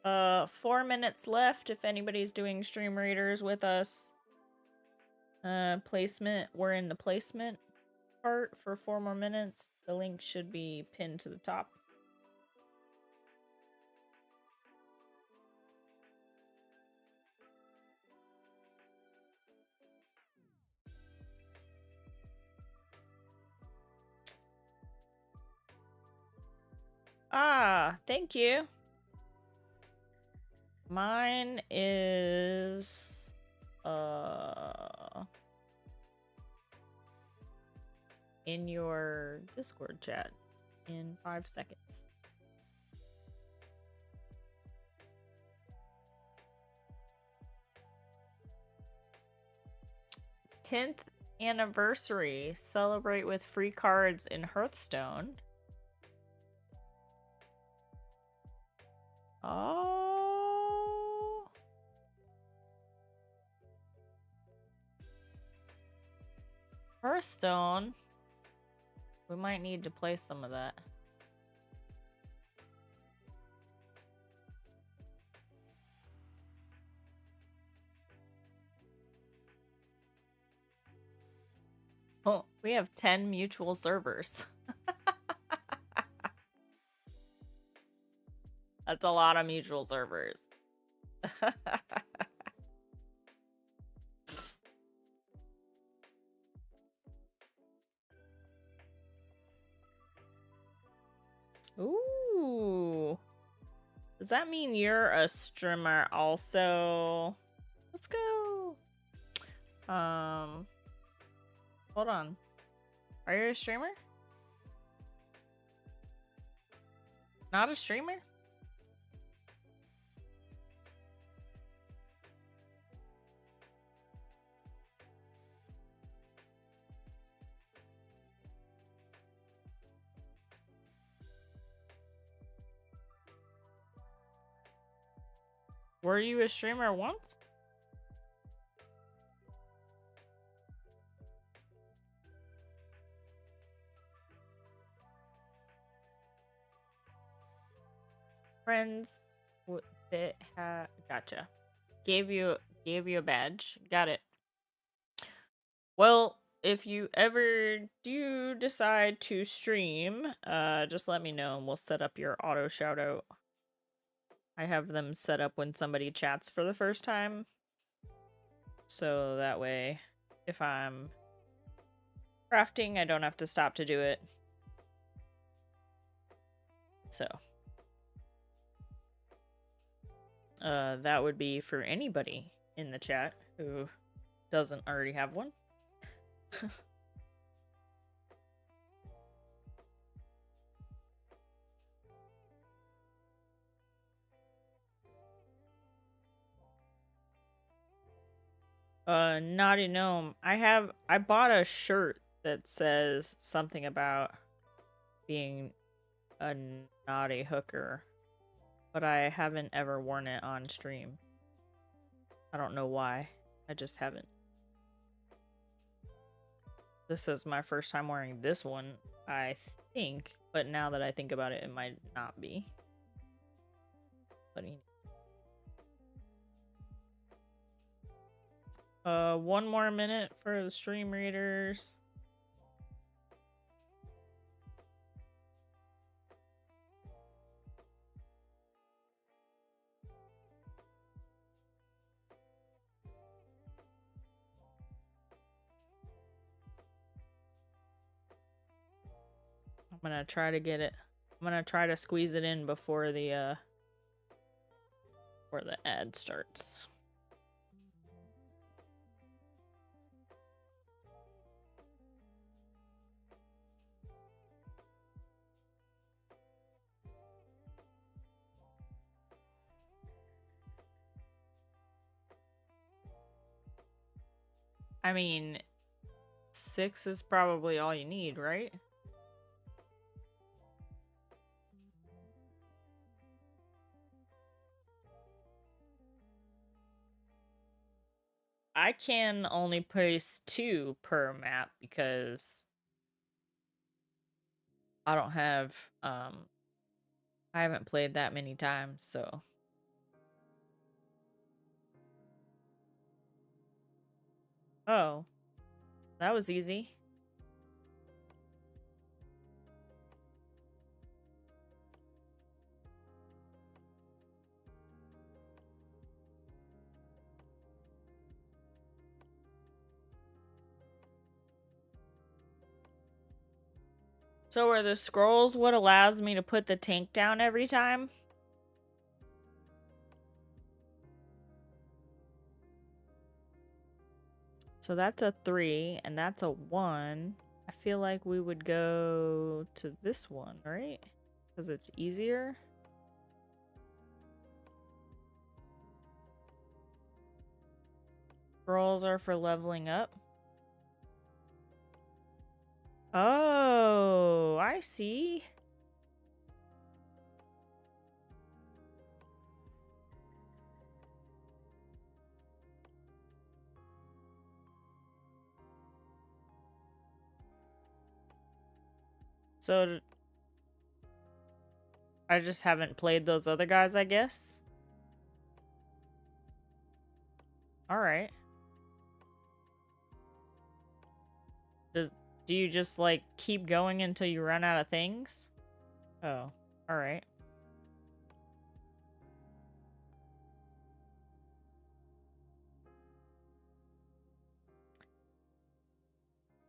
4 minutes left if anybody's doing stream readers with us. Placement. We're in the placement part for 4 more minutes. The link should be pinned to the top. Ah, thank you. Mine is in your Discord chat in 5 seconds. Tenth anniversary. Celebrate with free cards in Hearthstone. Oh. Hearthstone. We might need to play some of that. Oh, we have 10 mutual servers. That's a lot of mutual servers. Ooh. Does that mean you're a streamer also? Let's go. Hold on. Are you a streamer? Not a streamer? Were you a streamer once? Friends that gotcha. Gave you a badge. Got it. Well, if you ever do decide to stream, just let me know and we'll set up your auto shout out. I have them set up when somebody chats for the first time. So that way, if I'm crafting, I don't have to stop to do it. So. That would be for anybody in the chat who doesn't already have one. Naughty Gnome. I bought a shirt that says something about being a naughty hooker, but I haven't ever worn it on stream. I don't know why. I just haven't. This is my first time wearing this one, I think, but now that I think about it, it might not be. But one more minute for the stream readers. I'm gonna try to get it. I'm gonna try to squeeze it in before the ad starts. I mean, 6 is probably all you need, right? I can only place 2 per map because I don't have I haven't played that many times, so Oh, that was easy. So are the scrolls what allows me to put the tank down every time? So that's a 3, and that's a 1. I feel like we would go to this one, right? Because it's easier. Scrolls are for leveling up. Oh, I see. So I just haven't played those other guys, I guess. Alright. Do you just, like, keep going until you run out of things? Oh, alright.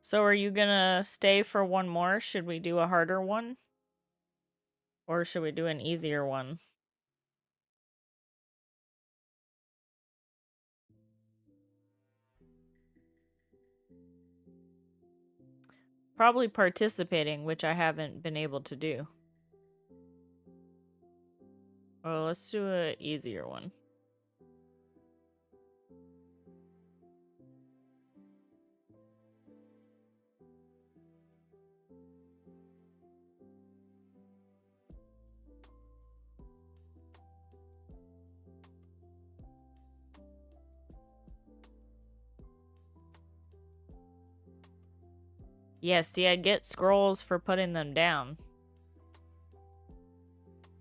So are you gonna stay for one more? Should we do a harder one? Or should we do an easier one? Probably participating, which I haven't been able to do. Well, let's do an easier one. Yeah, see, I get scrolls for putting them down.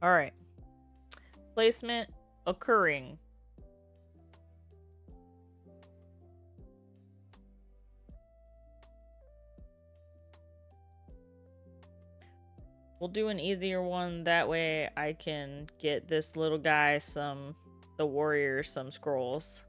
Alright. Placement occurring. We'll do an easier one, that way I can get this little guy the warrior some scrolls.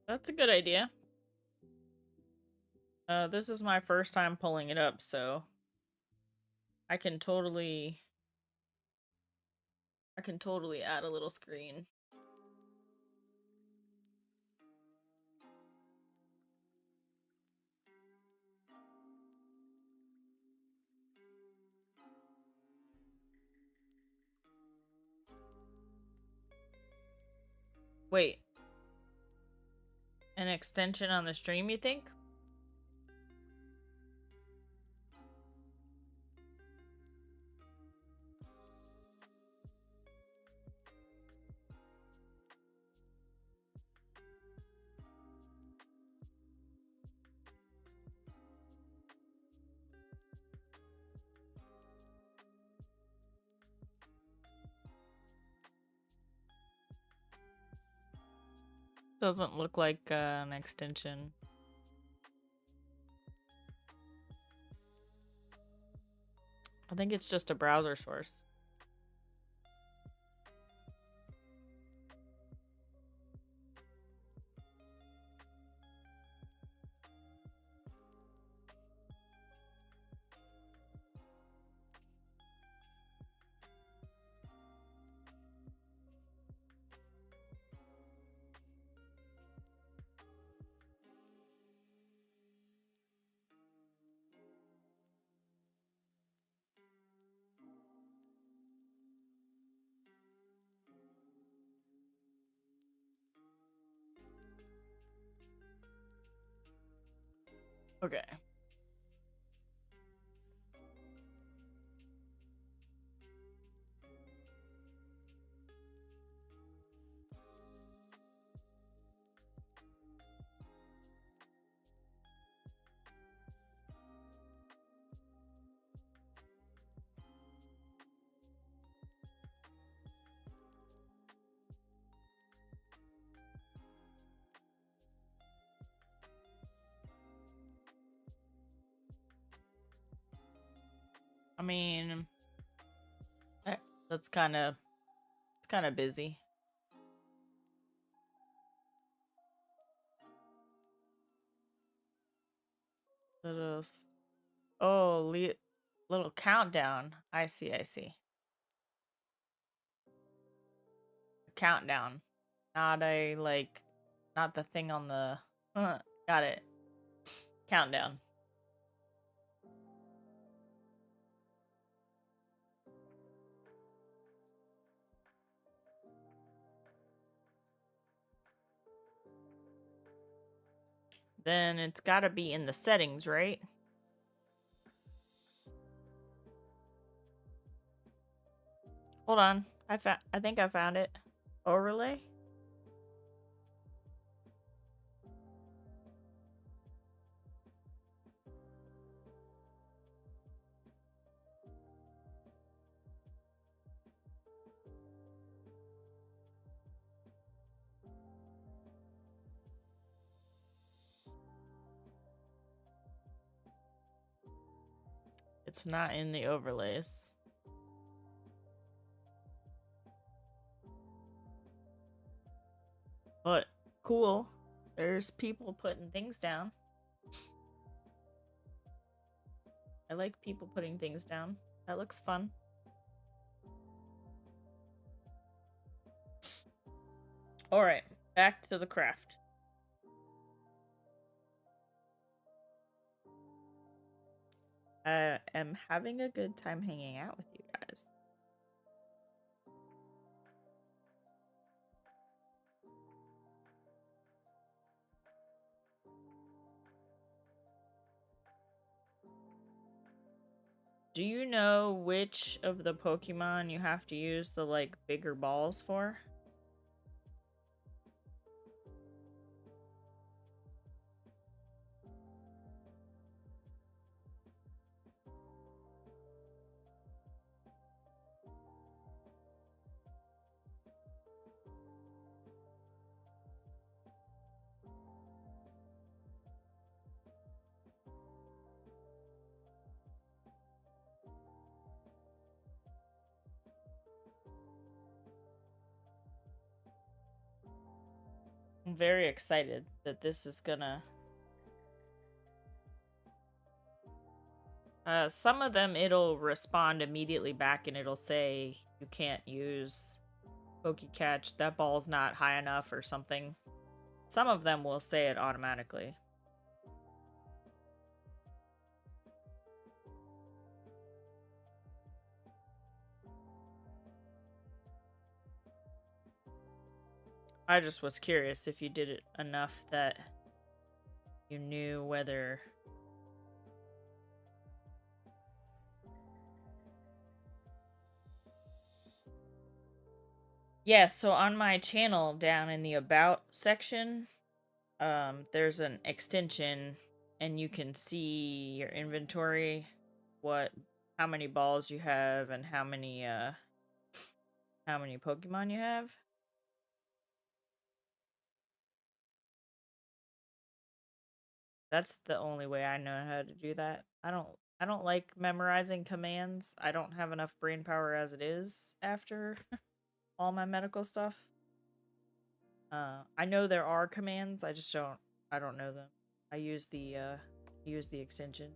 That's a good idea. This is my first time pulling it up, so I can totally add a little screen. Wait. An extension on the stream, you think? Doesn't look like an extension. I think it's just a browser source. Okay. I mean, that's kind of busy. Little oh, little countdown. I see, I see. Countdown. Not a like not the thing on the got it. Countdown. Then it's got to be in the settings, right? Hold on. I think I found it. Overlay? It's not in the overlays. But cool. There's people putting things down. I like people putting things down. That looks fun. All right, back to the craft. I am having a good time hanging out with you guys. Do you know which of the Pokemon you have to use the, like, bigger balls for? I'm very excited that this is gonna... some of them it'll respond immediately back and it'll say you can't use Pokecatch, that ball's not high enough or something. Some of them will say it automatically. I just was curious if you did it enough that you knew whether... Yes, so on my channel down in the About section, there's an extension and you can see your inventory, how many balls you have and how many Pokemon you have. That's the only way I know how to do that. I don't like memorizing commands. I don't have enough brain power as it is after all my medical stuff. I know there are commands, I don't know them. I use the extension.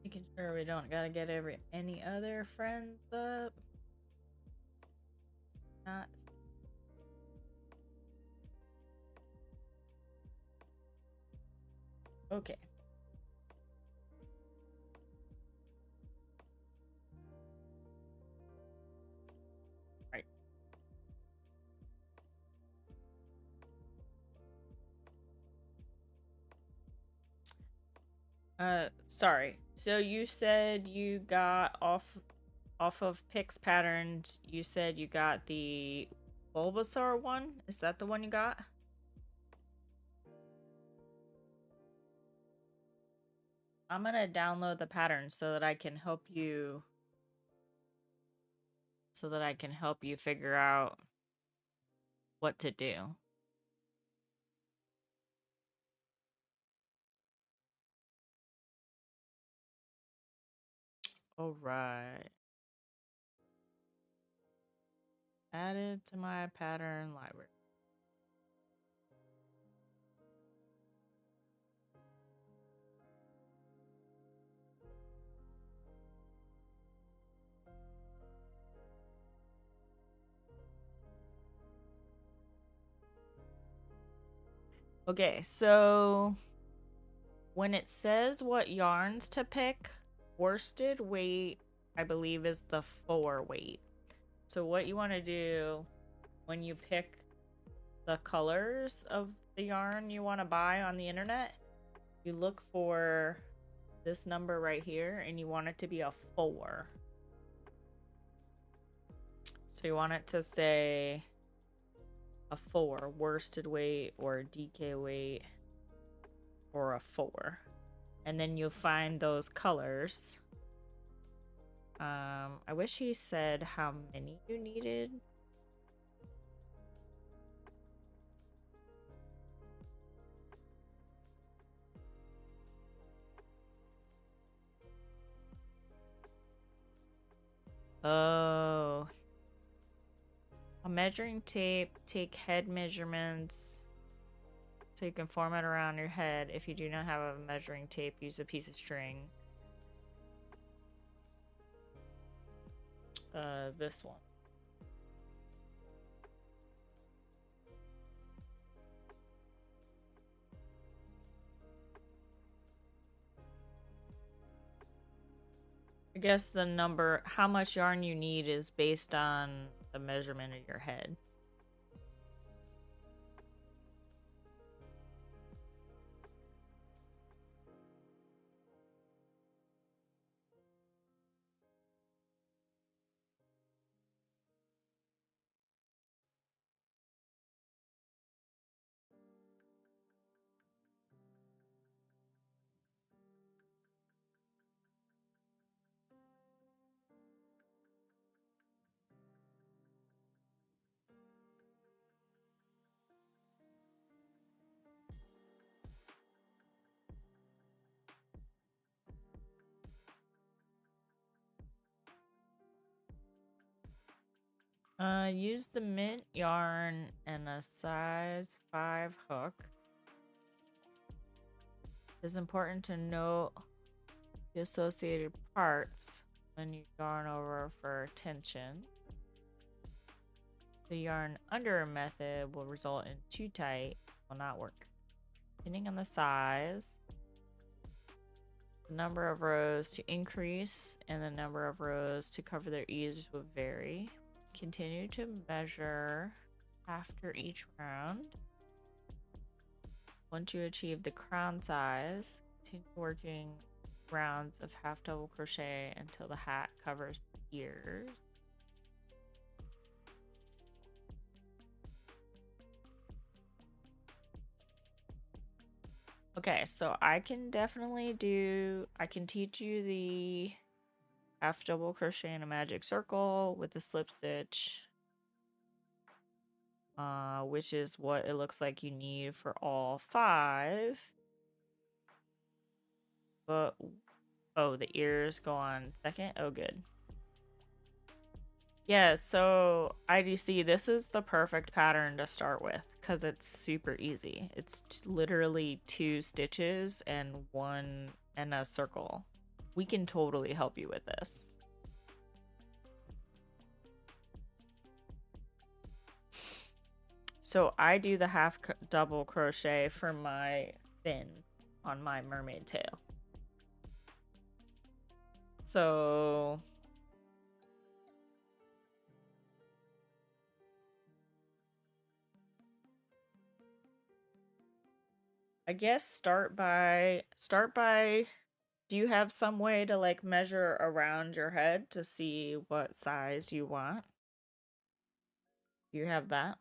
Making sure we don't gotta get any other friends up. Not okay. Right. Sorry. So you said you got off of Pix patterns. You said you got the Bulbasaur one. Is that the one you got? I'm gonna download the pattern so that I can help you. So that I can help you figure out what to do. All right. Added to my pattern library. Okay, so when it says what yarns to pick, worsted weight, I believe, is the 4 weight. So what you want to do when you pick the colors of the yarn you want to buy on the internet, you look for this number right here and you want it to be a 4. So you want it to say a 4, worsted weight or DK weight, or a 4. And then you'll find those colors. I wish he said how many you needed. Oh. A measuring tape, take head measurements so you can form it around your head. If you do not have a measuring tape, use a piece of string. This one. I guess the number, how much yarn you need is based on the measurement of your head. Use the mint yarn and a size 5 hook. It's important to note the associated parts when you yarn over for tension. The yarn under method will result in too tight, will not work. depending on the size, the number of rows to increase and the number of rows to cover their eaves will vary. Continue to measure after each round. Once you achieve the crown size, continue working rounds of half double crochet until the hat covers the ears. Okay, so I can teach you the half double crochet in a magic circle with the slip stitch, which is what it looks like you need for all 5. But, oh, the ears go on second? Oh, good. Yeah, so IDC, this is the perfect pattern to start with because it's super easy. It's literally 2 stitches and a circle. We can totally help you with this. So I do the half double crochet for my fin on my mermaid tail. So I guess start by do you have some way to like measure around your head to see what size you want? Do you have that?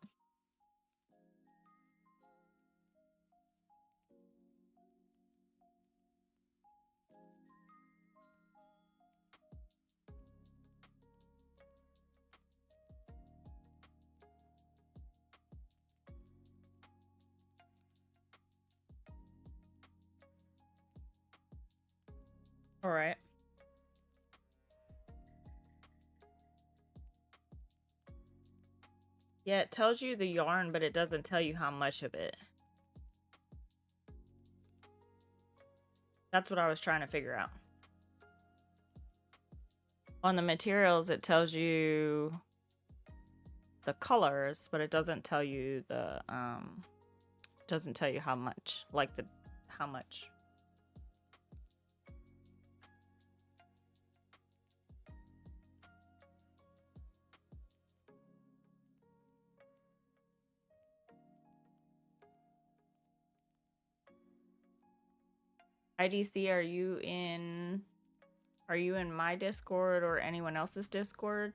All right. Yeah, it tells you the yarn, but it doesn't tell you how much of it. That's what I was trying to figure out. On the materials, it tells you the colors, but it doesn't tell you the doesn't tell you how much, like how much. IDC, are you in my Discord or anyone else's Discord?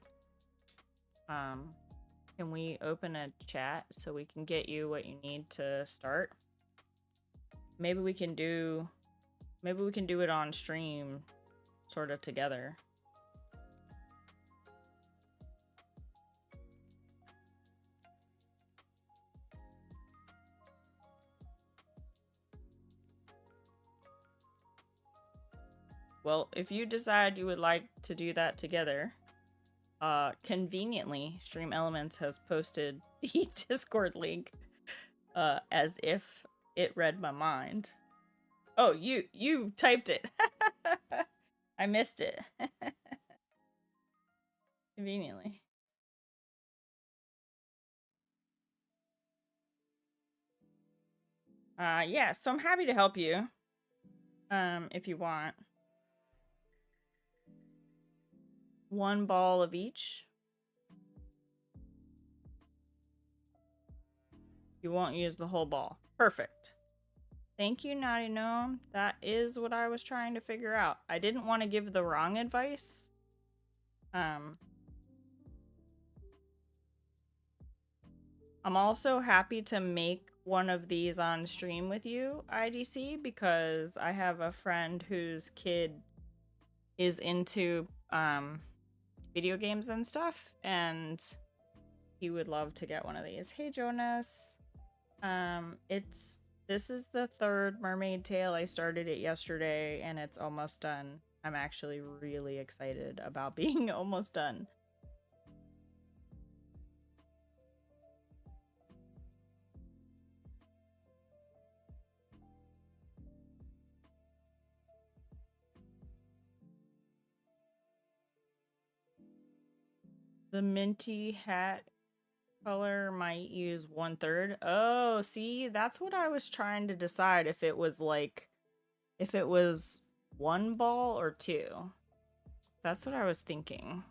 Can we open a chat so we can get you what you need to start? Maybe we can do it on stream sort of together. Well, if you decide you would like to do that together, conveniently, Stream Elements has posted the Discord link, as if it read my mind. Oh, you typed it. I missed it. Conveniently. Yeah, so I'm happy to help you. If you want. 1 ball of each. You won't use the whole ball. Perfect. Thank you, Naughty Gnome. That is what I was trying to figure out. I didn't want to give the wrong advice. I'm also happy to make one of these on stream with you, IDC, because I have a friend whose kid is into video games and stuff, and he would love to get one of these. Hey, Jonas. This is the 3rd mermaid tail. I started it yesterday and it's almost done. I'm actually really excited about being almost done. The minty hat color might use 1/3. Oh, see, that's what I was trying to decide if it was like, if it was 1 ball or 2. That's what I was thinking.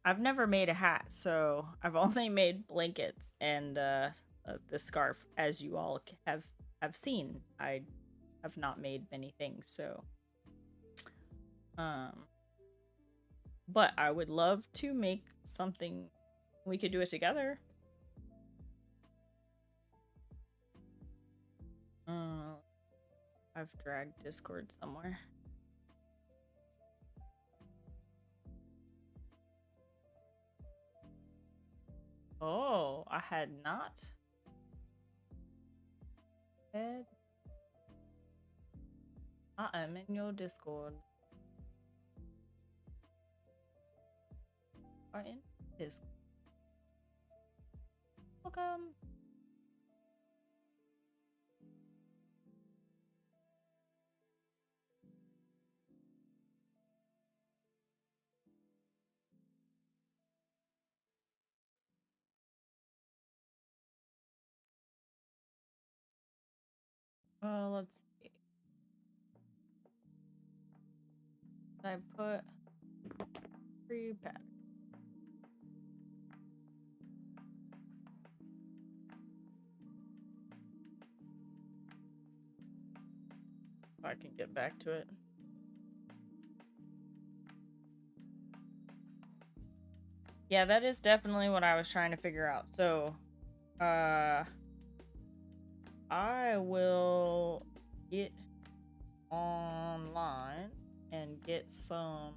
I've never made a hat, so I've only made blankets and the scarf, as you all have seen. I have not made many things, so but I would love to make something. We could do it together. I've dragged Discord somewhere. Oh, I had not. I am in your Discord. Are in Discord. Welcome. Let's see. I put free pattern. If I can get back to it. Yeah, that is definitely what I was trying to figure out. So, I will get online and get some.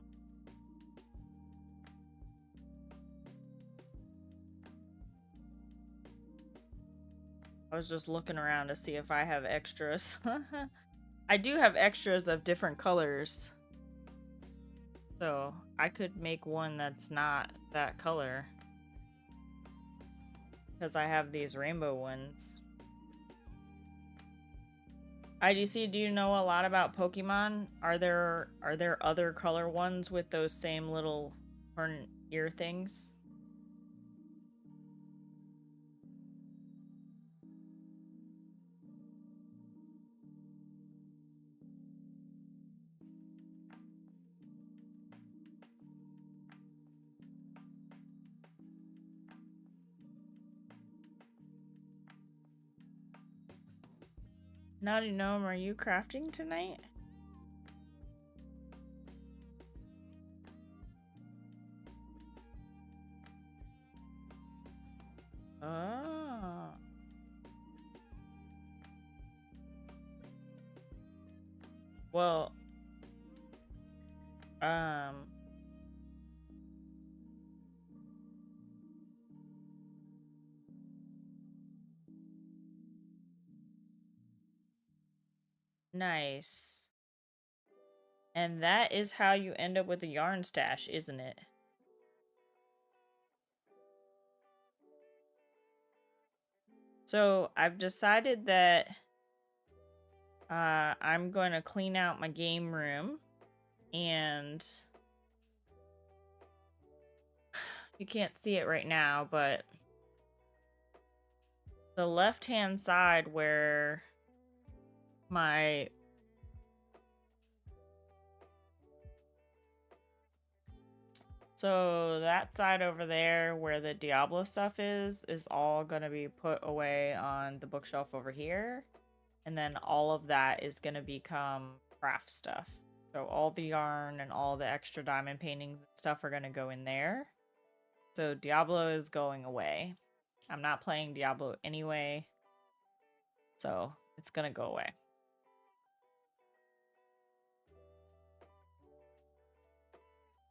I was just looking around to see if I have extras. I do have extras of different colors. So I could make one that's not that color. Because I have these rainbow ones. IDC, do you know a lot about Pokemon? Are there other color ones with those same little horn ear things? Naughty Gnome, are you crafting tonight? Oh. Well, nice. And that is how you end up with a yarn stash, isn't it? So I've decided that I'm going to clean out my game room, and you can't see it right now, but the left-hand side where my so that side over there where the Diablo stuff is all gonna be put away on the bookshelf over here. And then all of that is gonna become craft stuff. So all the yarn and all the extra diamond paintings and stuff are gonna go in there. So Diablo is going away. I'm not playing Diablo anyway. So it's gonna go away.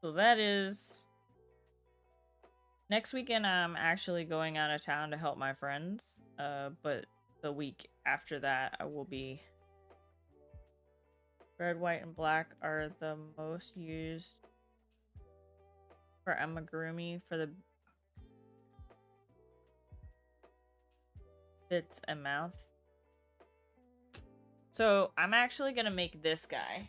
So that is... Next weekend, I'm actually going out of town to help my friends. But the week after that, I will be... Red, white, and black are the most used for amigurumi for the bits and mouth. So I'm actually gonna make this guy.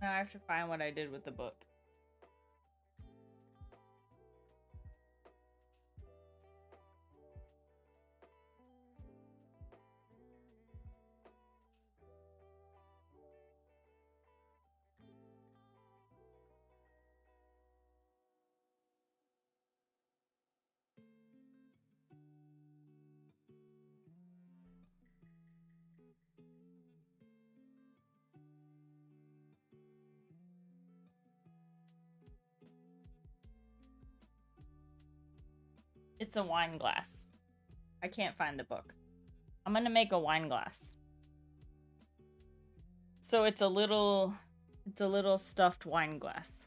Now I have to find what I did with the book. It's a wine glass. I can't find the book. I'm gonna make a wine glass. So it's a little stuffed wine glass.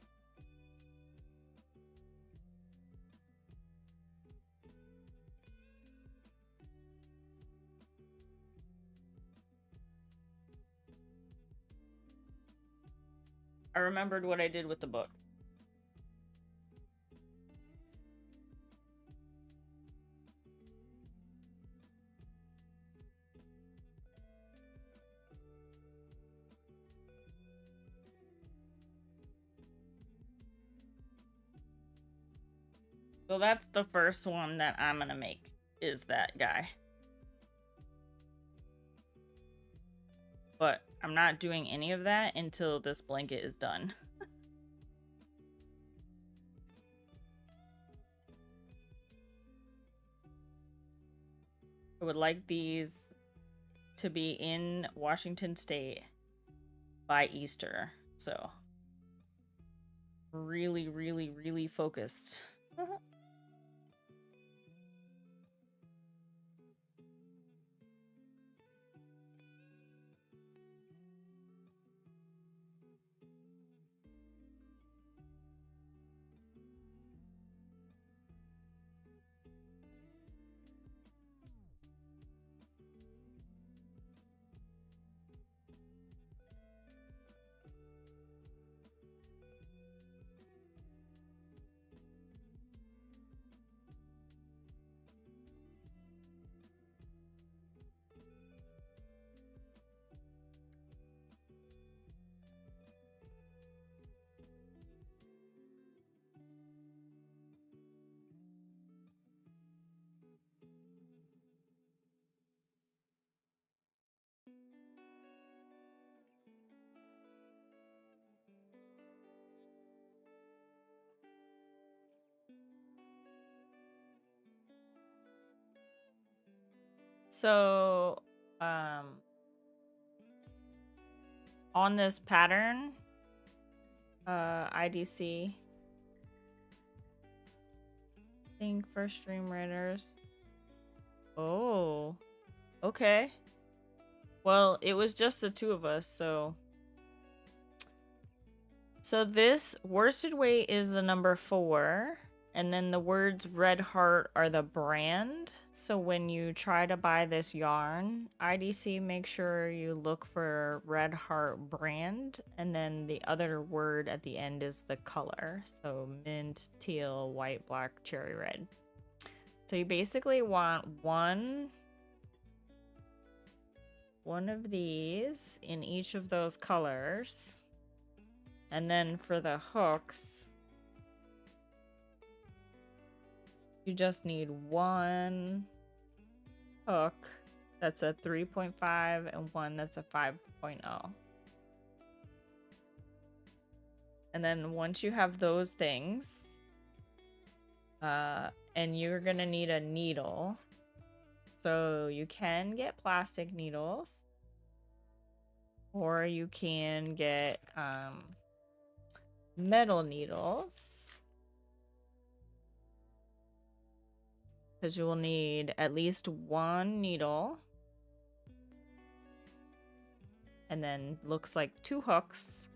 I remembered what I did with the book. So that's the first one that I'm gonna make, is that guy. But I'm not doing any of that until this blanket is done. I would like these to be in Washington State by Easter. So really, really, really focused. So, on this pattern, IDC, think for stream writers. Oh, okay. Well, it was just the two of us, so. So this worsted weight is the number 4, and then the words red heart are the brand. So when you try to buy this yarn, IDC, make sure you look for red heart brand, and then the other word at the end is the color. So mint, teal, white, black, cherry red. So you basically want one of these in each of those colors. And then for the hooks, you just need one hook that's a 3.5 and one that's a 5.0. And then once you have those things, and you're gonna need a needle. So you can get plastic needles, or you can get metal needles, because you will need at least one needle, and then looks like 2 hooks,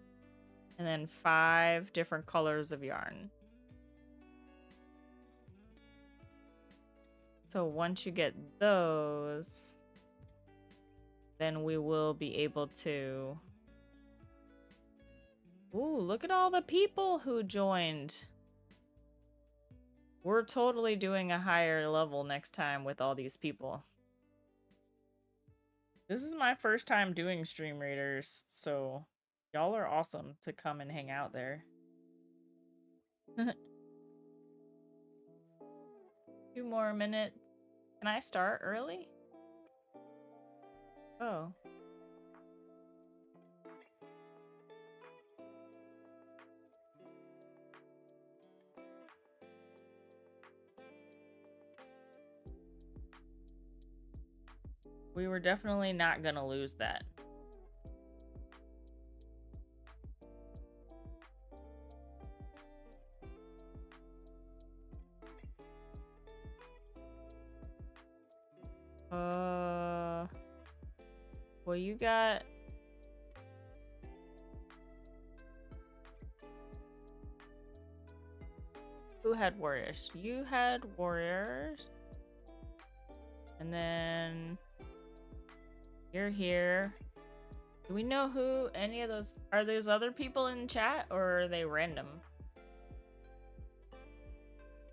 and then 5 different colors of yarn. So once you get those, then we will be able to... Ooh, look at all the people who joined. We're totally doing a higher level next time with all these people. This is my first time doing stream readers, so Y'all are awesome to come and hang out there. 2 more minutes. Can I start early? Oh. We were definitely not gonna lose that. Well, you got... Who had warriors? You had warriors. And then... You're here. Do we know who any of those... Are those other people in chat, or are they random?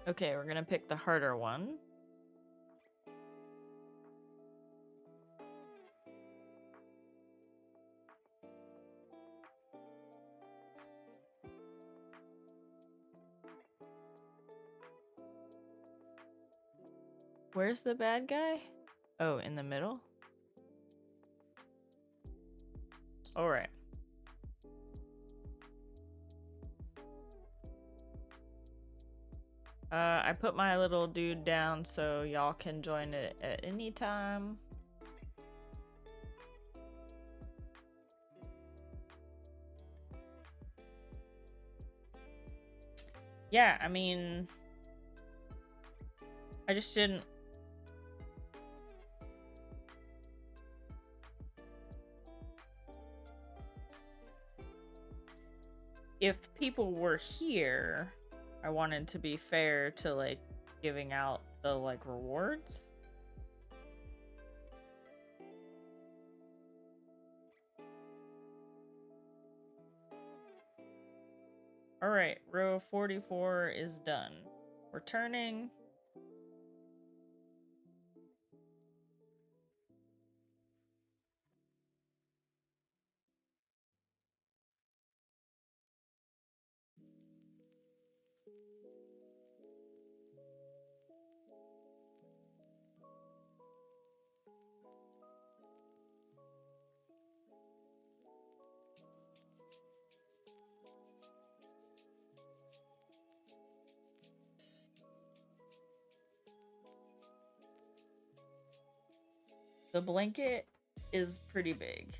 Okay, we're gonna pick the harder one. Where's the bad guy? Oh, in the middle? Alright. I put my little dude down so y'all can join it at any time. Yeah, I mean... I just didn't... If people were here, I wanted to be fair to, like, giving out the, like, rewards. Alright, row 44 is done. We're turning. The blanket is pretty big.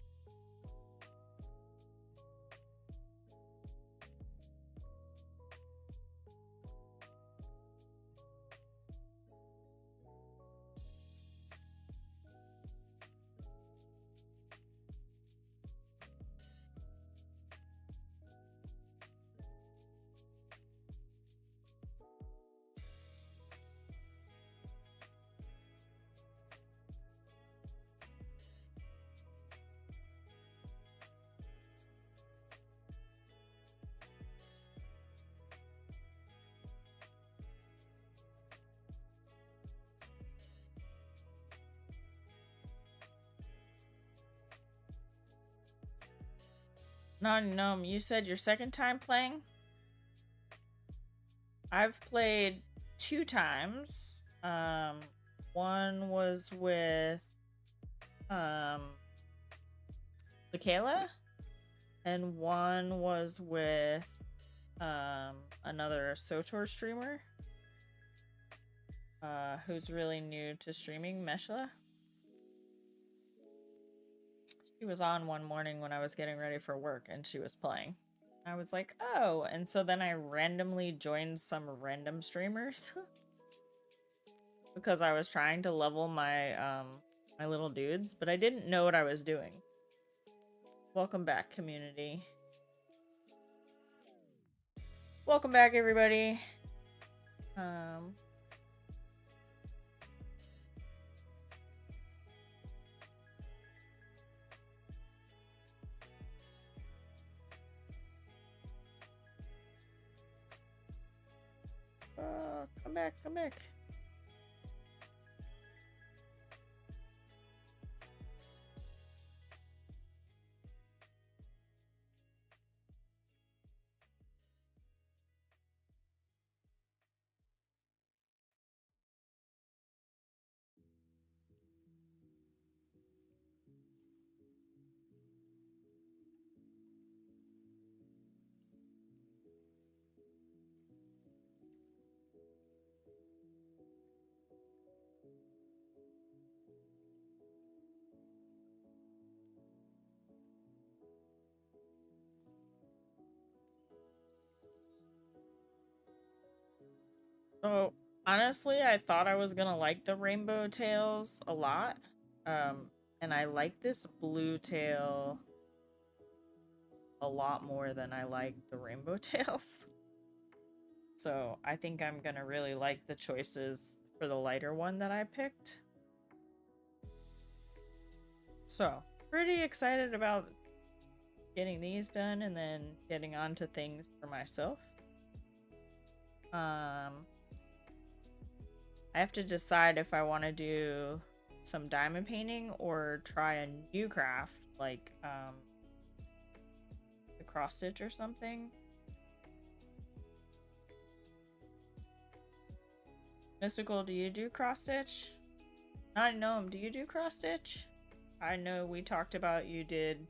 No, you said your second time playing? I've played 2 times. One was with Michaela, and one was with another SOTOR streamer who's really new to streaming, Meshla. She was on one morning when I was getting ready for work and she was playing. I was like, oh, and so then I randomly joined some random streamers because I was trying to level my my little dudes, but I didn't know what I was doing. Welcome back, community. Welcome back, everybody. Come back, come back. So honestly, I thought I was gonna like the rainbow tails a lot. And I like this blue tail a lot more than I like the rainbow tails. So I think I'm gonna really like the choices for the lighter one that I picked. So pretty excited about getting these done and then getting on to things for myself. I have to decide if I want to do some diamond painting or try a new craft like the cross stitch or something. Mystical, do you do cross stitch? Not Gnome, do you do cross stitch? I know we talked about you did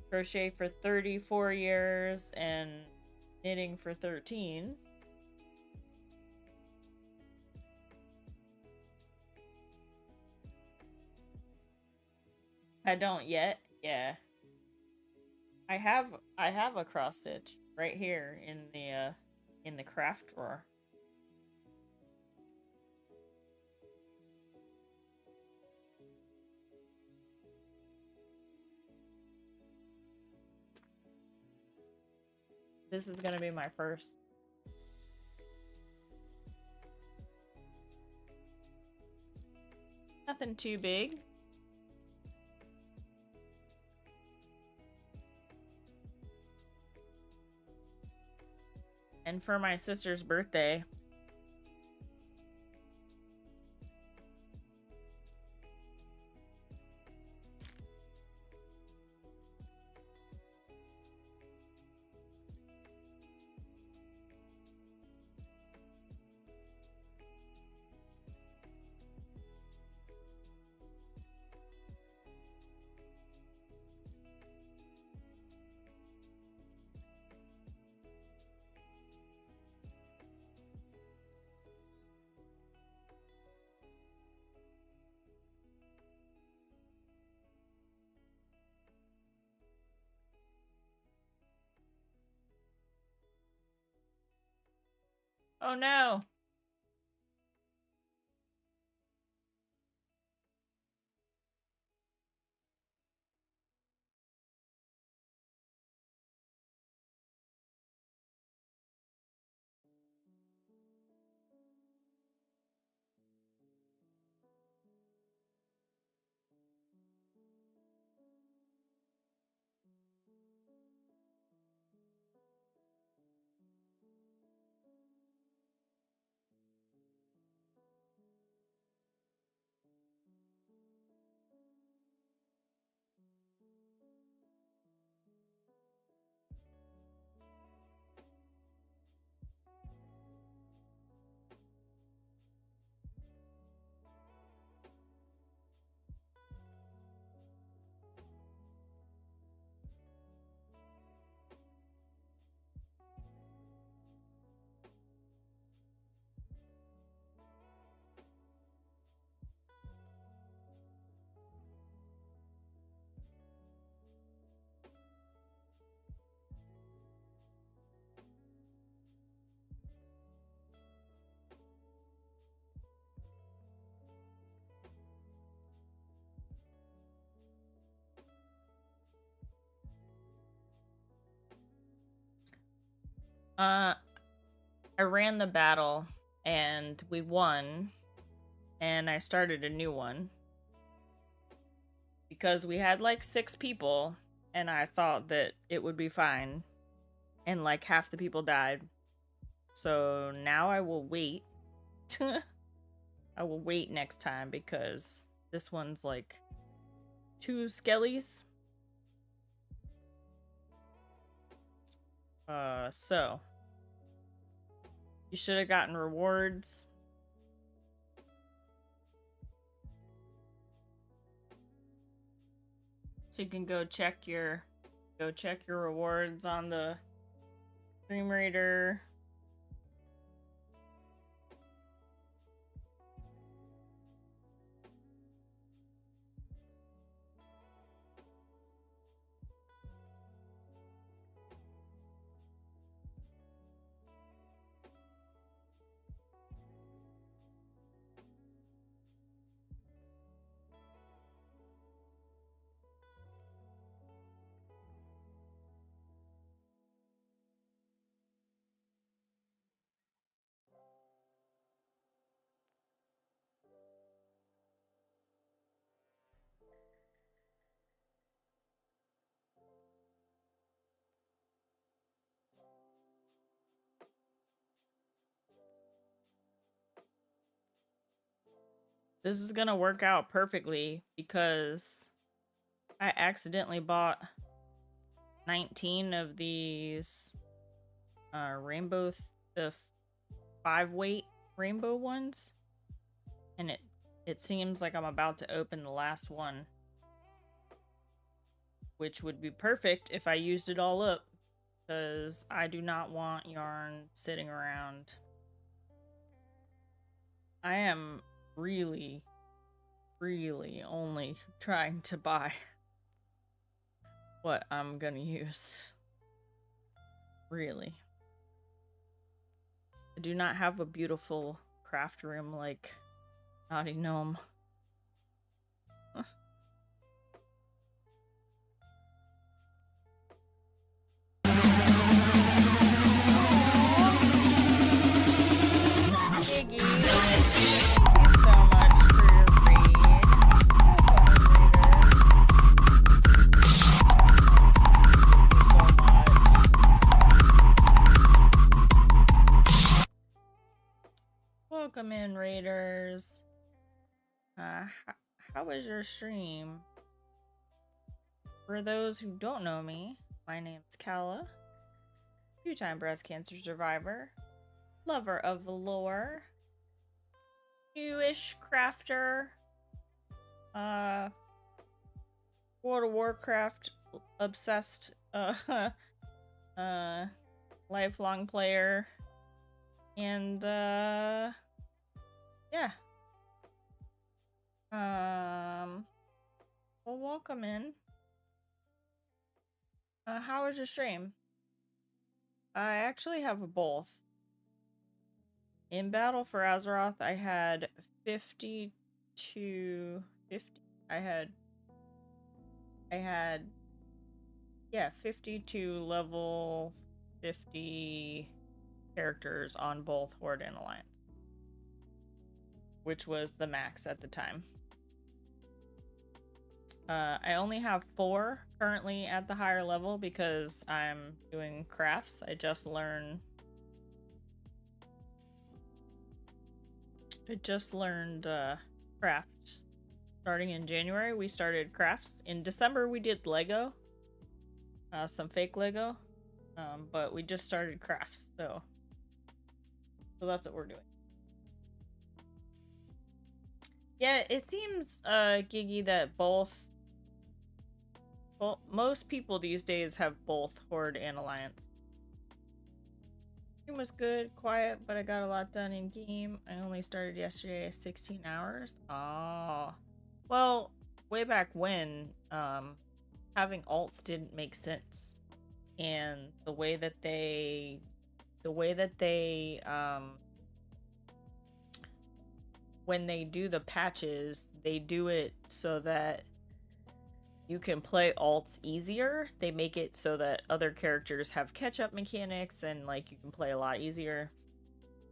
crochet for 34 years and knitting for 13. I don't yet. Yeah. I have a cross stitch right here in the craft drawer. This is gonna be my first. Nothing too big. And for my sister's birthday, oh no. Uh I ran the battle and we won and I started a new one because we had like 6 people and I thought that it would be fine and like half the people died. So now I will wait. I will wait next time because this one's like 2 skellies. So you should have gotten rewards. So you can go check your rewards on the Dream Reader. This is gonna work out perfectly because I accidentally bought 19 of these rainbow, the 5-weight rainbow ones, and it seems like I'm about to open the last one, which would be perfect if I used it all up, because I do not want yarn sitting around. I am really, really only trying to buy what I'm gonna use. Really. I do not have a beautiful craft room like Naughty Gnome. Iggy, thank you so much for your raid. Welcome in, raiders. How was your stream? For those who don't know me, my name's Kala, 2-time breast cancer survivor, lover of the lore, newish crafter, World of Warcraft obsessed, lifelong player, and, yeah. Well, welcome in. How was your stream? I actually have both. In Battle for Azeroth, I had 50. I had, yeah, 52 level 50 characters on both Horde and Alliance, which was the max at the time. I only have 4 currently at the higher level because I'm doing crafts. I just learned crafts. Starting in January, we started crafts. In December, we did Lego. Some fake Lego. But we just started crafts, so that's what we're doing. Yeah, it seems, Giggy, that most people these days have both Horde and Alliance. Stream was good, quiet, but I got a lot done in game. I only started yesterday, 16 hours. Oh, well, way back when, having alts didn't make sense, and the way that they, when they do the patches, they do it so that you can play alts easier. They make it so that other characters have catch-up mechanics and like you can play a lot easier.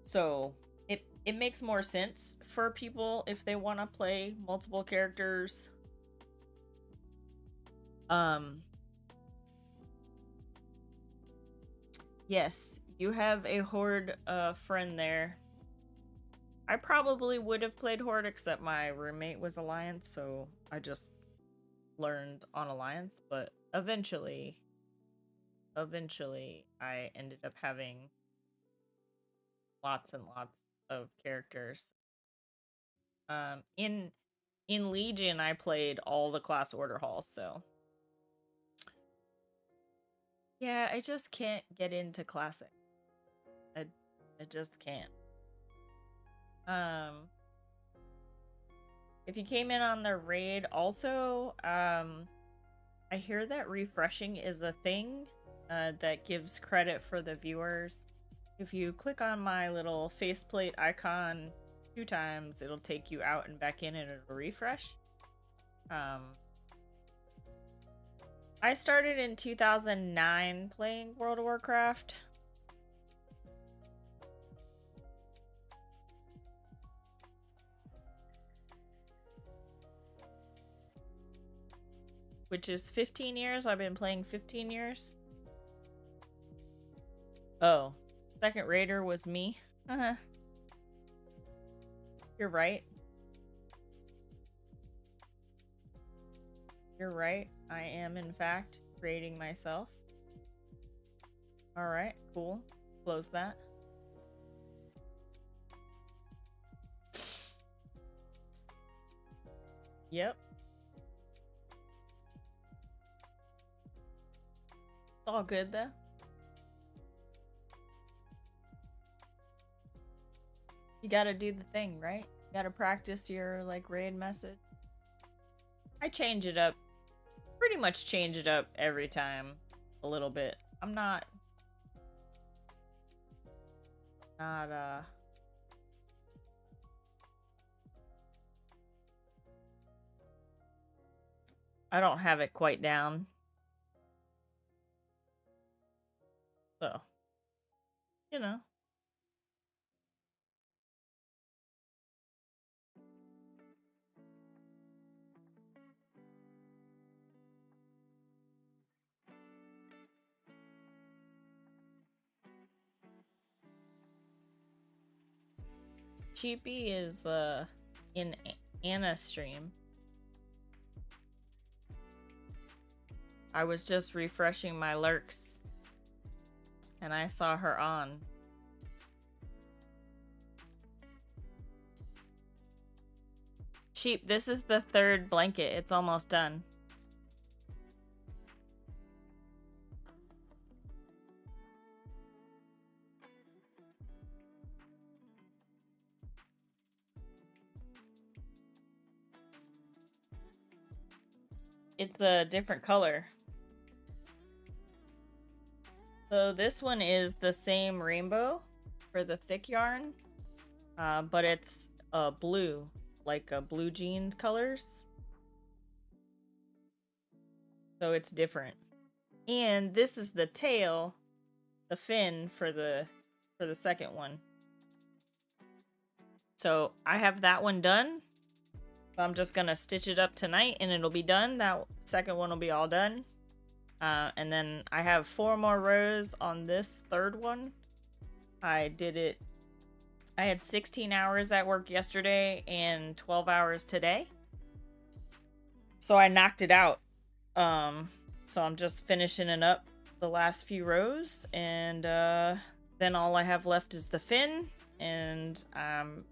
So it makes more sense for people if they want to play multiple characters. Yes, you have a Horde friend there. I probably would have played Horde, except my roommate was Alliance, so I just learned on Alliance, but eventually I ended up having lots and lots of characters. In Legion, I played all the class order halls, so yeah, I just can't get into Classic. I just can't. If you came in on the raid, also, I hear that refreshing is a thing that gives credit for the viewers. If you click on my little faceplate icon 2 times, it'll take you out and back in and it'll refresh. I started in 2009 playing World of Warcraft. Which is 15 years. I've been playing 15 years. Oh, second raider was me. You're right. You're right. I am, in fact, creating myself. Alright, cool. Close that. Yep. It's all good, though. You gotta do the thing, right? You gotta practice your, like, raid message. I change it up. Pretty much change it up every time. A little bit. I'm not... I don't have it quite down. So, you know. Cheapy is in Anna's stream. I was just refreshing my lurks and I saw her on. Sheep, this is the third blanket. It's almost done. It's a different color. So this one is the same rainbow for the thick yarn, but it's blue, like blue jeans colors. So it's different. And this is the tail, the fin for the second one. So I have that one done. So I'm just gonna stitch it up tonight and it'll be done. That second one will be all done. And then I have 4 more rows on this third one. I did it. I had 16 hours at work yesterday and 12 hours today. So I knocked it out. So I'm just finishing it up the last few rows. And then all I have left is the fin. And I'm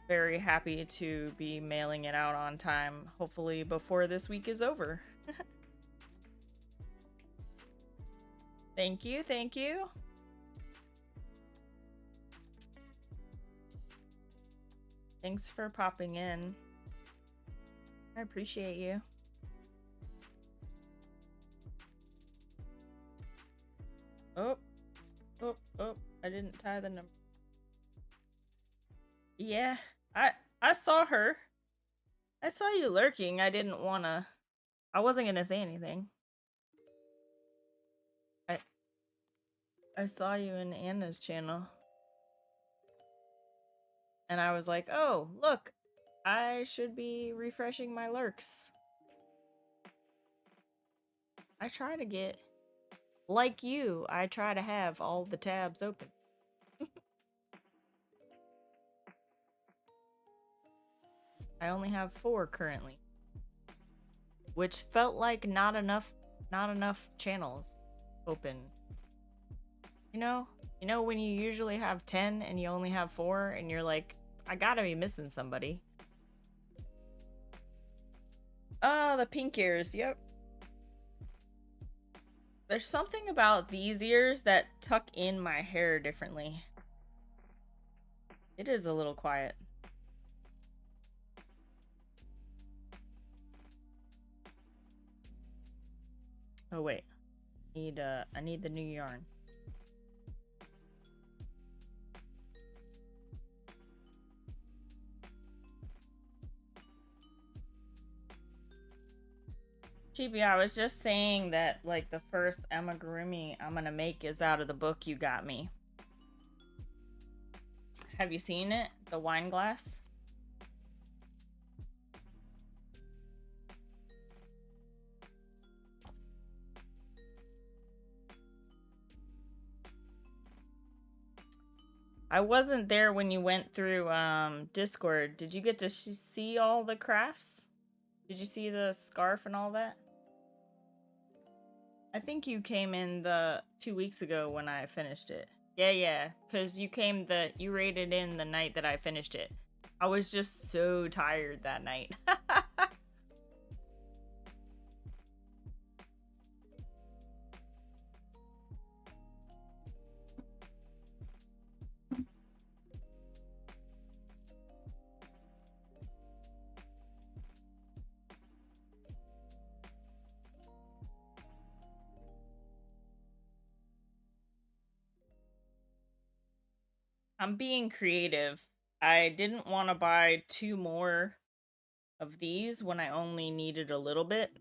very happy to be mailing it out on time. Hopefully before this week is over. Thank you, thank you. Thanks for popping in. I appreciate you. Oh, I didn't tie the number. Yeah, I saw her. I saw you lurking. I didn't wanna... I wasn't gonna say anything. I saw you in Anna's channel. And I was like, oh, look, I should be refreshing my lurks. I try to get, like you, I try to have all the tabs open. I only have 4 currently. Which felt like not enough channels open. You know when you usually have 10 and you only have 4 and you're like, I gotta be missing somebody. Oh, the pink ears, yep. There's something about these ears that tuck in my hair differently. It is a little quiet. Oh wait, I need the new yarn. Chibi, I was just saying that, like, the first amigurumi I'm gonna make is out of the book you got me. Have you seen it? The wine glass? I wasn't there when you went through Discord. Did you get to see all the crafts? Did you see the scarf and all that? I think you came in the 2 weeks ago when I finished it. Yeah, because you raided in the night that I finished it. I was just so tired that night. I'm being creative. I didn't want to buy 2 more of these when I only needed a little bit.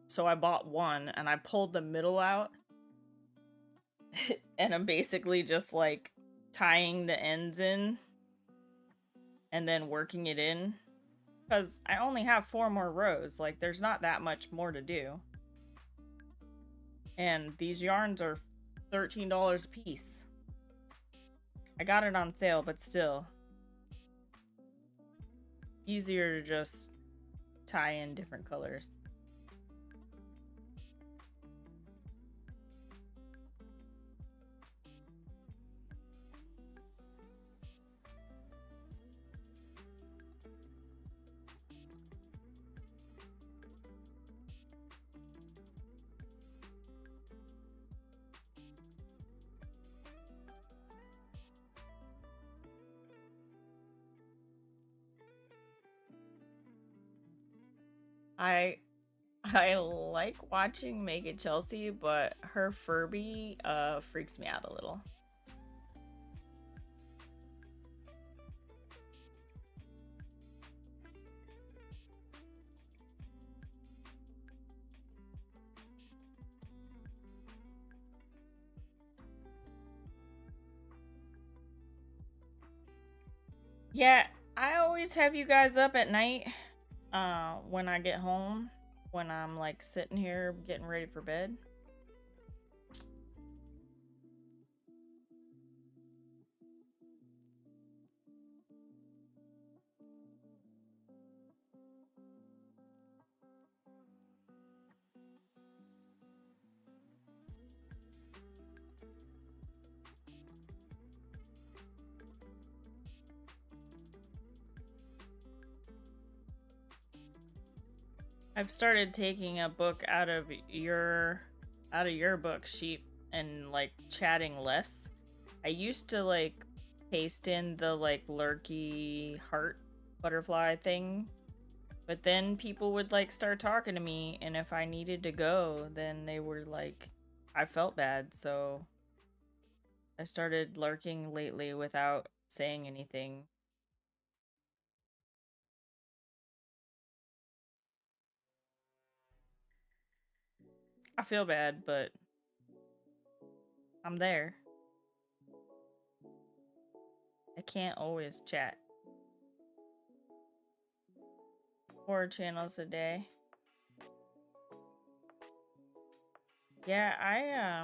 So I bought 1 and I pulled the middle out. And I'm basically just like tying the ends in and then working it in. Because I only have 4 more rows. Like, there's not that much more to do. And these yarns are $13 a piece. I got it on sale, but still. Easier to just tie in different colors. I like watching Make It Chelsea, but her Furby freaks me out a little. Yeah, I always have you guys up at night when I get home, when I'm like sitting here getting ready for bed. I've started taking a book out of your book sheet and like chatting less. I used to like paste in the like lurky heart butterfly thing, but then people would like start talking to me, and if I needed to go, then they were like, I felt bad, so I started lurking lately without saying anything. I feel bad, but I'm there. I can't always chat. 4 channels a day. Yeah, I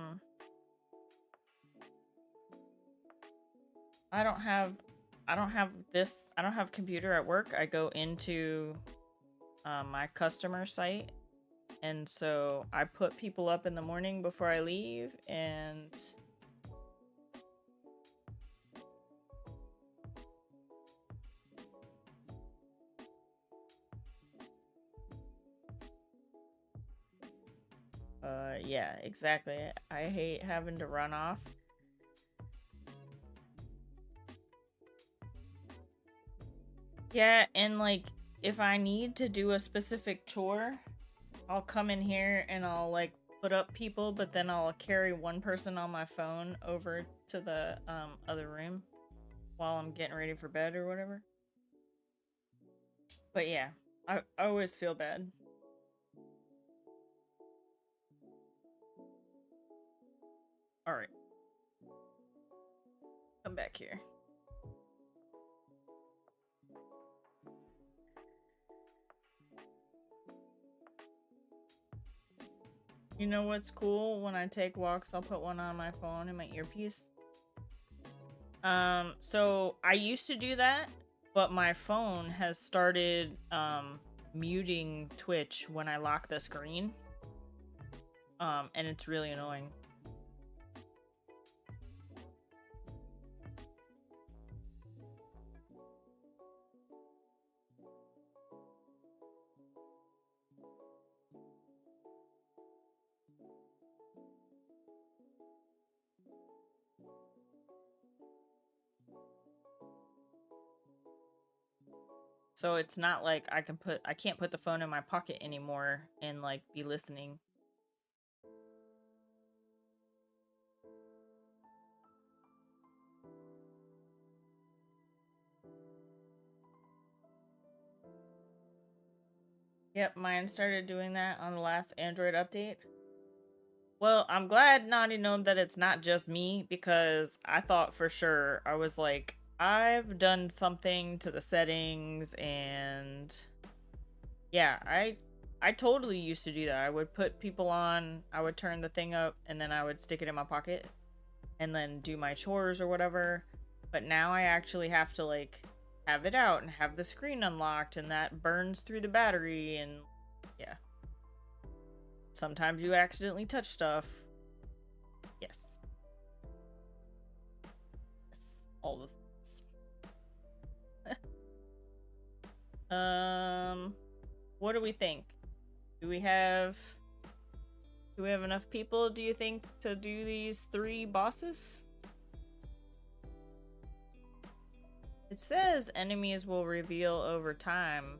don't have I don't have computer at work. I go into my customer site, and so I put people up in the morning before I leave, and yeah, exactly. I hate having to run off. Yeah, and like if I need to do a specific chore, I'll come in here and I'll like put up people, but then I'll carry one person on my phone over to the other room while I'm getting ready for bed or whatever. But yeah, I always feel bad. Alright. Come back here. You know what's cool? When I take walks, I'll put one on my phone and my earpiece. So I used to do that, but my phone has started muting Twitch when I lock the screen. And it's really annoying. So it's not like I can't put the phone in my pocket anymore and like be listening. Yep, mine started doing that on the last Android update. Well, I'm glad Naughty Gnome that it's not just me, because I thought for sure, I was like, I've done something to the settings, and yeah, I totally used to do that. I would put people on, I would turn the thing up, and then I would stick it in my pocket and then do my chores or whatever. But now I actually have to like have it out and have the screen unlocked, and that burns through the battery, and yeah. Sometimes you accidentally touch stuff. Yes. Yes. All the things. What do we think? Do we have enough people, do you think, to do these 3 bosses? It says enemies will reveal over time.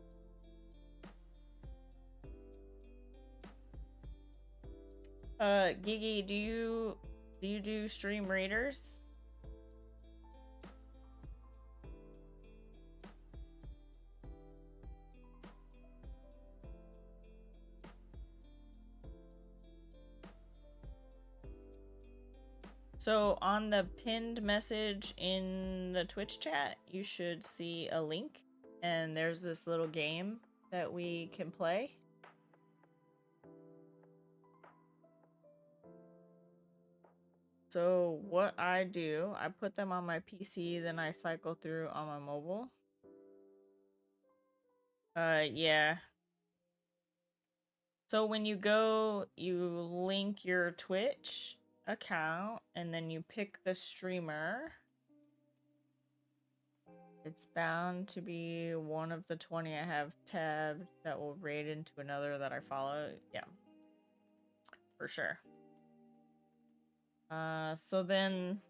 Gigi, do you do stream raiders? So on the pinned message in the Twitch chat, you should see a link, and there's this little game that we can play. So what I do, I put them on my PC, then I cycle through on my mobile. Yeah. So when you go, you link your Twitch account, and then you pick the streamer. It's bound to be one of the 20 I have tabbed that will raid into another that I follow. Yeah. For sure. So then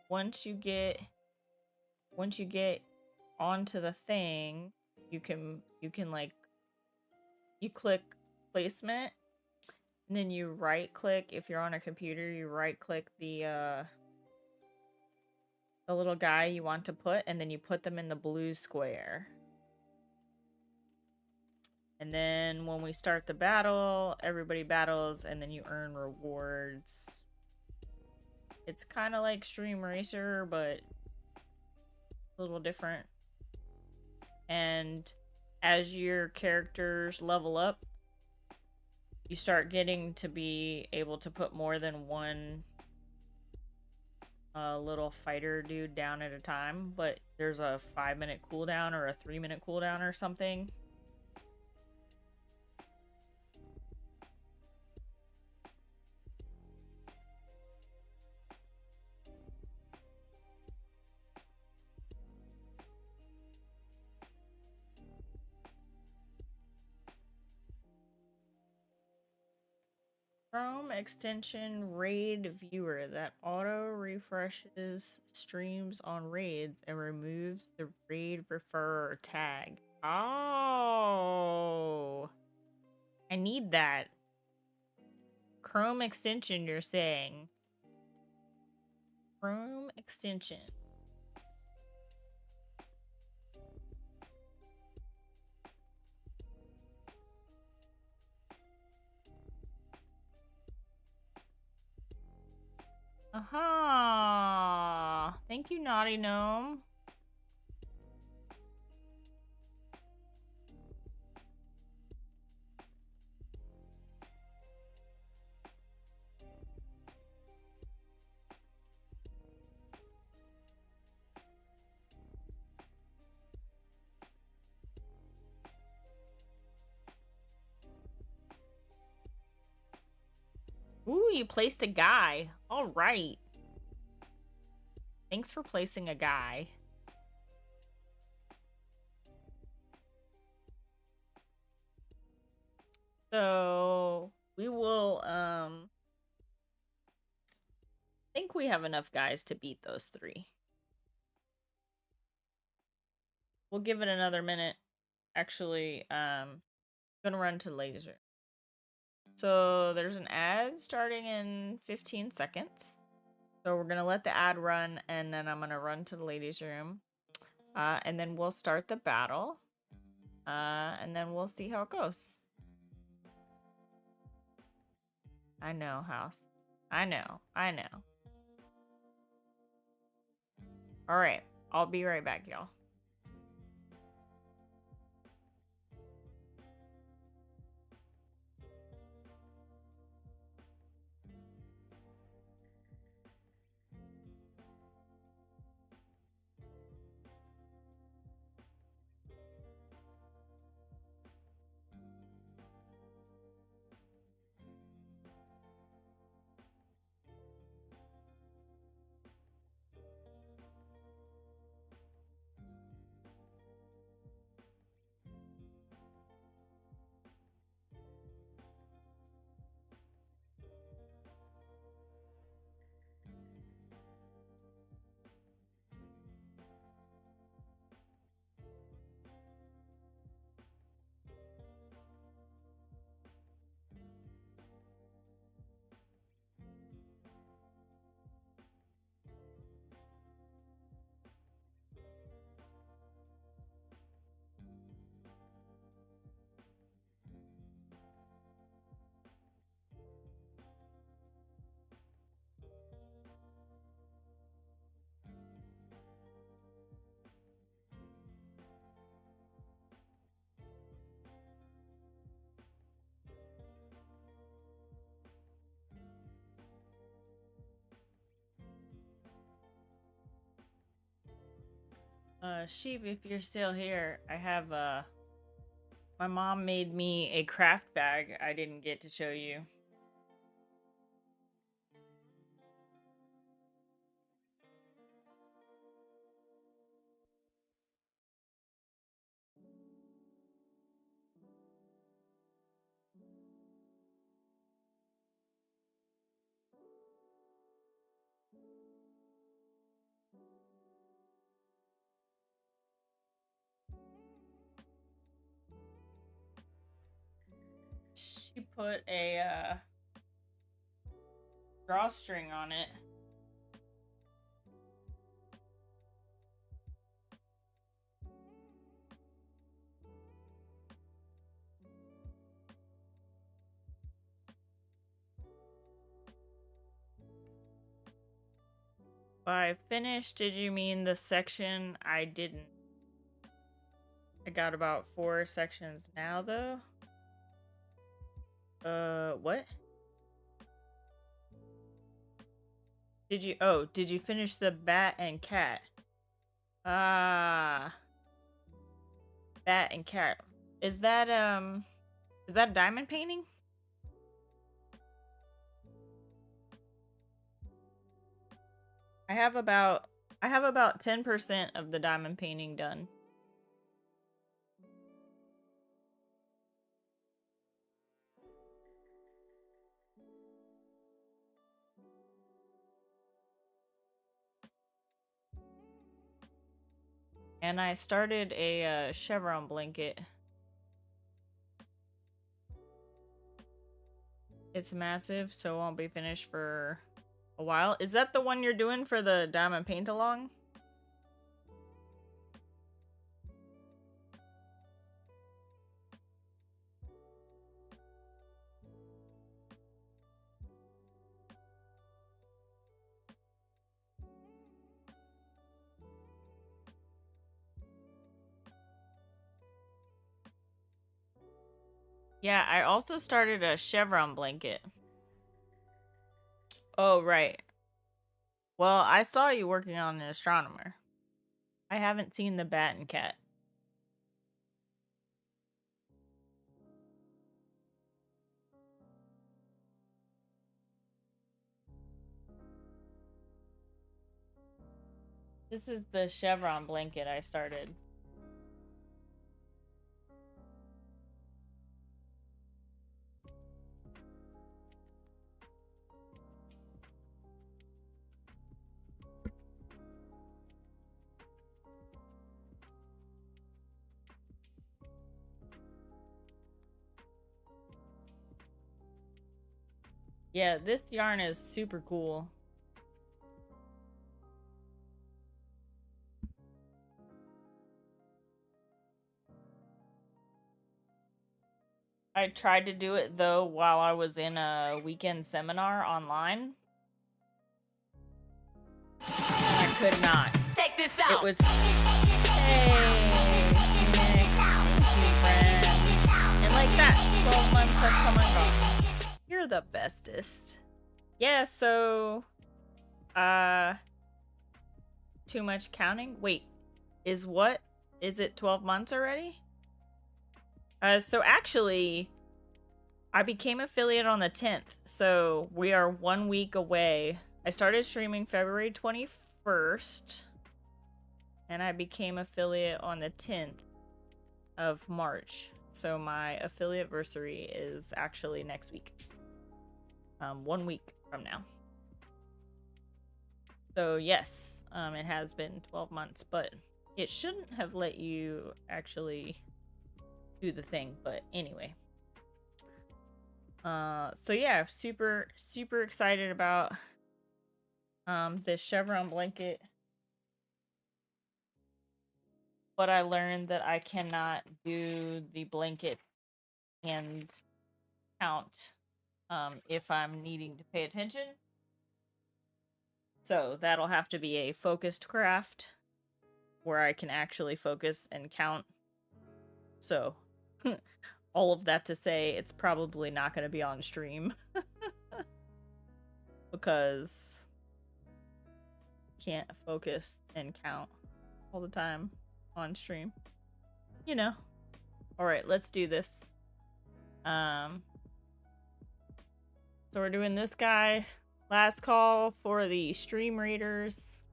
once you get onto the thing, you can like, you click placement, and then you right click. If you're on a computer, you right click the little guy you want to put, and then you put them in the blue square. And then when we start the battle, everybody battles, and then you earn rewards. It's kind of like Stream Racer, but a little different. And as your characters level up, you start getting to be able to put more than one little fighter dude down at a time, but there's a 5-minute cooldown or a 3-minute cooldown or something. Chrome extension raid viewer that auto refreshes streams on raids and removes the raid referrer tag. Oh, I need that. Chrome extension, you're saying? Chrome extension. Aha! Thank you, Naughty Gnome. Ooh, you placed a guy. All right. Thanks for placing a guy. So we will think we have enough guys to beat those three. We'll give it another minute. Actually, gonna run to the ladies' room. So there's an ad starting in 15 seconds. So we're gonna let the ad run, and then I'm gonna run to the ladies' room. And then we'll start the battle. And then we'll see how it goes. I know, House. I know. Alright, I'll be right back, y'all. Sheep, if you're still here, I have, my mom made me a craft bag I didn't get to show you. She put a, drawstring on it. By finished, did you mean the section I didn't? I got about 4 sections now, though. What? Did you finish the bat and cat? Ah. Bat and cat. Is that a diamond painting? I have about 10% of the diamond painting done. And I started a chevron blanket. It's massive, so it won't be finished for a while. Is that the one you're doing for the diamond paint along? Yeah, I also started a chevron blanket. Oh, right. Well, I saw you working on an astronomer. I haven't seen the bat and cat. This is the chevron blanket I started. Yeah, this yarn is super cool. I tried to do it though while I was in a weekend seminar online. And I could not. Check this out. It was hey, Nick, friend. And like that, 12 months have come and gone. You're the bestest. Yeah, so too much counting? Wait, is it 12 months already? So actually, I became affiliate on the 10th, so we are 1 week away. I started streaming February 21st, and I became affiliate on the 10th of March. So my affiliate anniversary is actually next week. 1 week from now. So yes, it has been 12 months, but it shouldn't have let you actually do the thing, but anyway. So yeah, super excited about this chevron blanket. But I learned that I cannot do the blanket and count if I'm needing to pay attention. So that'll have to be a focused craft where I can actually focus and count. So all of that to say, it's probably not going to be on stream. Because can't focus and count all the time on stream. You know. Alright, let's do this. So we're doing this guy. Last call for the stream readers.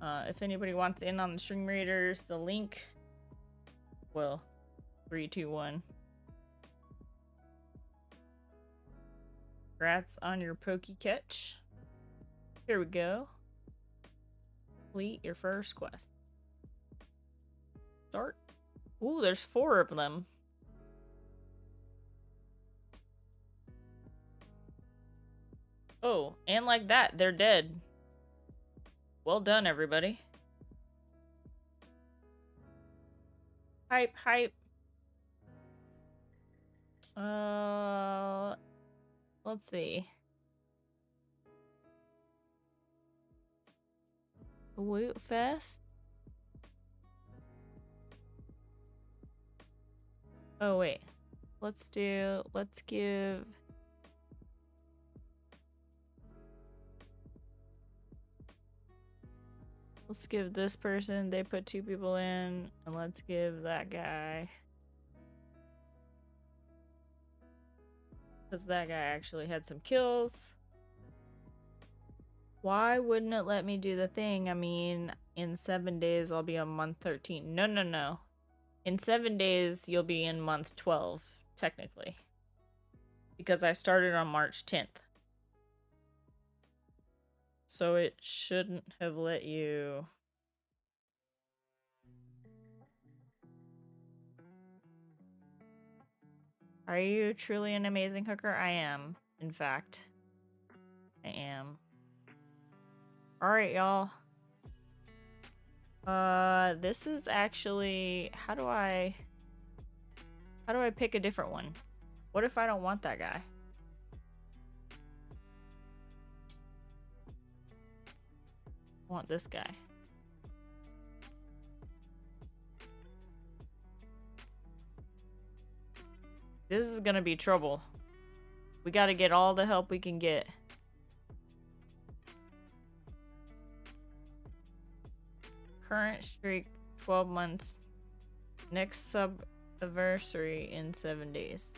If anybody wants in on the stream readers, the link. Well, 3, 2, 1. Congrats on your pokey catch. Here we go. Complete your first quest. Start. Ooh, there's 4 of them. Oh, and like that, they're dead. Well done, everybody. Hype, hype. Let's see. Woot Fest? Oh, wait. Let's give... Let's give this person, they put 2 people in, and let's give that guy. Because that guy actually had some kills. Why wouldn't it let me do the thing? I mean, in 7 days, I'll be on month 13. No. In 7 days, you'll be in month 12, technically. Because I started on March 10th. So it shouldn't have let you... Are you truly an amazing hooker? I am, in fact. I am. Alright, y'all. This is actually... How do I pick a different one? What if I don't want that guy? I want this guy. This is gonna be trouble. We gotta get all the help we can get. Current streak, 12 months. Next sub-anniversary in 7 days.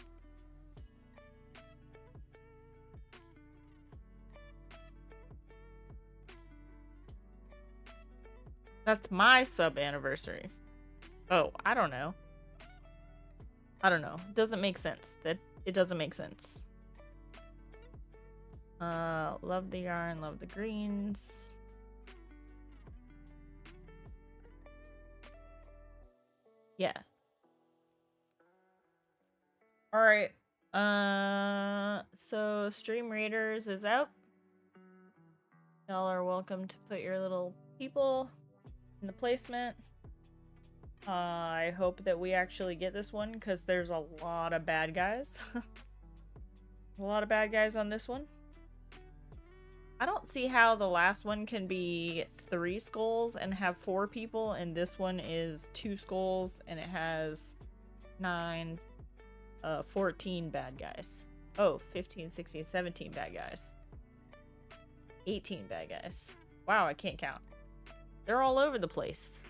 That's my sub anniversary. Oh, I don't know. It doesn't make sense. It doesn't make sense. Love the yarn, love the greens. Yeah. All right. So Stream Raiders is out. Y'all are welcome to put your little people in the placement. I hope that we actually get this one because there's a lot of bad guys. A lot of bad guys on this one. I don't see how the last one can be 3 skulls and have 4 people, and this one is 2 skulls and it has 14 bad guys. Oh, 15, 16, 17 bad guys. 18 bad guys. Wow, I can't count. They're all over the place.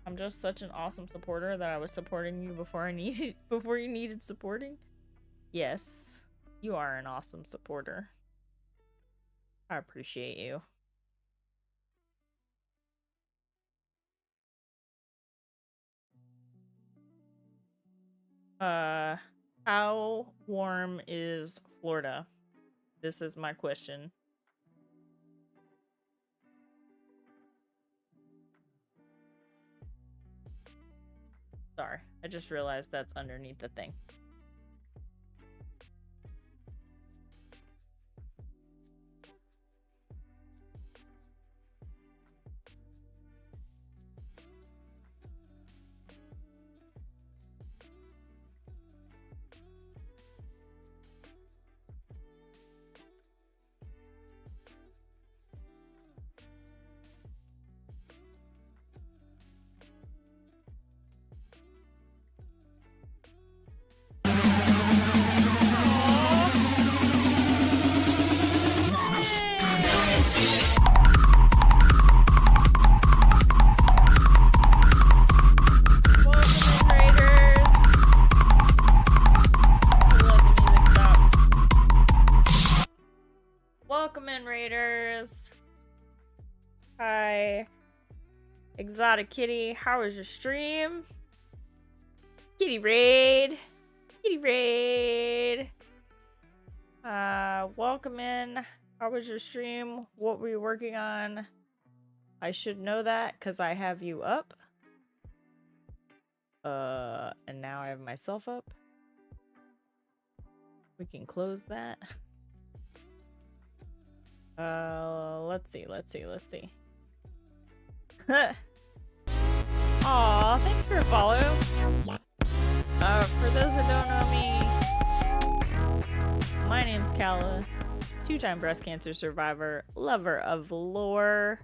I'm just such an awesome supporter that I was supporting you before you needed supporting. Yes, you are an awesome supporter. I appreciate you. How warm is Florida? This is my question. Sorry, I just realized that's underneath the thing. Exotic Kitty, how was your stream? Kitty Raid. Kitty Raid. Welcome in. How was your stream? What were you working on? I should know that because I have you up. And now I have myself up. We can close that. Let's see. Aw, thanks for a follow. For those that don't know me, my name's Kala, 2-time breast cancer survivor, lover of lore,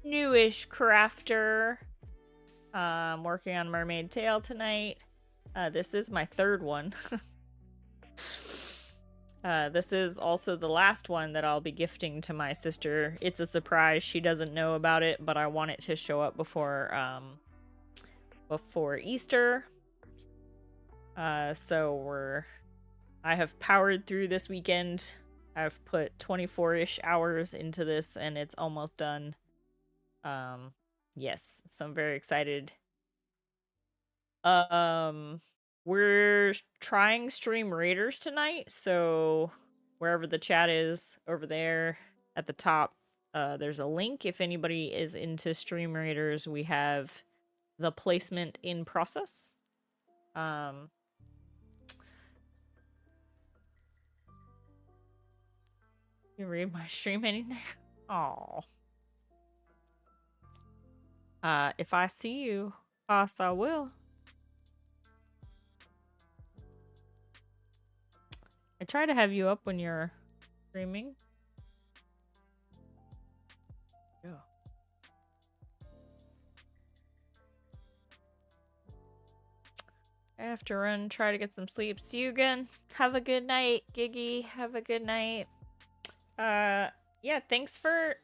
newish crafter. I'm working on Mermaid Tail tonight. This is my 3rd one. This is also the last one that I'll be gifting to my sister. It's a surprise. She doesn't know about it, but I want it to show up before Easter. So I have powered through this weekend. I've put 24-ish hours into this and it's almost done. Yes, so I'm very excited. We're trying Stream Raiders tonight, so wherever the chat is over there at the top, there's a link. If anybody is into Stream Raiders, we have the placement in process. You read my stream anything? Aw. If I see you, fast I will. I try to have you up when you're streaming. Yeah. I have to run, try to get some sleep. See you again. Have a good night, Giggy. Have a good night. Yeah, thanks for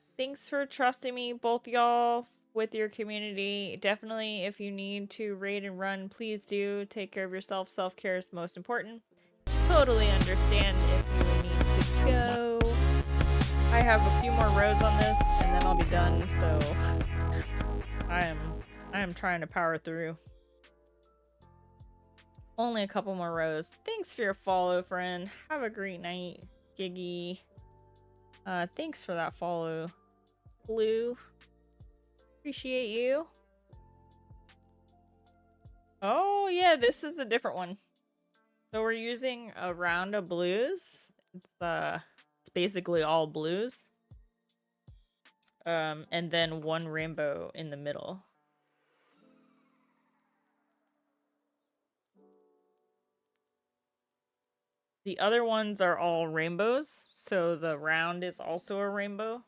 trusting me, both y'all, with your community. Definitely, if you need to raid and run, please do. Take care of yourself. Self-care is the most important. Totally understand if you need to go. I have a few more rows on this, and then I'll be done, so I am trying to power through. Only a couple more rows. Thanks for your follow, friend. Have a great night, Giggy. Thanks for that follow, Blue. Appreciate you. Oh, yeah, this is a different one. So we're using a round of blues. It's basically all blues. And then one rainbow in the middle. The other ones are all rainbows, so the round is also a rainbow.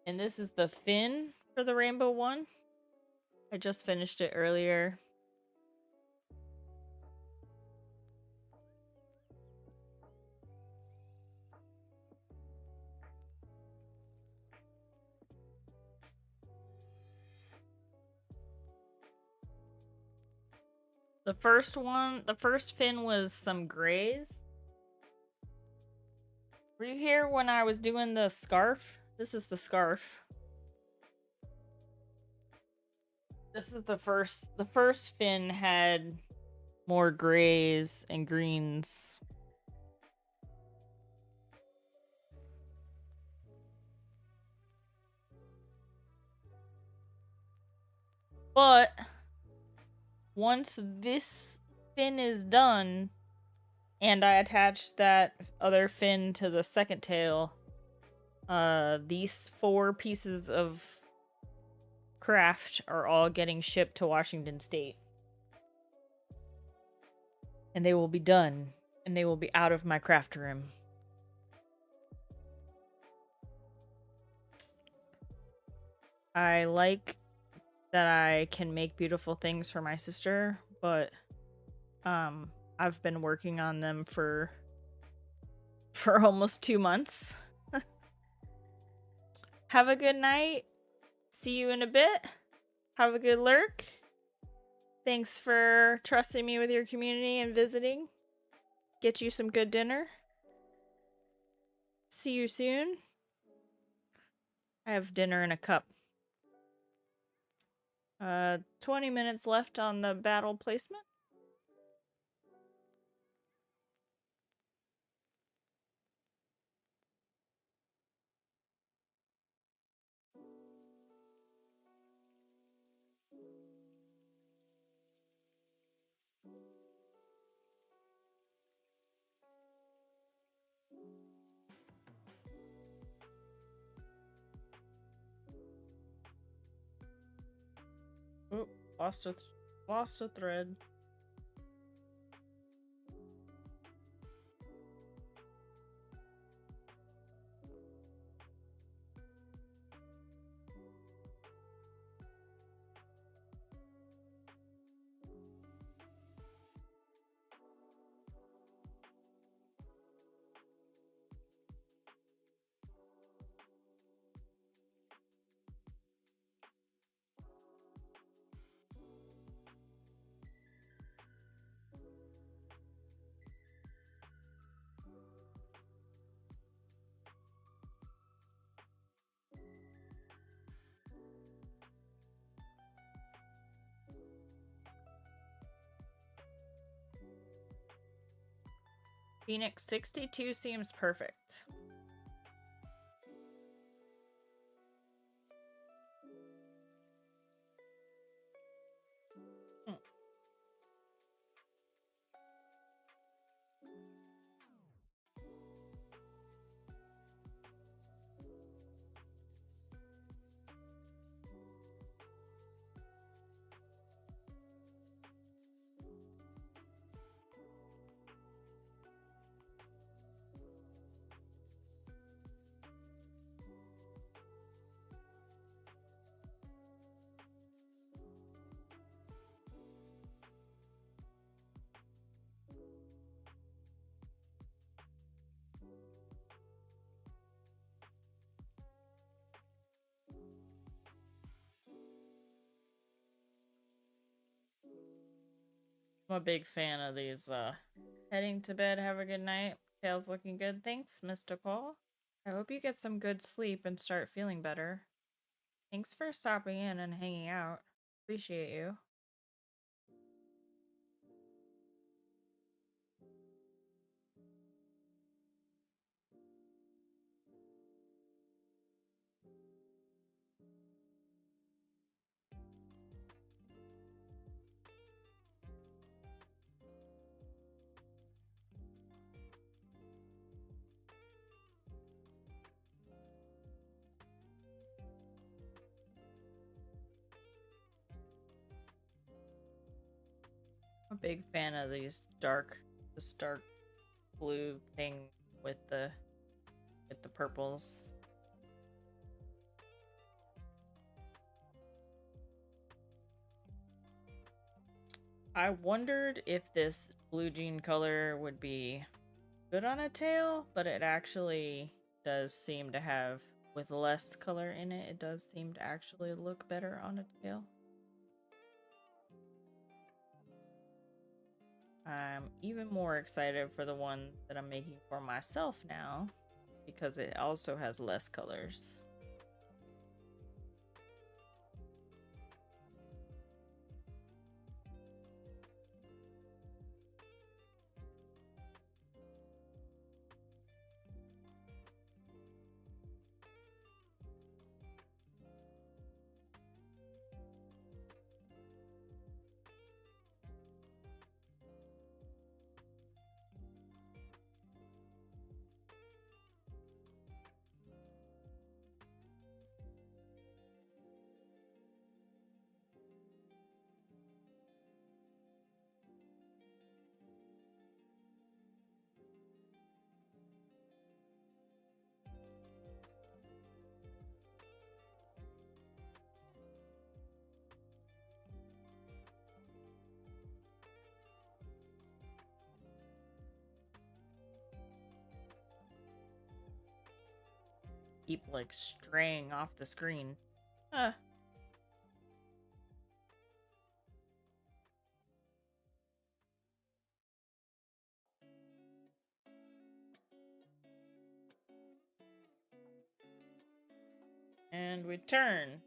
And this is the fin for the rainbow one. I just finished it earlier. The first fin was some grays. Were you here when I was doing the scarf? This is the scarf. This is the first fin had more grays and greens. But once this fin is done, and I attach that other fin to the second tail, these 4 pieces of craft are all getting shipped to Washington State. And they will be done, and they will be out of my craft room. I like that I can make beautiful things for my sister, but I've been working on them for almost 2 months. Have a good night. See you in a bit. Have a good lurk. Thanks for trusting me with your community and visiting. Get you some good dinner. See you soon. I have dinner in a cup. 20 minutes left on the battle placement. Oh, lost a thread. Phoenix 62 seems perfect. I'm a big fan of these. Heading to bed. Have a good night. Tail's looking good. Thanks, Mr. Cole. I hope you get some good sleep and start feeling better. Thanks for stopping in and hanging out. Appreciate you. I'm a big fan of these this dark blue thing with the purples. I wondered if this blue jean color would be good on a tail, but it actually does seem to have, with less color in it, it does seem to actually look better on a tail. I'm even more excited for the one that I'm making for myself now because it also has less colors. Keep like straying off the screen. And we turn.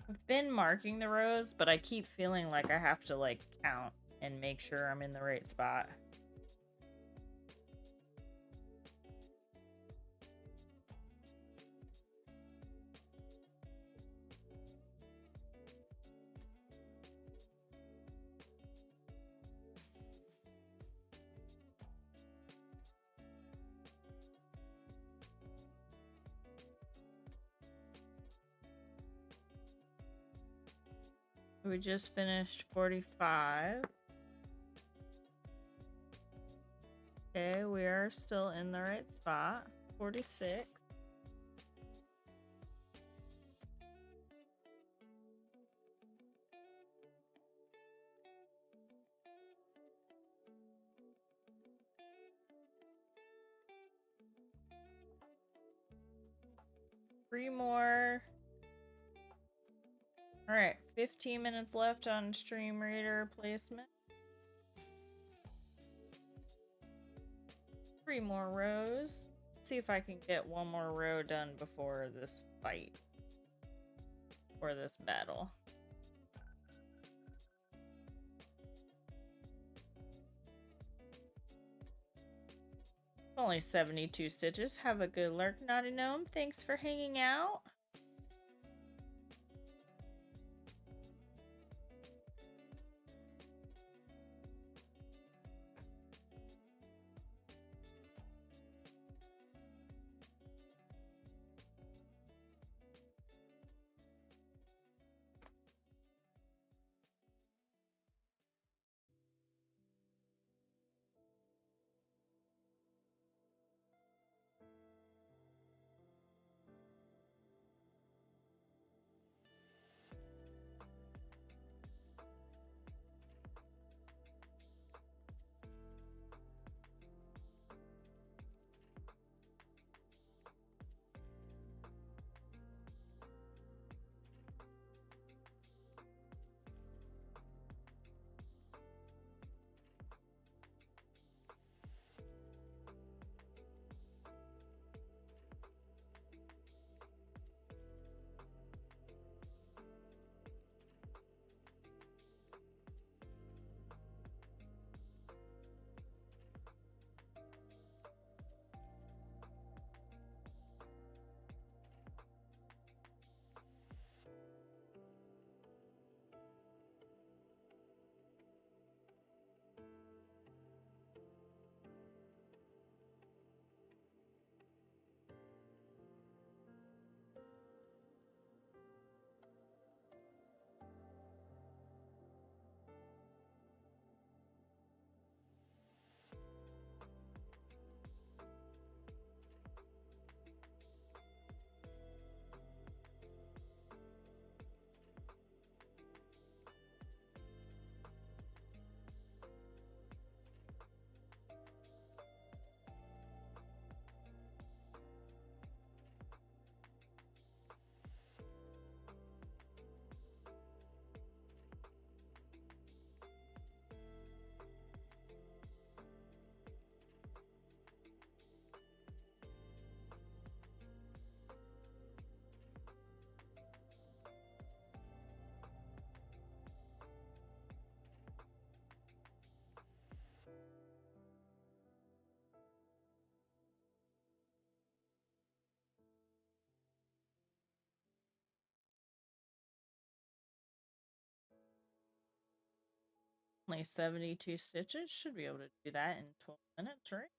've been marking the rows, but I keep feeling like I have to like count and make sure I'm in the right spot. We just finished 45. Okay, we are still in the right spot. 46. Three more. Alright, 15 minutes left on stream reader placement. 3 more rows. Let's see if I can get one more row done before this fight. Or this battle. Only 72 stitches. Have a good lurk, Naughty Gnome. Thanks for hanging out. Only 72 stitches. Should be able to do that in 12 minutes, right?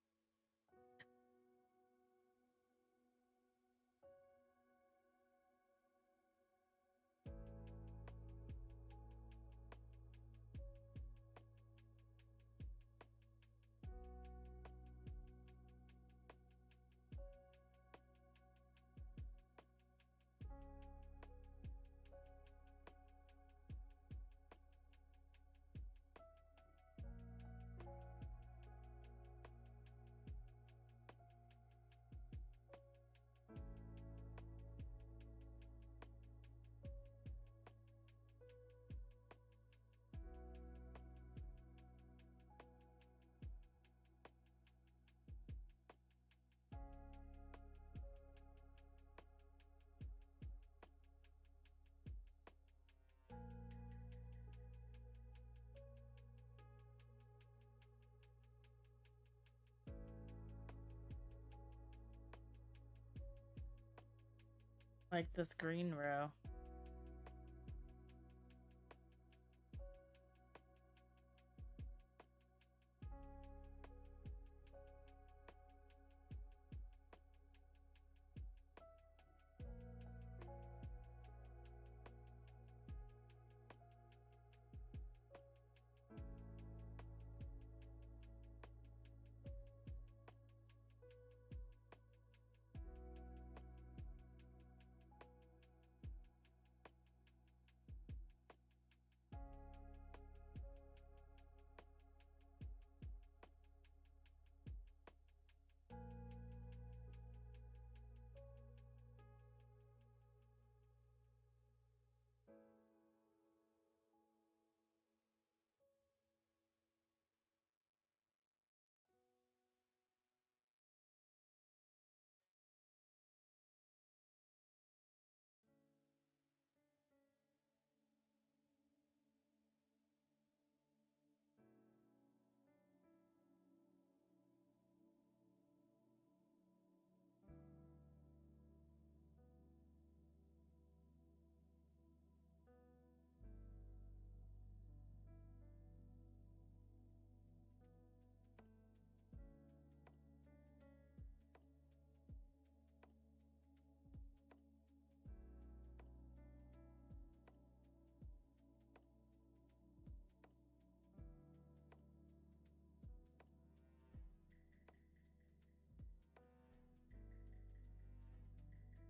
Like this green row.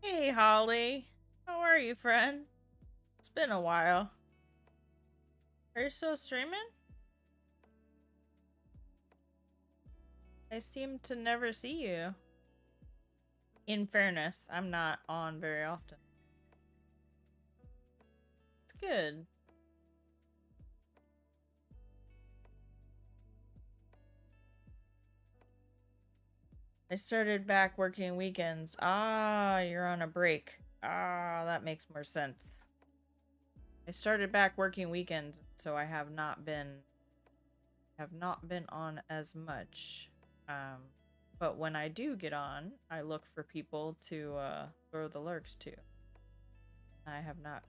Hey, Holly. How are you, friend? It's been a while. Are you still streaming? I seem to never see you. In fairness, I'm not on very often. It's good. I started back working weekends. Ah, you're on a break. Ah, that makes more sense. I started back working weekends, so I have not been on as much. But when I do get on, I look for people to throw the lurks to. I have not.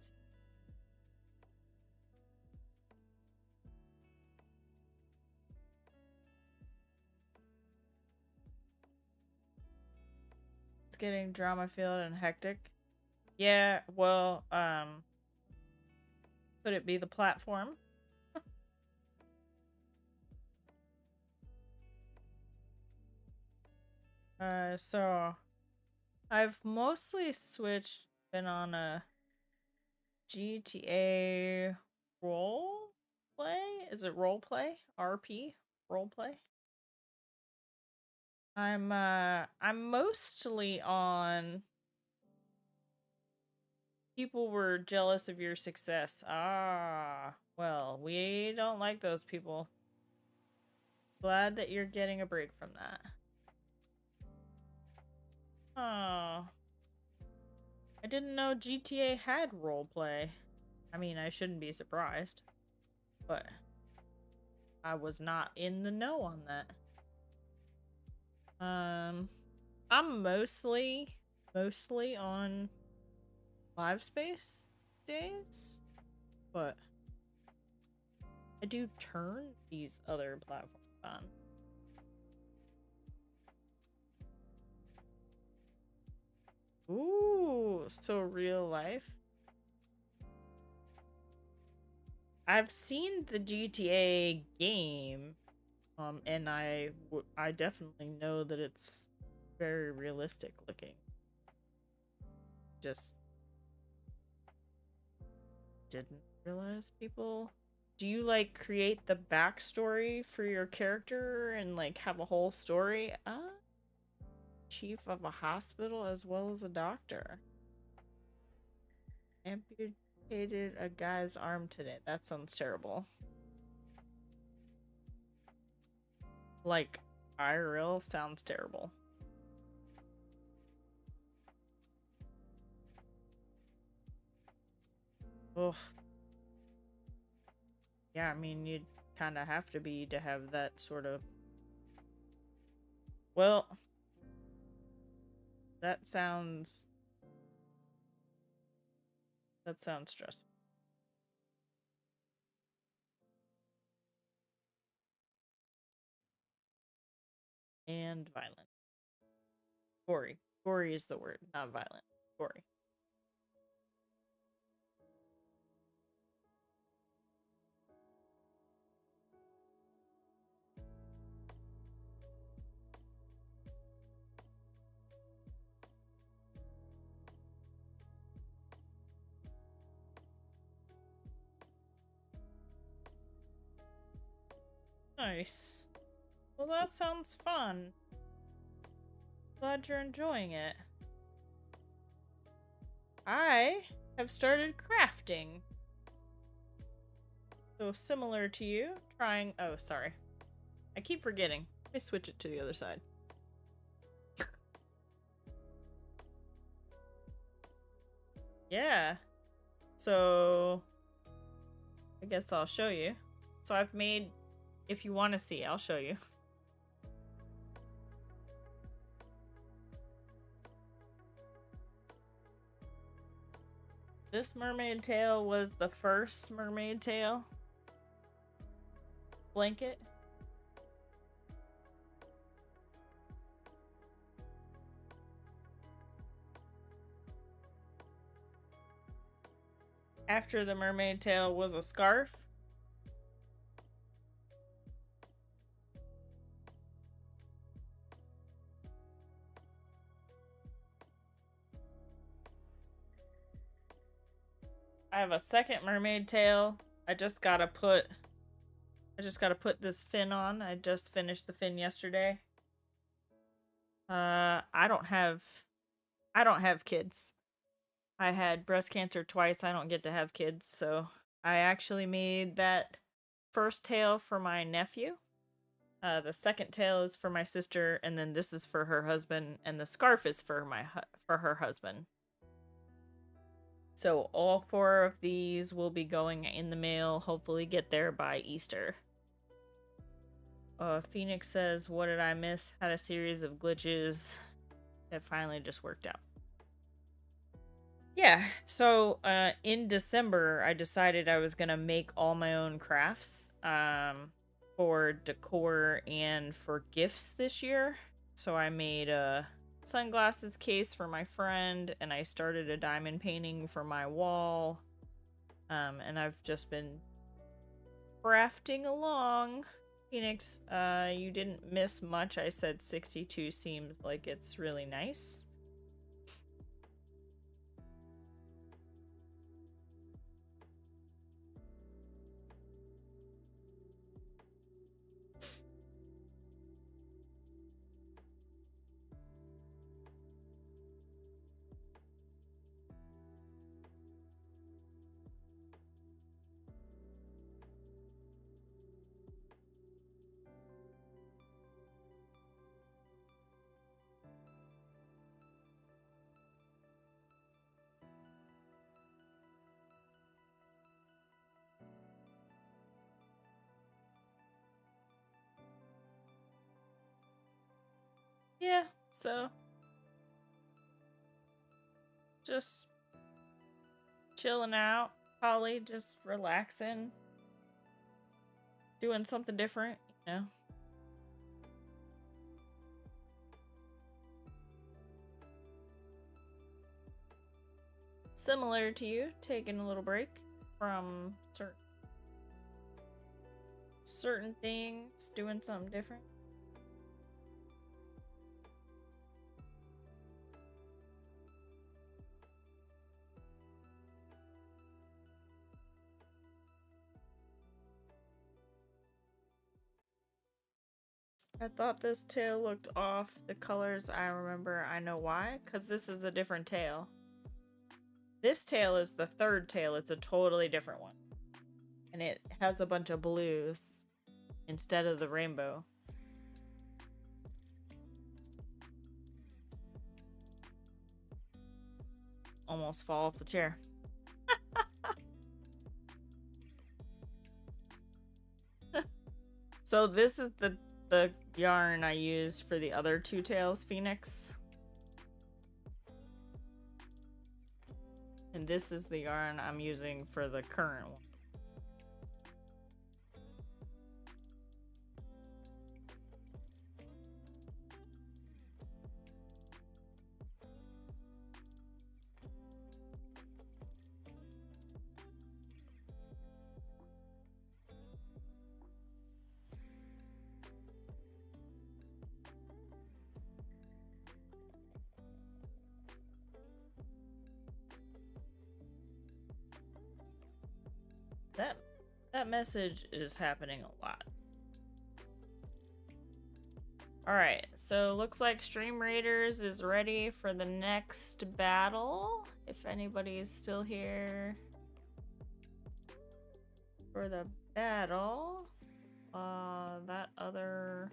It's getting drama filled and hectic. Yeah, well, could it be the platform? So I've mostly been on a GTA role play. Is it role play? RP role play. I'm mostly on people were jealous of your success. Ah, well, we don't like those people. Glad that you're getting a break from that. Oh, I didn't know GTA had roleplay. I mean, I shouldn't be surprised, but I was not in the know on that. I'm mostly on live space days, but I do turn these other platforms on. Ooh, so real life. I've seen the GTA game, and I definitely know that it's very realistic looking. Just didn't realize people. Do you like create the backstory for your character and like have a whole story? Chief of a hospital as well as a doctor. Amputated a guy's arm today. That sounds terrible. Like, IRL sounds terrible. Oof. Yeah, I mean, you'd kind of have to be to have that sort of... Well, that sounds... That sounds stressful. And violent. Gory. Gory is the word, not violent. Gory. Nice. Well, that sounds fun. Glad you're enjoying it. I have started crafting. So similar to you, trying... Oh, sorry. I keep forgetting. Let me switch it to the other side. Yeah. So... I guess I'll show you. So I've made... If you want to see, I'll show you. This mermaid tail was the first mermaid tail blanket. After the mermaid tail was a scarf. I have a second mermaid tail. I just gotta put this fin on. I just finished the fin yesterday. I don't have kids. I had breast cancer twice. I don't get to have kids, so I actually made that first tail for my nephew. The second tail is for my sister, and then this is for her husband, and the scarf is for her husband. So all 4 of these will be going in the mail, hopefully get there by Easter. Phoenix says, what did I miss? Had a series of glitches. It finally just worked out. Yeah, so in December, I decided I was gonna make all my own crafts for decor and for gifts this year. So I made a sunglasses case for my friend, and I started a diamond painting for my wall. And I've just been crafting along. Phoenix, you didn't miss much. I said 62 seems like it's really nice. Yeah, so just chilling out, probably just relaxing. Doing something different, you know. Similar to you, taking a little break from certain things, doing something different. I thought this tail looked off the colors. I remember, I know why, because this is a different tail. This tail is the third tail. It's a totally different one. And it has a bunch of blues instead of the rainbow. Almost fall off the chair. So this is the yarn I used for the other two tails Phoenix. And this is the yarn I'm using for the current one. That message is happening a lot. Alright, so looks like Stream Raiders is ready for the next battle. If anybody's still here for the battle. That other...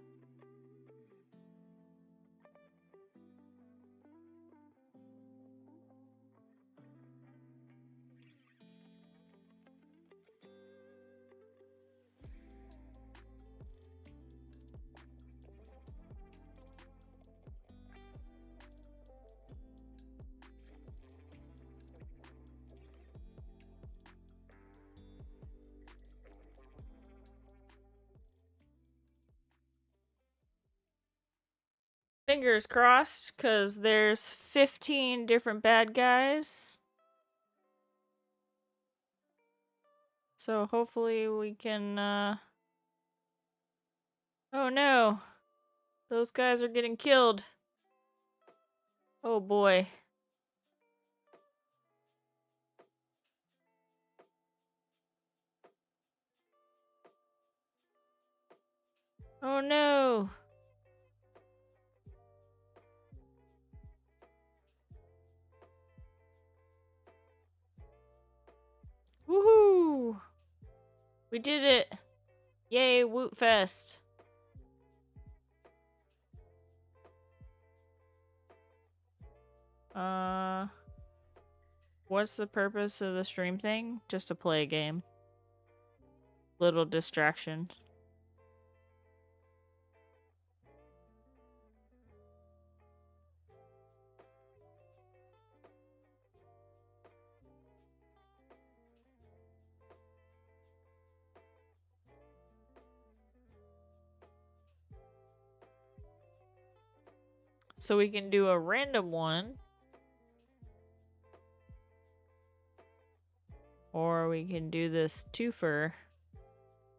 Fingers crossed, because there's 15 different bad guys. So hopefully we can, Oh no! Those guys are getting killed. Oh boy. Oh no! Woohoo! We did it! Yay, Woot Fest! What's the purpose of the stream thing? Just to play a game. Little distractions. So we can do a random one. Or we can do this twofer.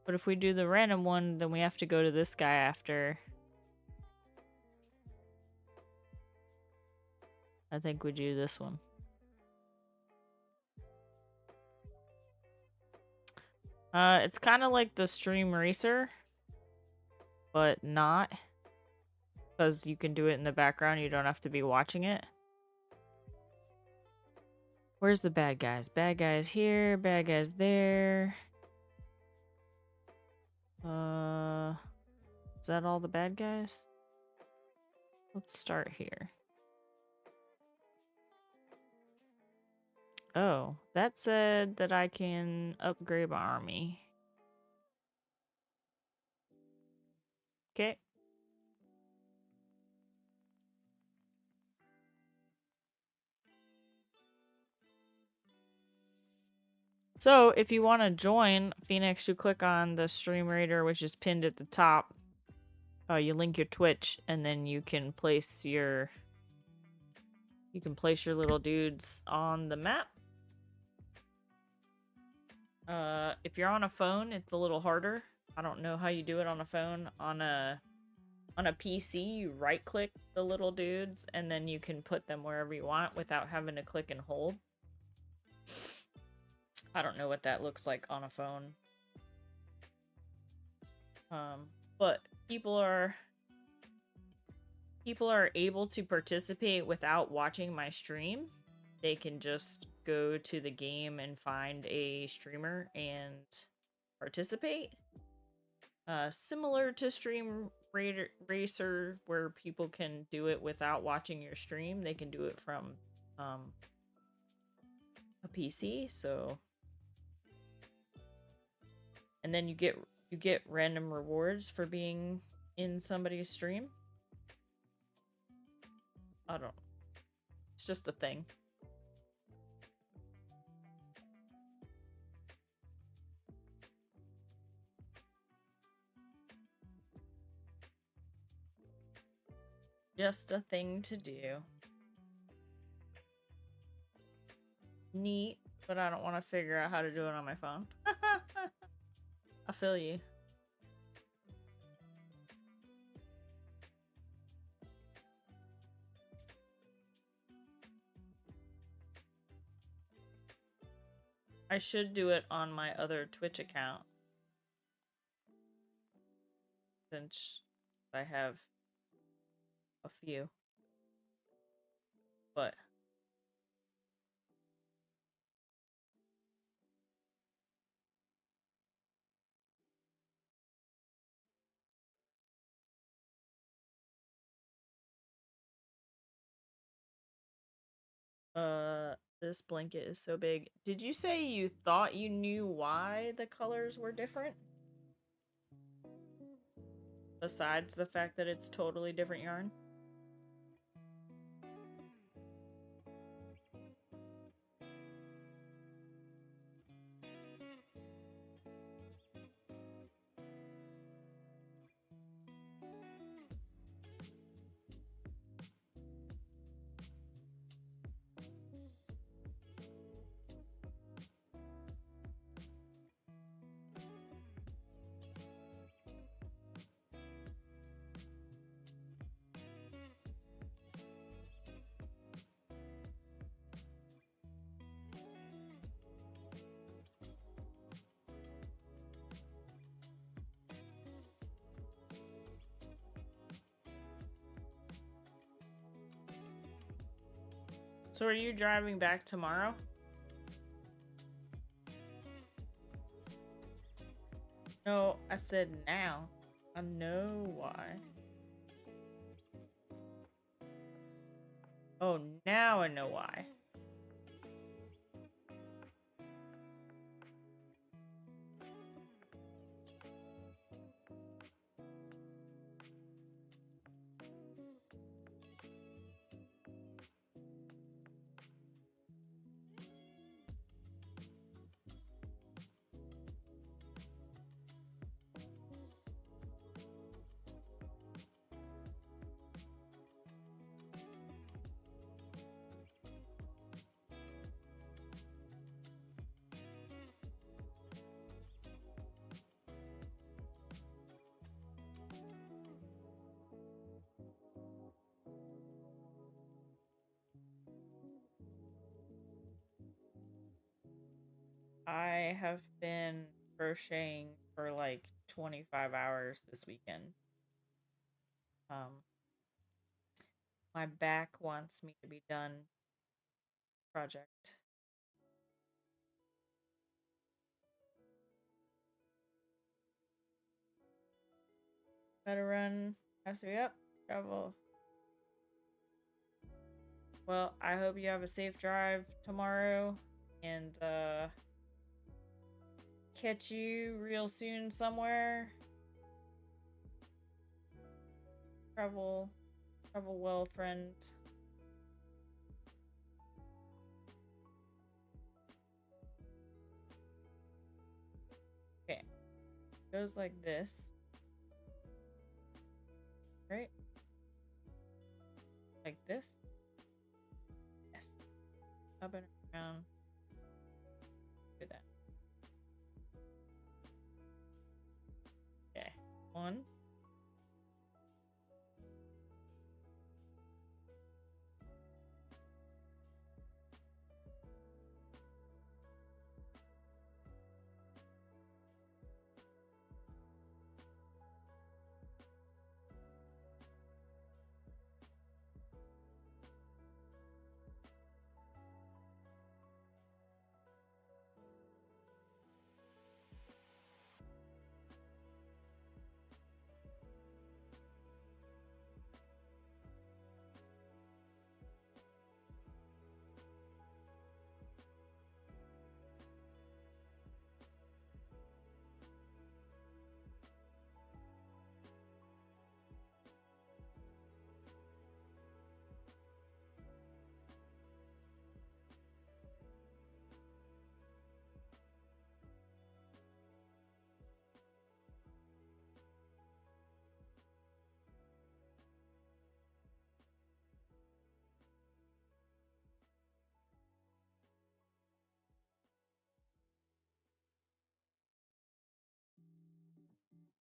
But if we do the random one, then we have to go to this guy after. I think we do this one. It's kind of like the Stream Racer, but not. Because you can do it in the background, you don't have to be watching it. Where's the bad guys? Bad guys here, bad guys there. Is that all the bad guys? Let's start here. Oh, that said that I can upgrade my army. Okay. So if you want to join Phoenix, you click on the stream raider, which is pinned at the top. You link your Twitch, and then you can place your little dudes on the map. If you're on a phone, it's a little harder. I don't know how you do it on a phone. On a PC, you right click the little dudes, and then you can put them wherever you want without having to click and hold. I don't know what that looks like on a phone. But people are able to participate without watching my stream. They can just go to the game and find a streamer and participate. Similar to Stream Racer, where people can do it without watching your stream, they can do it from a PC. So, and then you get random rewards for being in somebody's stream. I don't. It's just a thing. Just a thing to do. Neat, but I don't want to figure out how to do it on my phone. I feel you. I should do it on my other Twitch account, since I have a few. But this blanket is so big. Did you say you thought you knew why the colors were different? Besides the fact that it's totally different yarn? So are you driving back tomorrow? No, I said now. I know why. Oh, now I know why. I have been crocheting for like 25 hours this weekend. My back wants me to be done project. Gotta run. Has to be up. Travel. Well, I hope you have a safe drive tomorrow, and catch you real soon somewhere. Travel well, friend. Goes like this, right? Like this. Yes. Up and around. Do that. Okay. One.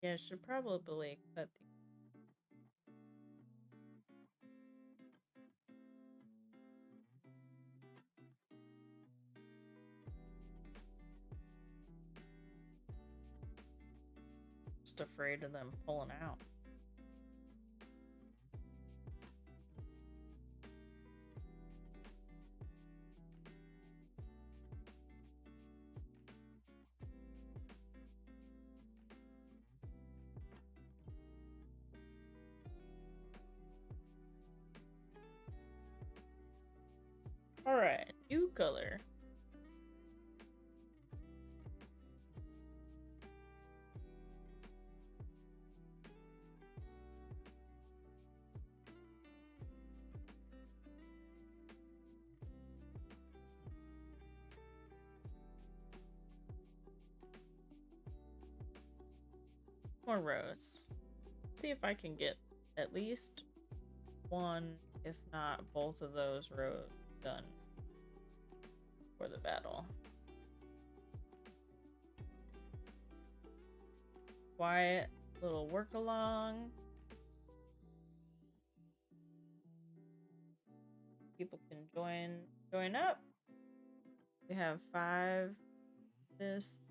Yeah, should probably cut the just afraid of them pulling out. Alright, new color. More rows. See if I can get at least one, if not both of those rows done for the battle. Quiet little work along. People can join up. We have 5 this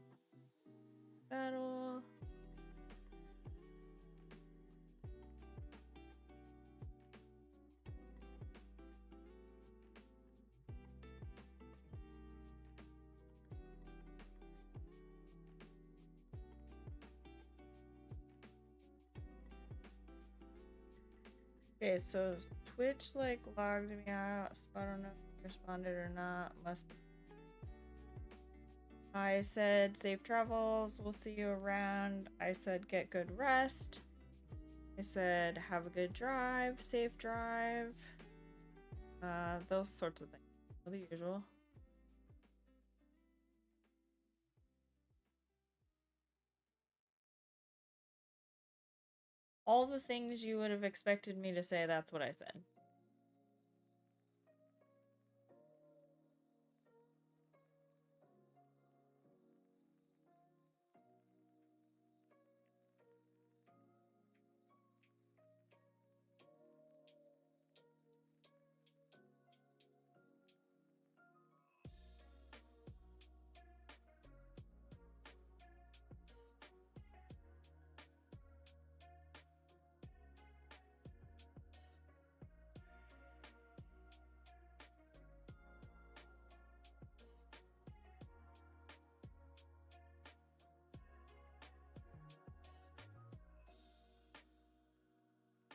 battle. Okay, so Twitch like logged me out, so I don't know if you responded or not. Must be. I said safe travels, we'll see you around. I said get good rest. I said have a good drive, safe drive. Those sorts of things. The usual. All the things you would have expected me to say, that's what I said.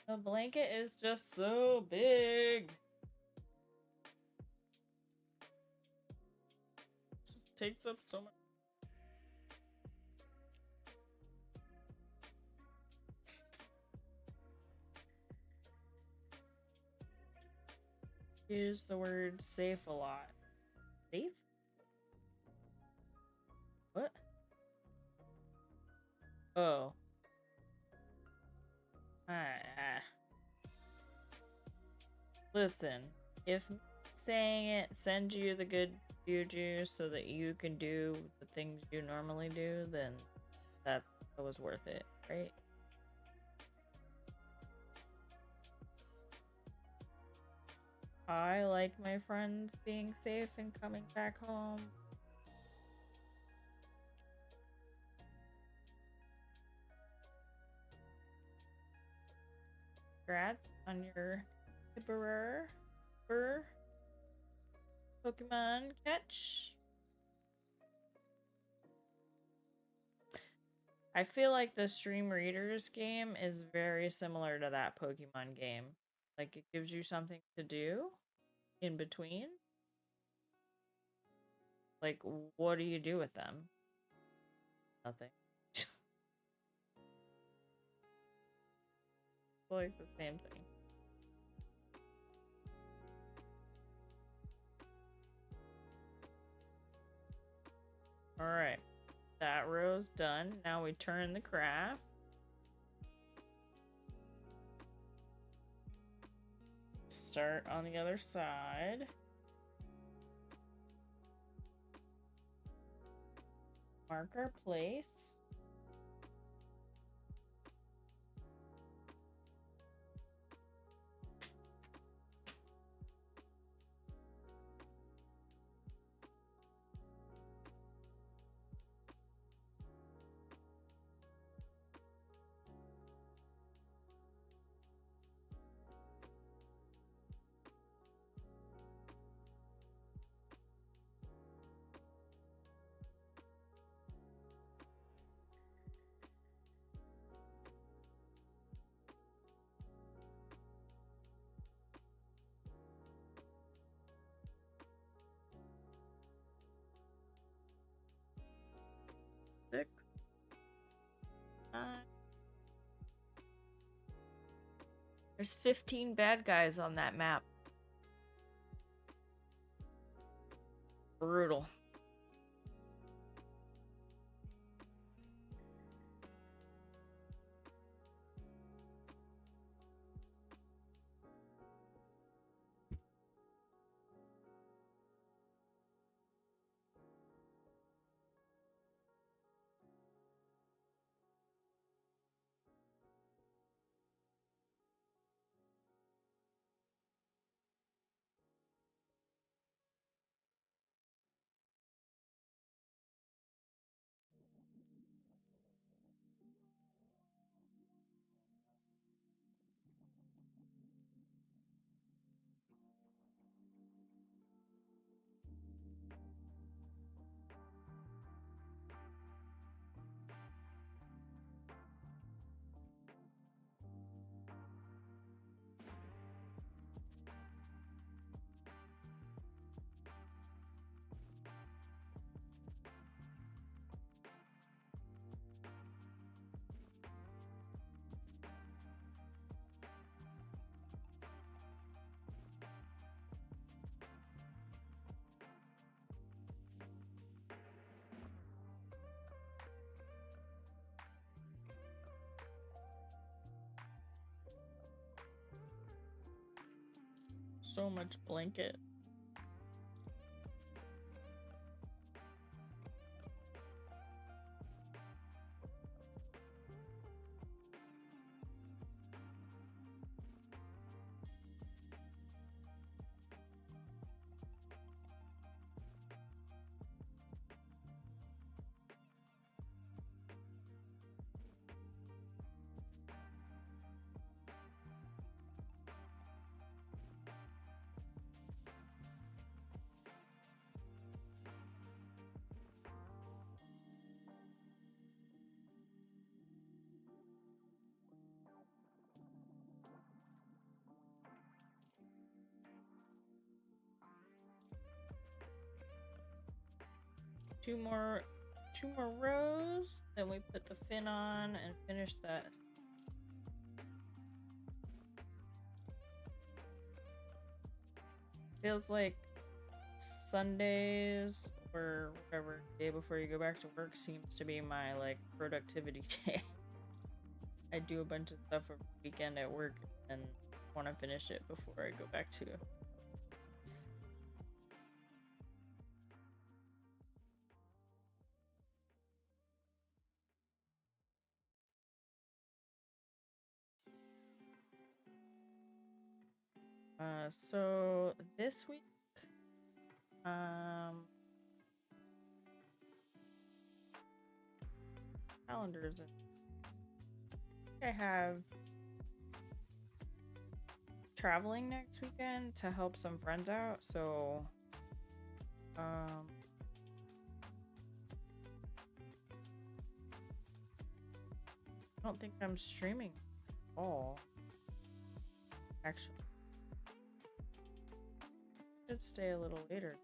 The blanket is just so big. It just takes up so much. Use the word safe a lot. Safe? What? Oh. Ah. Listen, if saying it sends you the good juju so that you can do the things you normally do, then that was worth it, right? I like my friends being safe and coming back home. Congrats on your Hipper Pokemon catch. I feel like the Stream Readers game is very similar to that Pokemon game. Like, it gives you something to do in between. Like, what do you do with them? Nothing. Like the same thing. Alright. That row's done. Now we turn the craft. Start on the other side. Mark our place. Six. There's 15 bad guys on that map. Brutal. So much blanket. Two more rows, then we put the fin on and finish that. Feels like Sundays or whatever, day before you go back to work seems to be my like productivity day. I do a bunch of stuff over the weekend at work and want to finish it before I go back to. So this week, calendars. I have traveling next weekend to help some friends out, so I don't think I'm streaming at all. Actually, should stay a little later.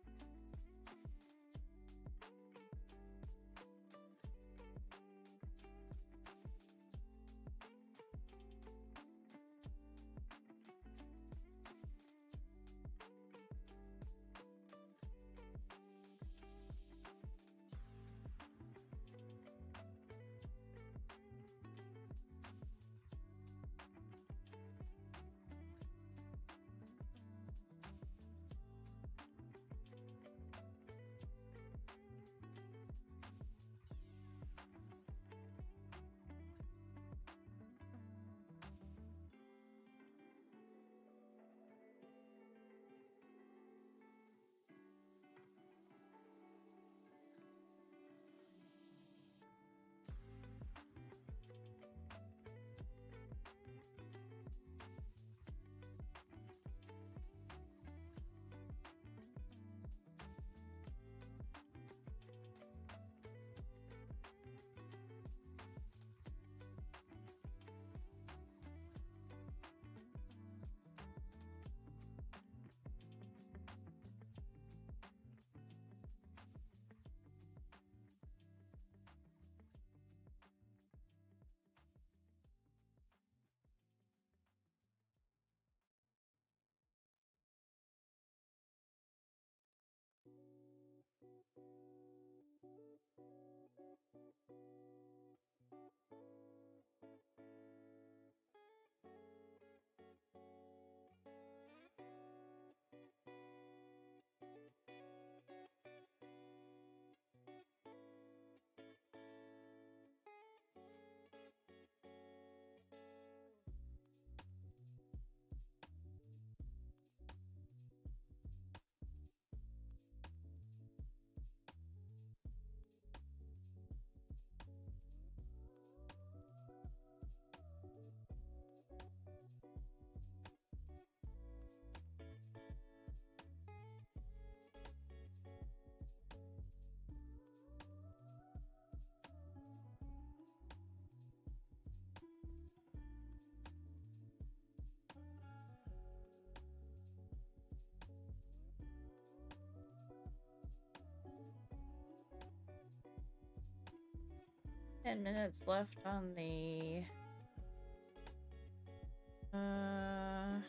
$10 left on the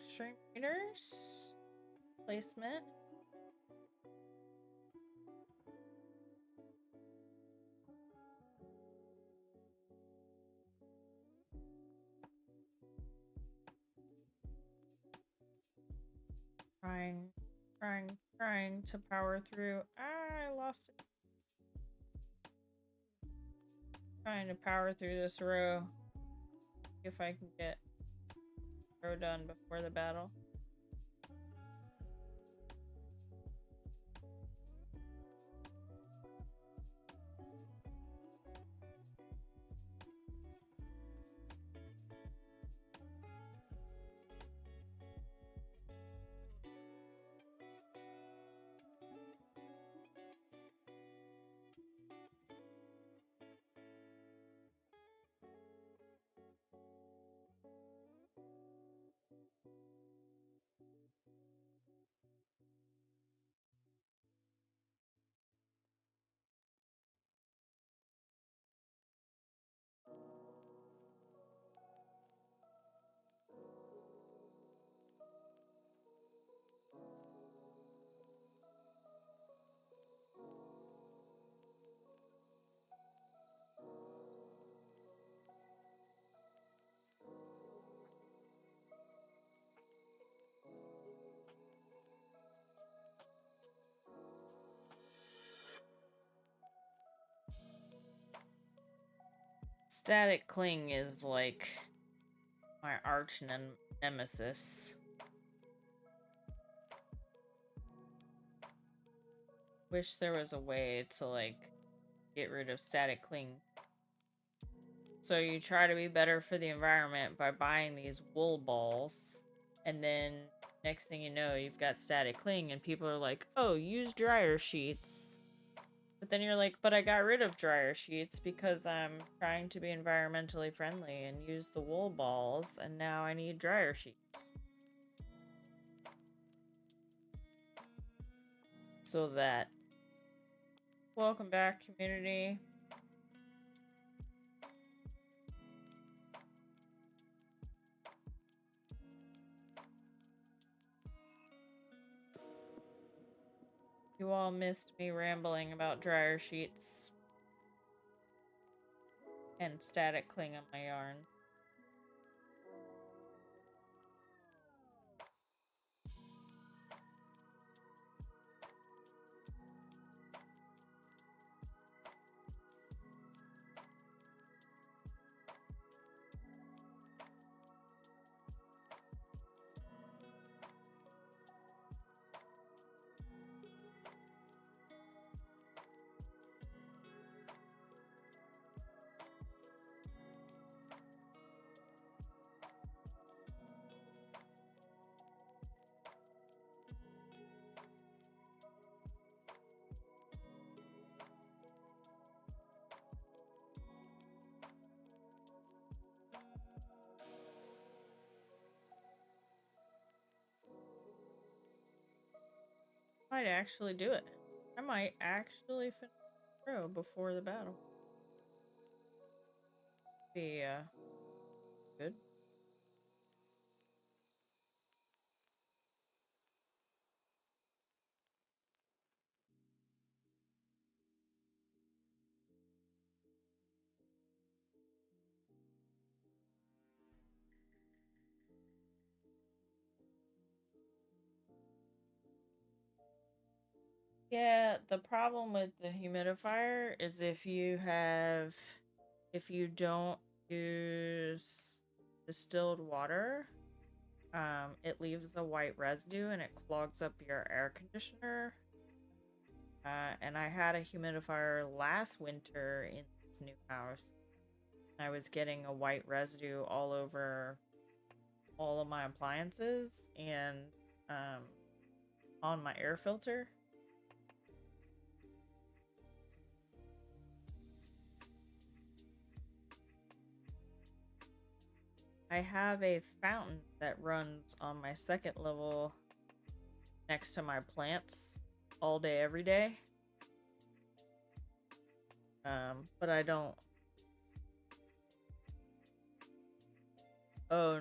string readers placement. Trying to power through. I lost it. Trying to power through this row. If I can get row done before the battle. Static cling is like my arch nemesis. Wish there was a way to like get rid of static cling. So you try to be better for the environment by buying these wool balls, and then next thing you know, you've got static cling, and people are like, oh, use dryer sheets. But then you're like, but I got rid of dryer sheets because I'm trying to be environmentally friendly and use the wool balls, and now I need dryer sheets. So that. Welcome back, community. You all missed me rambling about dryer sheets and static cling on my yarn. Might actually do it. I might actually finish the row before the battle. Be good. Yeah, the problem with the humidifier is if you don't use distilled water, it leaves a white residue and it clogs up your air conditioner. And I had a humidifier last winter in this new house. I was getting a white residue all over all of my appliances and on my air filter. I have a fountain that runs on my second level next to my plants all day, every day. But I don't. Oh,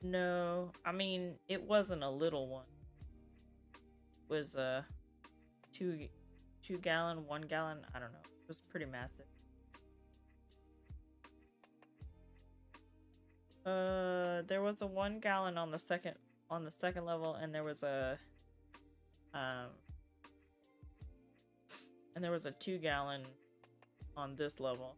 no. I mean, it wasn't a little one. It was a 2 gallon, 1 gallon. I don't know. It was pretty massive. There was a 1 gallon on the second level, and there was a 2 gallon on this level.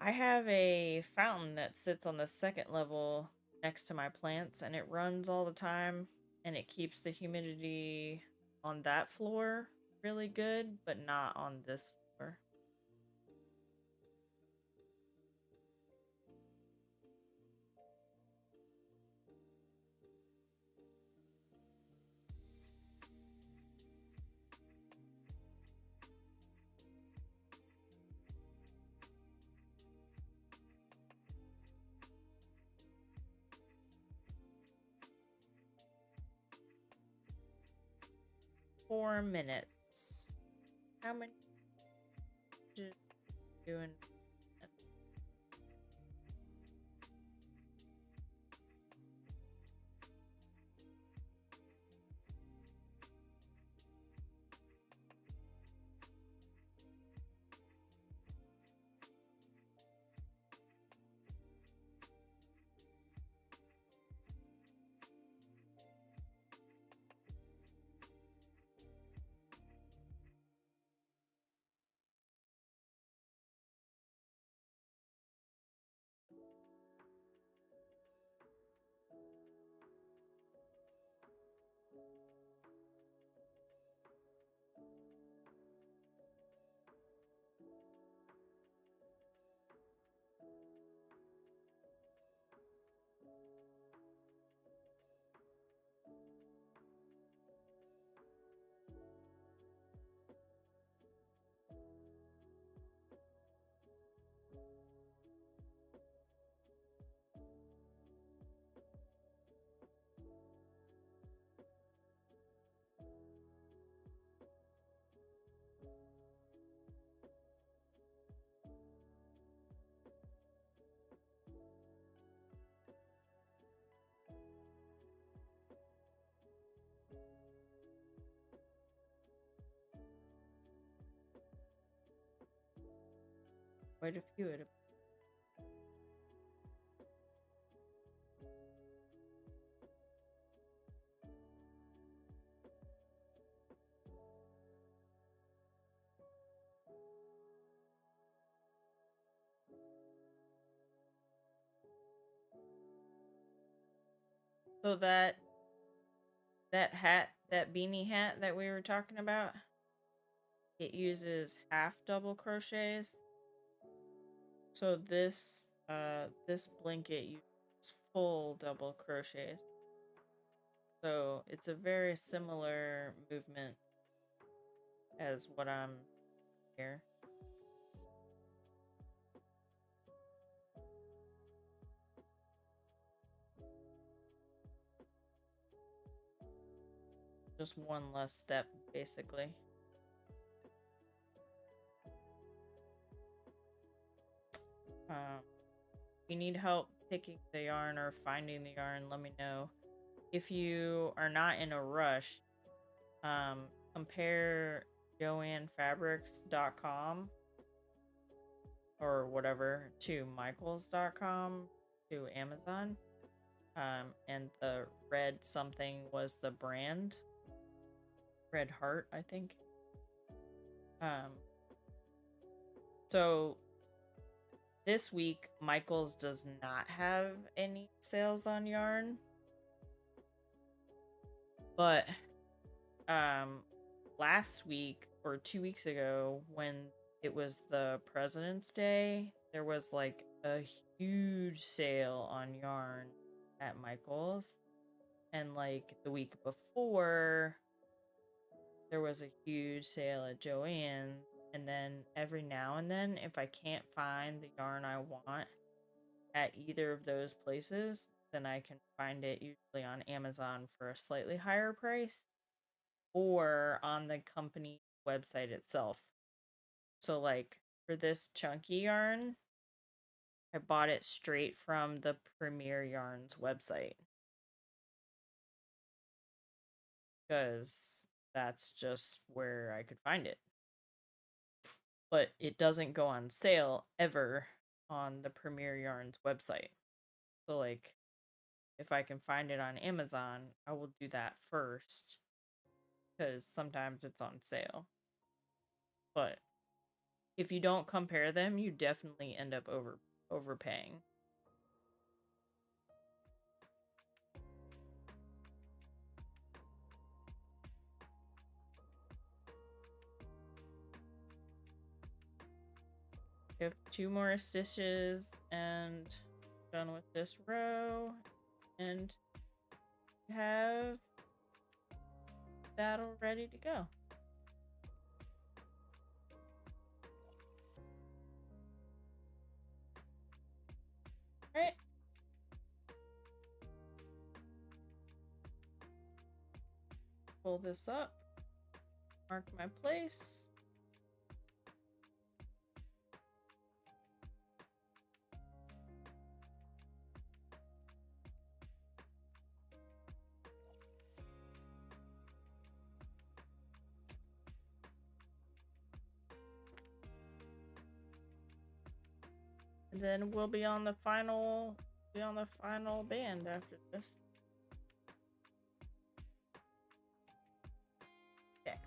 I have a fountain that sits on the second level next to my plants, and it runs all the time, and it keeps the humidity on that floor really good, but not on this floor. 4 minutes. How many doing? Quite a few at a So that hat, that beanie hat that we were talking about, it uses half double crochets. So this blanket uses full double crochets. So it's a very similar movement as what I'm here. Just one less step, basically. If you need help picking the yarn or finding the yarn, let me know. If you are not in a rush, compare joannfabrics.com or whatever to michaels.com to Amazon. And the red something was the brand. Red Heart, I think. So this week, Michaels does not have any sales on yarn. But last week or 2 weeks ago, when it was the President's Day, there was like a huge sale on yarn at Michaels. And like the week before, there was a huge sale at Joann's. And then every now and then, if I can't find the yarn I want at either of those places, then I can find it usually on Amazon for a slightly higher price or on the company website itself. So like for this chunky yarn, I bought it straight from the Premier Yarns website because that's just where I could find it. But it doesn't go on sale ever on the Premier Yarns website. So like if I can find it on Amazon, I will do that first because sometimes it's on sale. But if you don't compare them, you definitely end up overpaying. We have 2 more stitches and done with this row, and have that all ready to go. All right. Pull this up, mark my place. And then we'll be on the final band after this. Okay.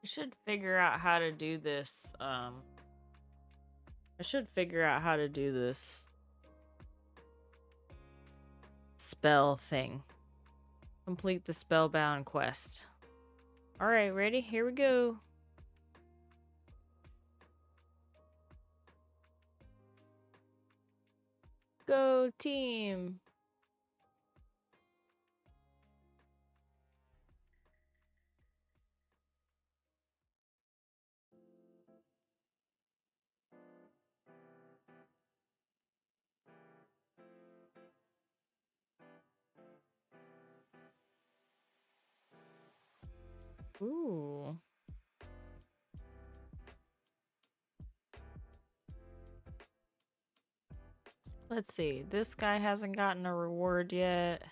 I should figure out how to do this. I should figure out how to do this spell thing. Complete the spellbound quest. All right, ready? Here we go. Go team. Ooh. Let's see. This guy hasn't gotten a reward yet.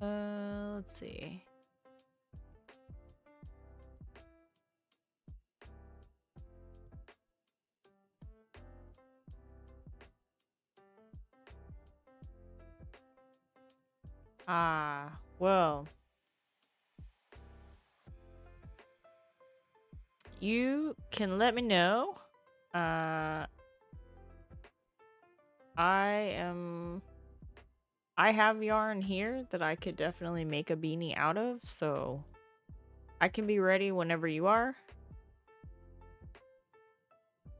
Let's see. Ah, well. You can let me know. I have yarn here that I could definitely make a beanie out of, so I can be ready whenever you are.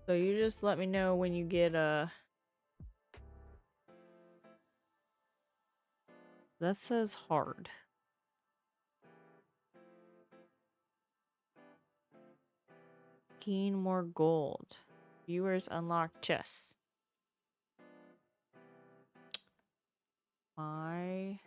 So you just let me know when you get that says hard. Gain more gold. Viewers unlock chests. My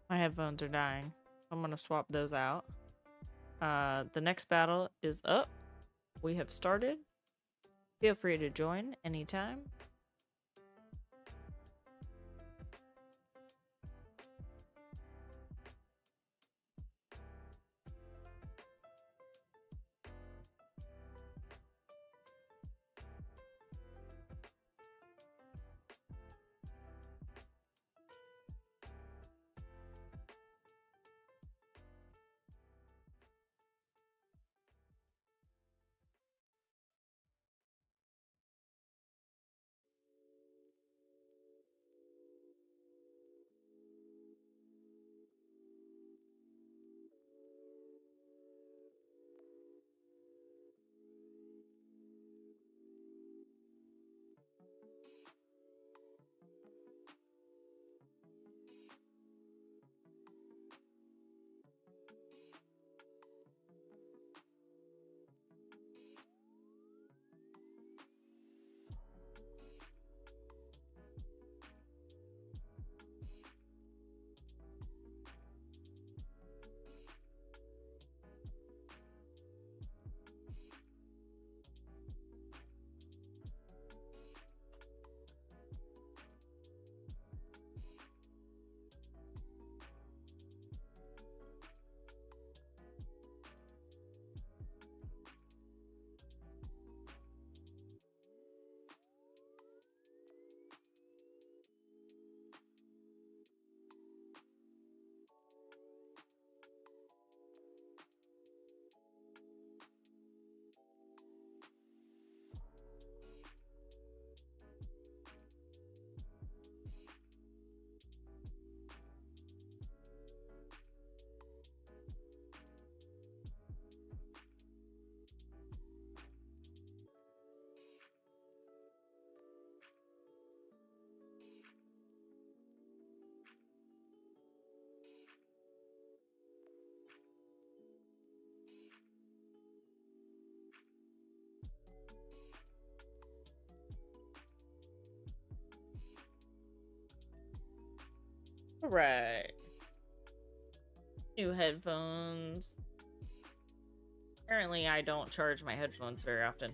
headphones are dying. I'm gonna swap those out. The next battle is up. We have started. Feel free to join anytime. Alright. New headphones. Apparently I don't charge my headphones very often.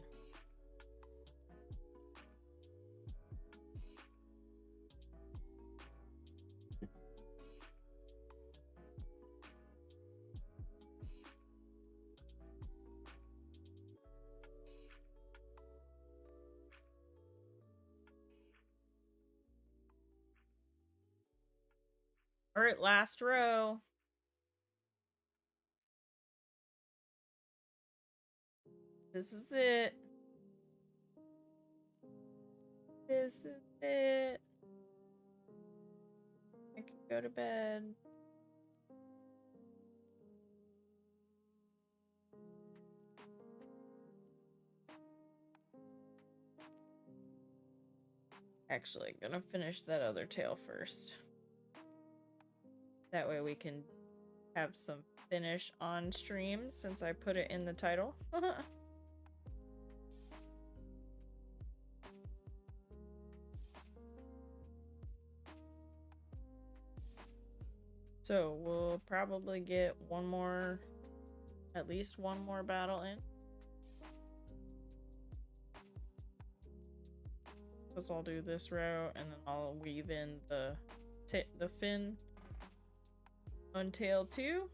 Alright, last row. This is it. This is it. I can go to bed. Actually, gonna finish that other tail first. That way we can have some finish on stream since I put it in the title. So we'll probably get one more, at least one more battle in. Because I'll do this row and then I'll weave in the fin untail too.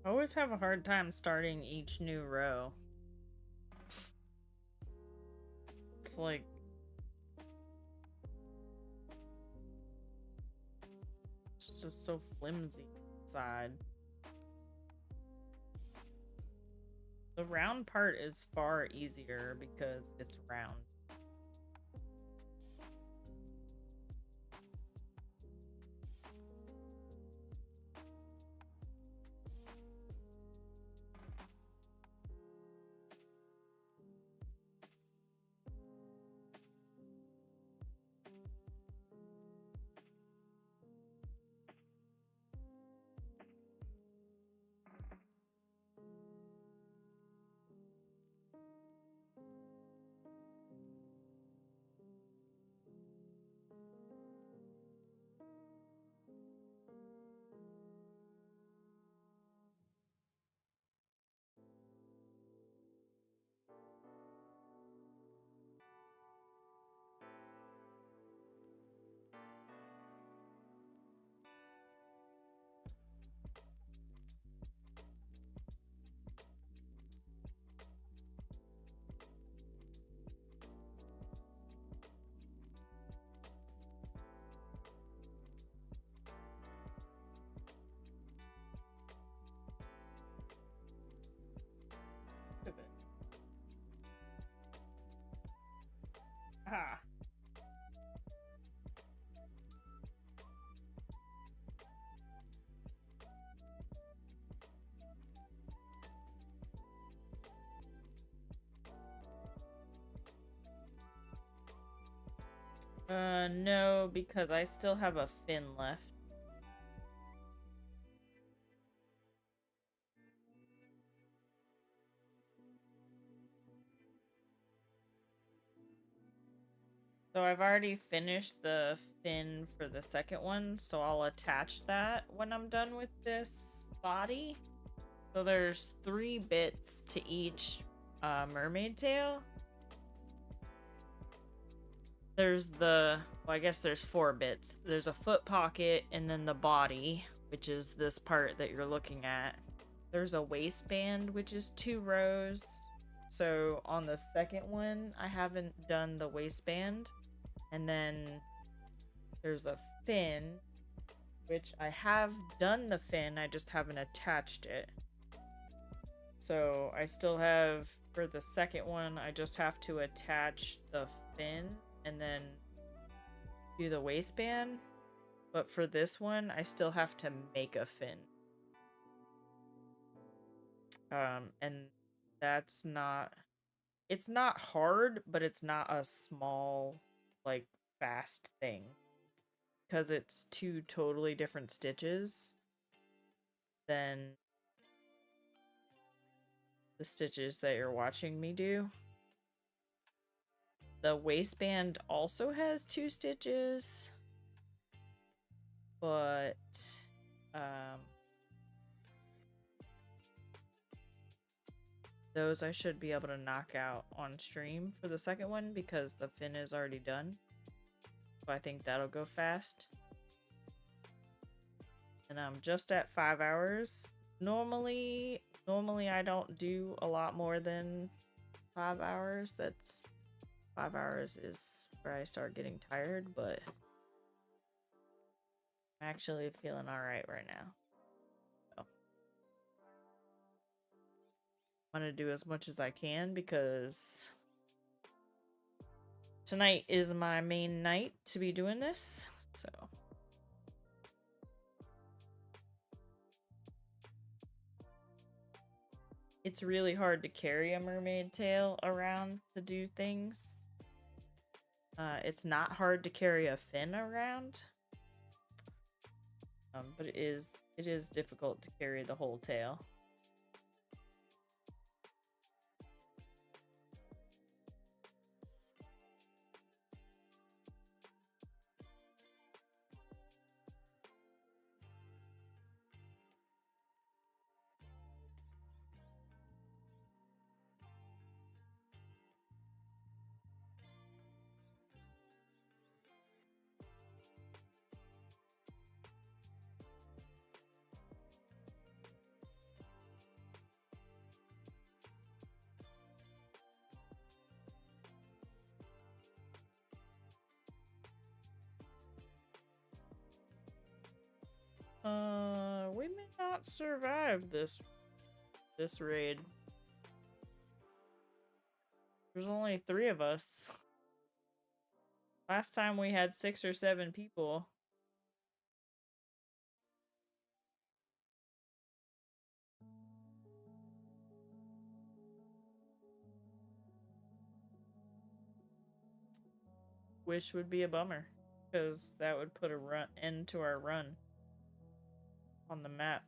I always have a hard time starting each new row. It's like it's just so flimsy inside. The round part is far easier because it's round. Ah. No, because I still have a fin left. So I've already finished the fin for the second one, so I'll attach that when I'm done with this body. So there's 3 bits to each mermaid tail. There's well, I guess there's 4 bits. There's a foot pocket and then the body, which is this part that you're looking at. There's a waistband, which is 2 rows. So on the second one, I haven't done the waistband. And then there's a fin, which I have done the fin, I just haven't attached it. So I still have, for the second one, I just have to attach the fin and then do the waistband. But for this one, I still have to make a fin. And that's not, it's not hard, but it's not a small, like, fast thing. Because it's 2 totally different stitches than the stitches that you're watching me do. The waistband also has 2 stitches, but those I should be able to knock out on stream for the second one because the fin is already done. So I think that'll go fast. And I'm just at 5 hours. Normally I don't do a lot more than 5 hours. That's 5 hours is where I start getting tired, but I'm actually feeling alright right now. So I'm gonna do as much as I can because tonight is my main night to be doing this, so. It's really hard to carry a mermaid tail around to do things. It's not hard to carry a fin around. But it is difficult to carry the whole tail. We may not survive this raid. There's only 3 of us. Last time we had 6 or 7 people. Which would be a bummer, because that would put a end to our run on the map.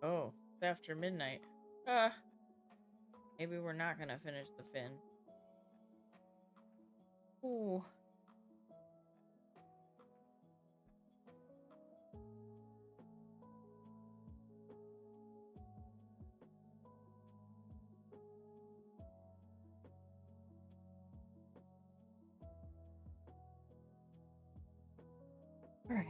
Oh, it's after midnight. Maybe we're not gonna finish the fin. Ooh. All right.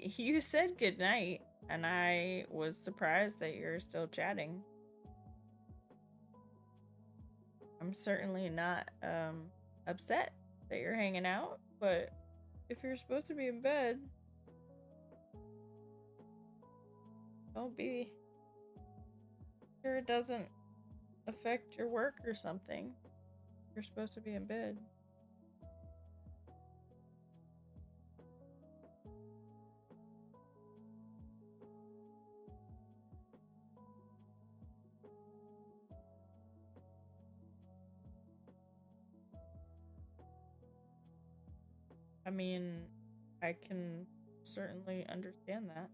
You said goodnight, and I was surprised that you're still chatting. I'm certainly not upset that you're hanging out, but if you're supposed to be in bed, don't be. Sure it doesn't affect your work or something. You're supposed to be in bed. I mean, I can certainly understand that.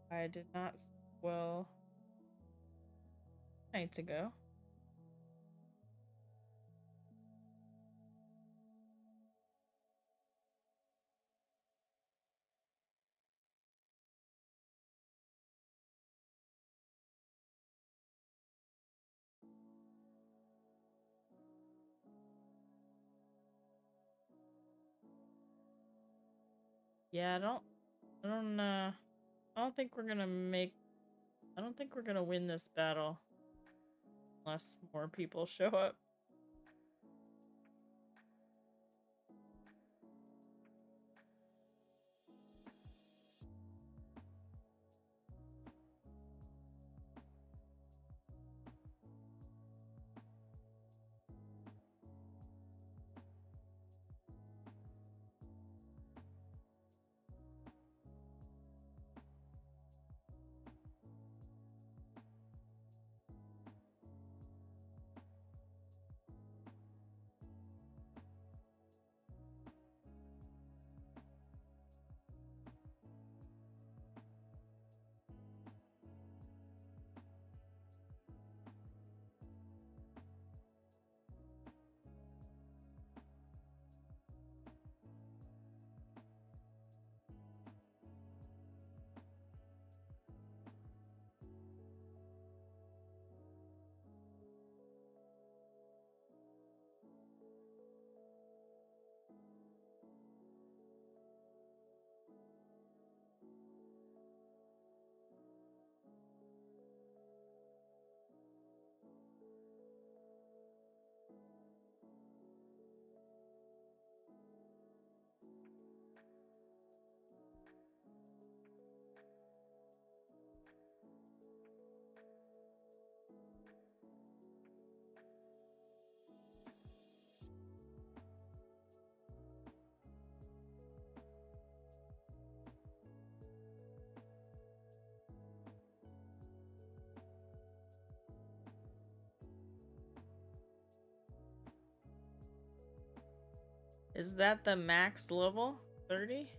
I did not, well, nights ago. Yeah, I don't think we're gonna win this battle unless more people show up. Is that the max level? 30?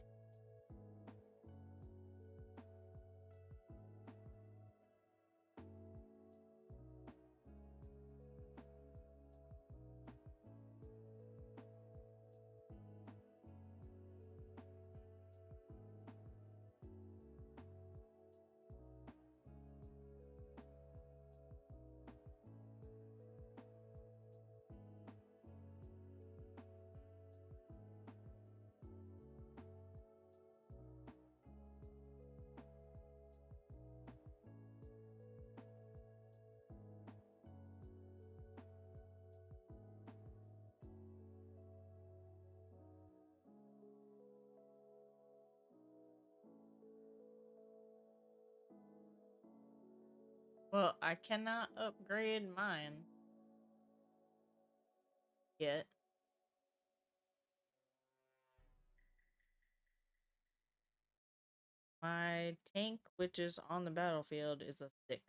Well, I cannot upgrade mine yet. My tank, which is on the battlefield, is a 6.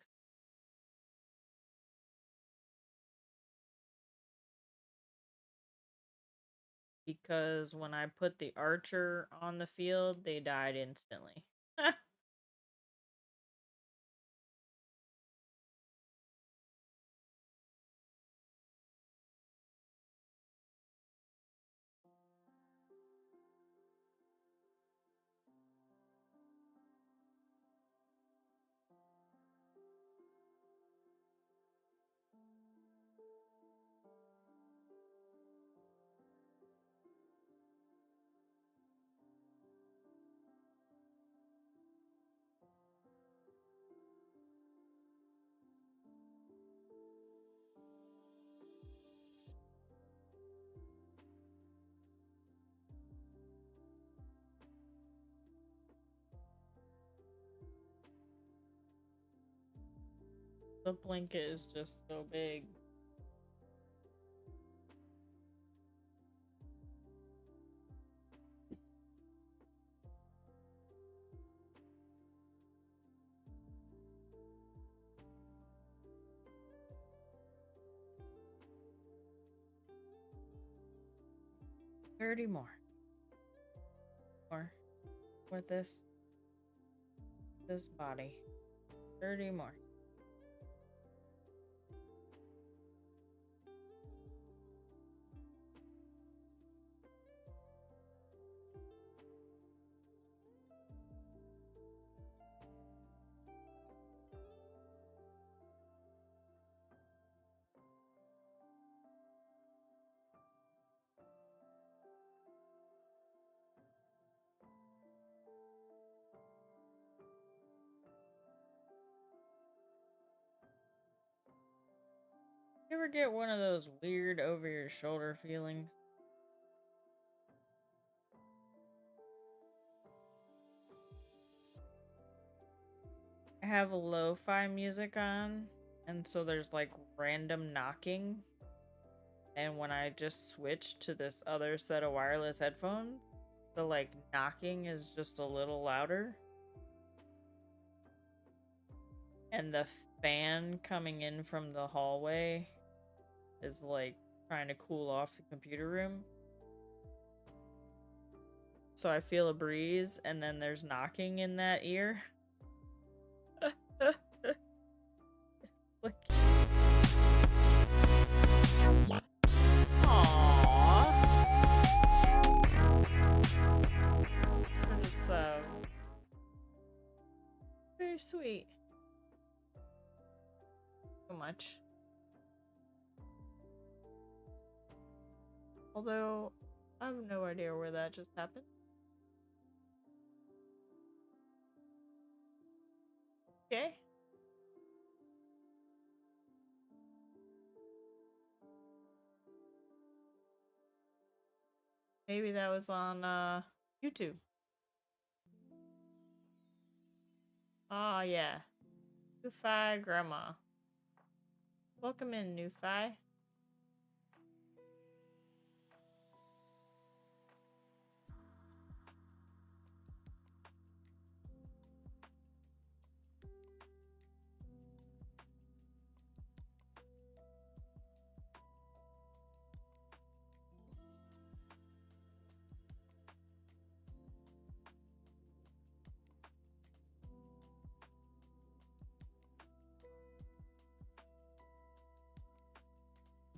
Because when I put the archer on the field, they died instantly. The blanket is just so big. $30 more. More. With this body. 30 more. You ever get one of those weird over your shoulder feelings? I have lo-fi music on, and so there's like random knocking. And when I just switch to this other set of wireless headphones, the like knocking is just a little louder. And the fan coming in from the hallway is like trying to cool off the computer room. So I feel a breeze and then there's knocking in that ear. Like... Aww. This is very sweet. So much. Although I have no idea where that just happened. Okay. Maybe that was on YouTube. Oh yeah. Nufi Grandma. Welcome in, Nufi.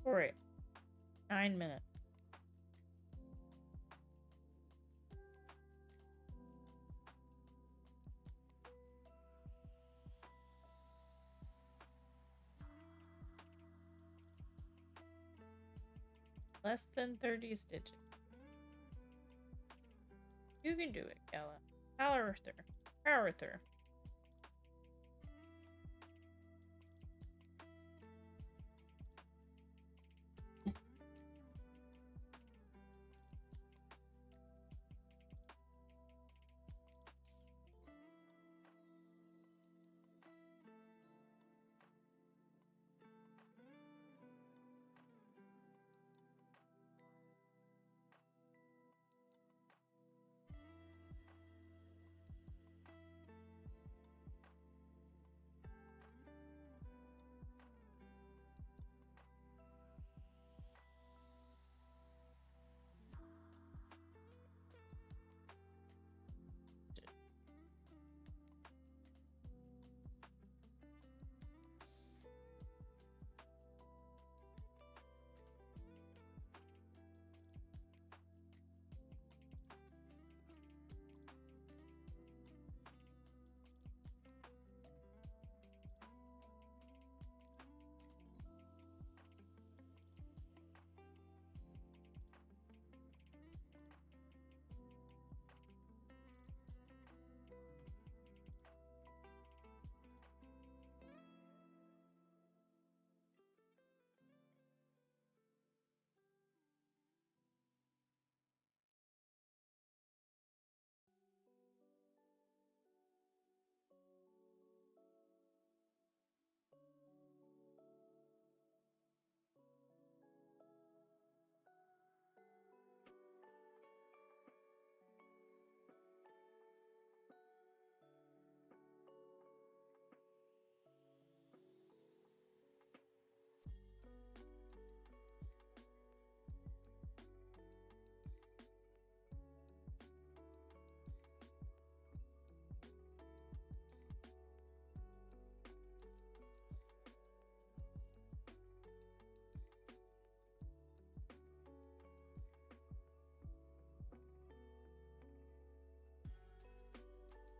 All right, 9 minutes. Less than 30 stitches. You can do it, Gala. Power through. Power through.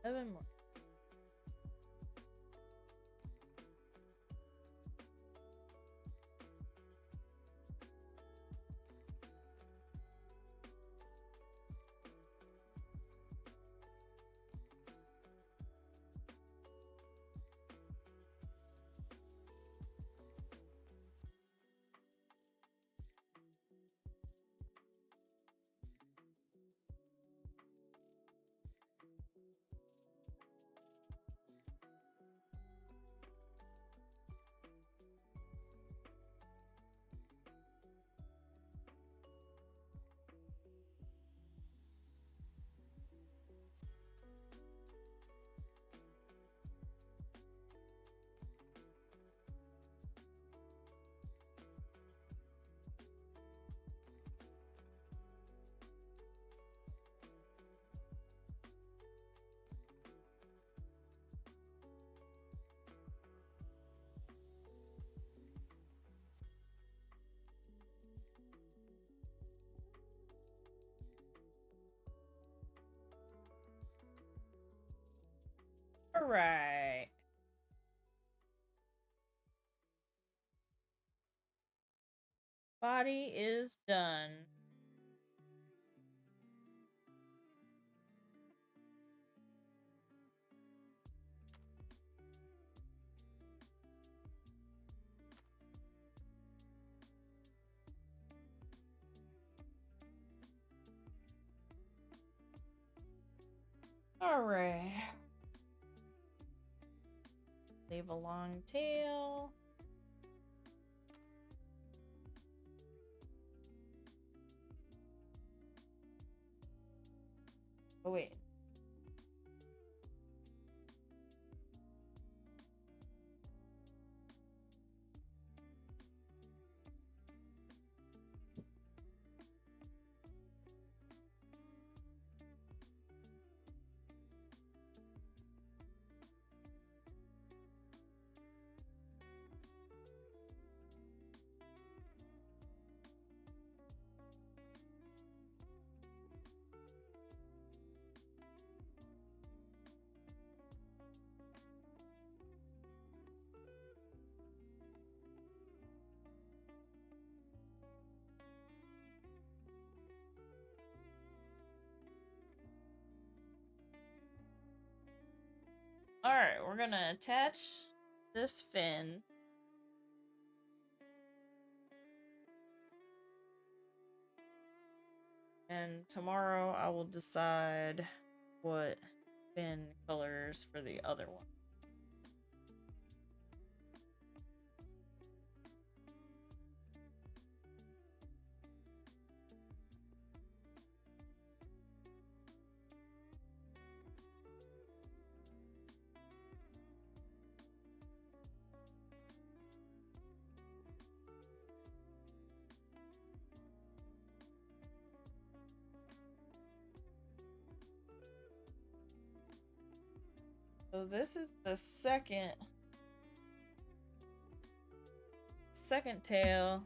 Seven more. All right. Body is done. All right. Leave a long tail. Oh, wait. Alright, we're gonna attach this fin. And tomorrow I will decide what fin colors for the other one. So this is the second tail.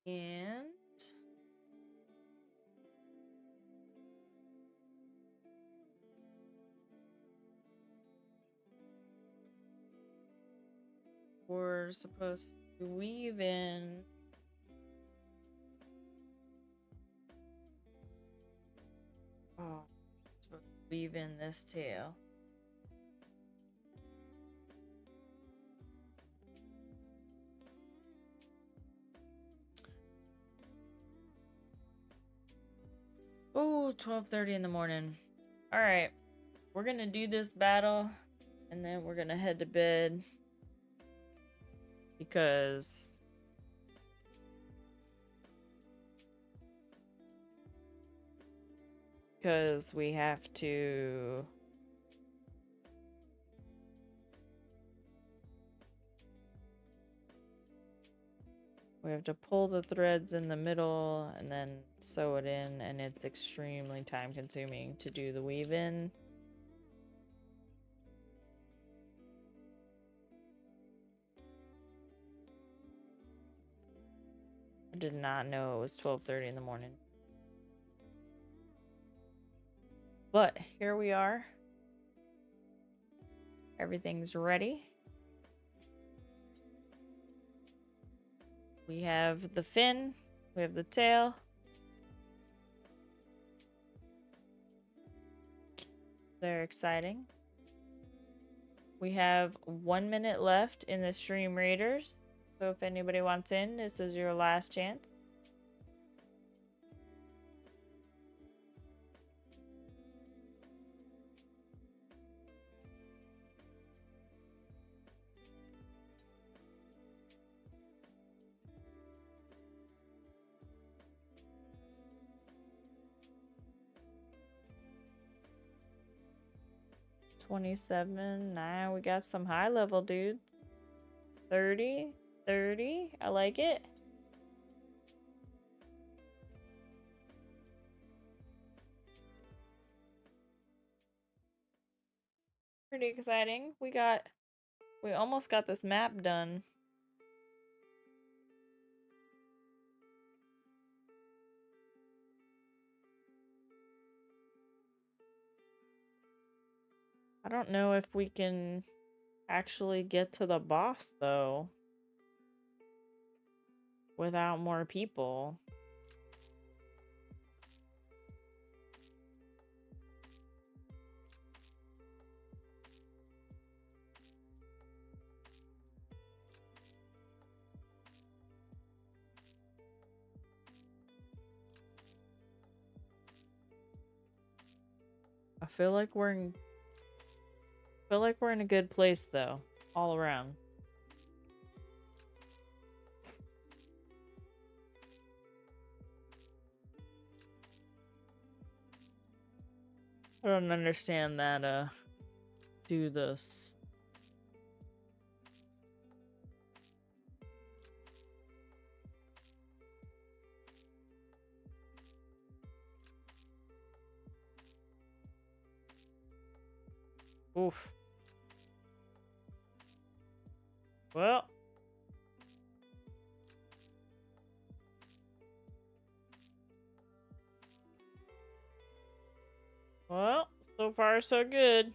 And we're supposed to weave in supposed to weave in this tail. Oh, 12:30 in the morning. All right, we're gonna do this battle and then we're gonna head to bed because we have to pull the threads in the middle and then sew it in, and it's extremely time consuming to do the weave in. I did not know it was 12:30 in the morning. But here we are. Everything's ready. We have the fin, we have the tail. Very exciting. We have 1 minute left in the Stream Raiders. So if anybody wants in, this is your last chance. $27. Nah, we got some high level dudes. 30. I like it. Pretty exciting. We almost got this map done. I don't know if we can actually get to the boss though without more people. I feel like we're in a good place though, all around. I don't understand that do this. Oof. Well. Well, so far so good.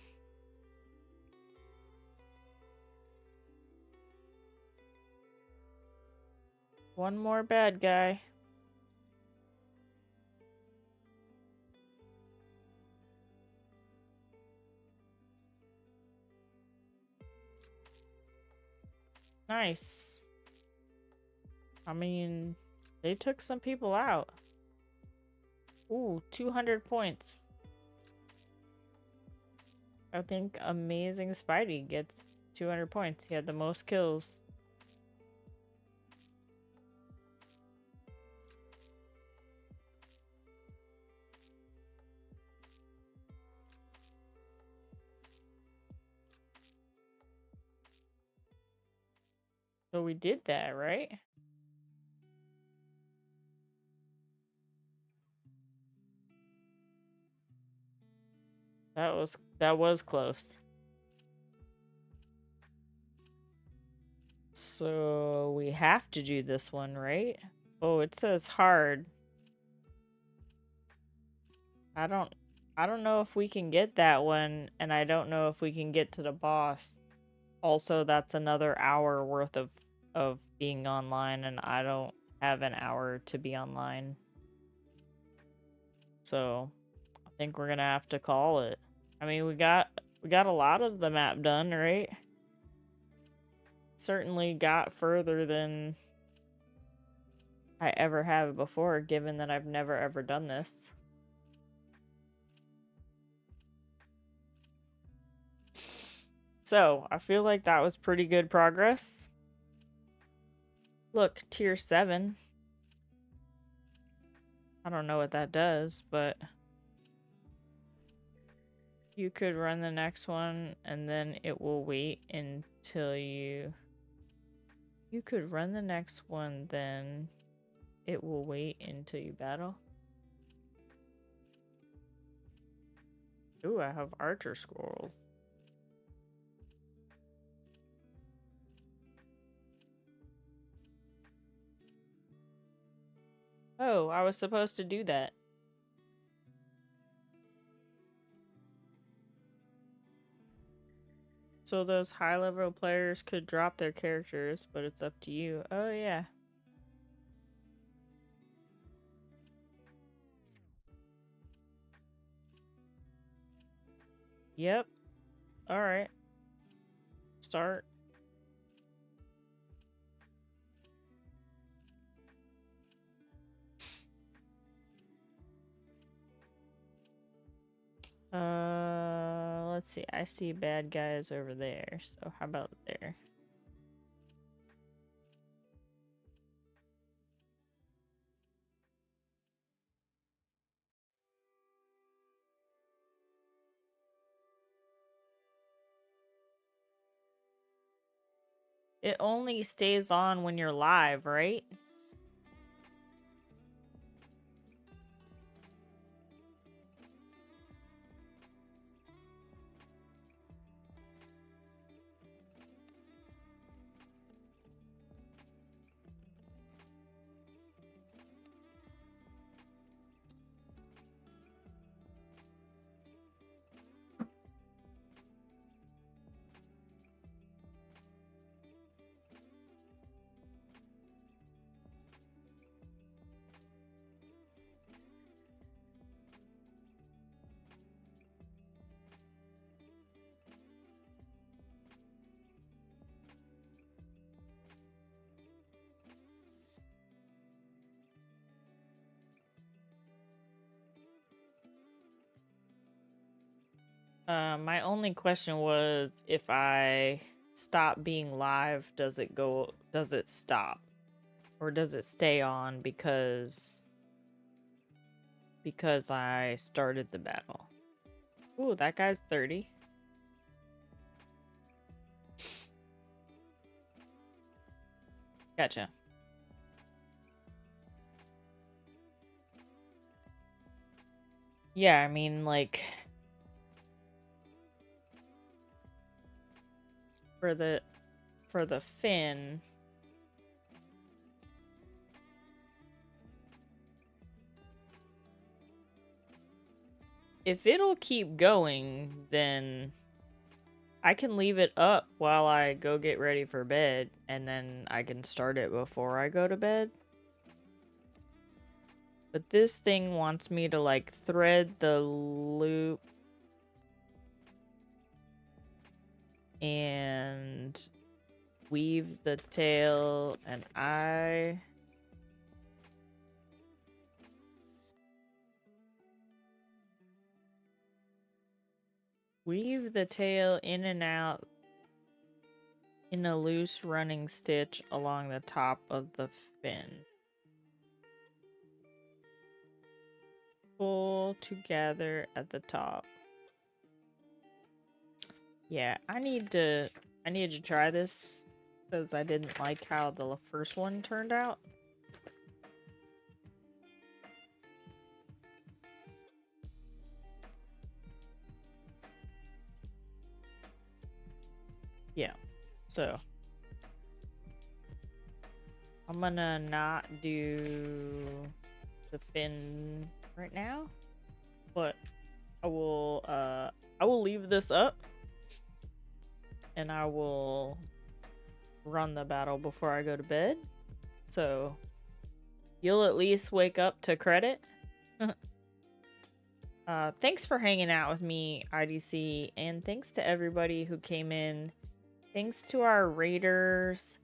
One more bad guy. Nice. I mean, they took some people out. Ooh, 200 points. I think Amazing Spidey gets 200 points. He had the most kills. So we did that, right? That was close. So we have to do this one, right? Oh, it says hard. I don't know if we can get that one, and I don't know if we can get to the boss. Also, that's another hour worth of being online, and I don't have an hour to be online. So, I think we're gonna have to call it. I mean, we got a lot of the map done, right? Certainly got further than I ever have before, given that I've never ever done this. So, I feel like that was pretty good progress. Look, tier 7. I don't know what that does, but you could run the next one and then it will wait until you could run the next one, then it will wait until you battle. Ooh, I have archer scrolls. Oh, I was supposed to do that. So those high-level players could drop their characters, but it's up to you. Oh, yeah. Yep. Alright. Start. Let's see. I see bad guys over there, so how about there? It only stays on when you're live, right? My only question was if I stop being live, does it stop? Or does it stay on because I started the battle? Ooh, that guy's 30. Gotcha. Yeah, I mean, like, for the fin, if it'll keep going, then I can leave it up while I go get ready for bed, and then I can start it before I go to bed. But this thing wants me to, like, thread the loop and weave the tail, and I weave the tail in and out in a loose running stitch along the top of the fin. Pull together at the top. Yeah, I need to try this because I didn't like how the first one turned out. Yeah, so I'm gonna not do the fin right now, but I will leave this up and I will run the battle before I go to bed. So you'll at least wake up to credit. Thanks for hanging out with me, IDC, and thanks to everybody who came in. Thanks to our raiders,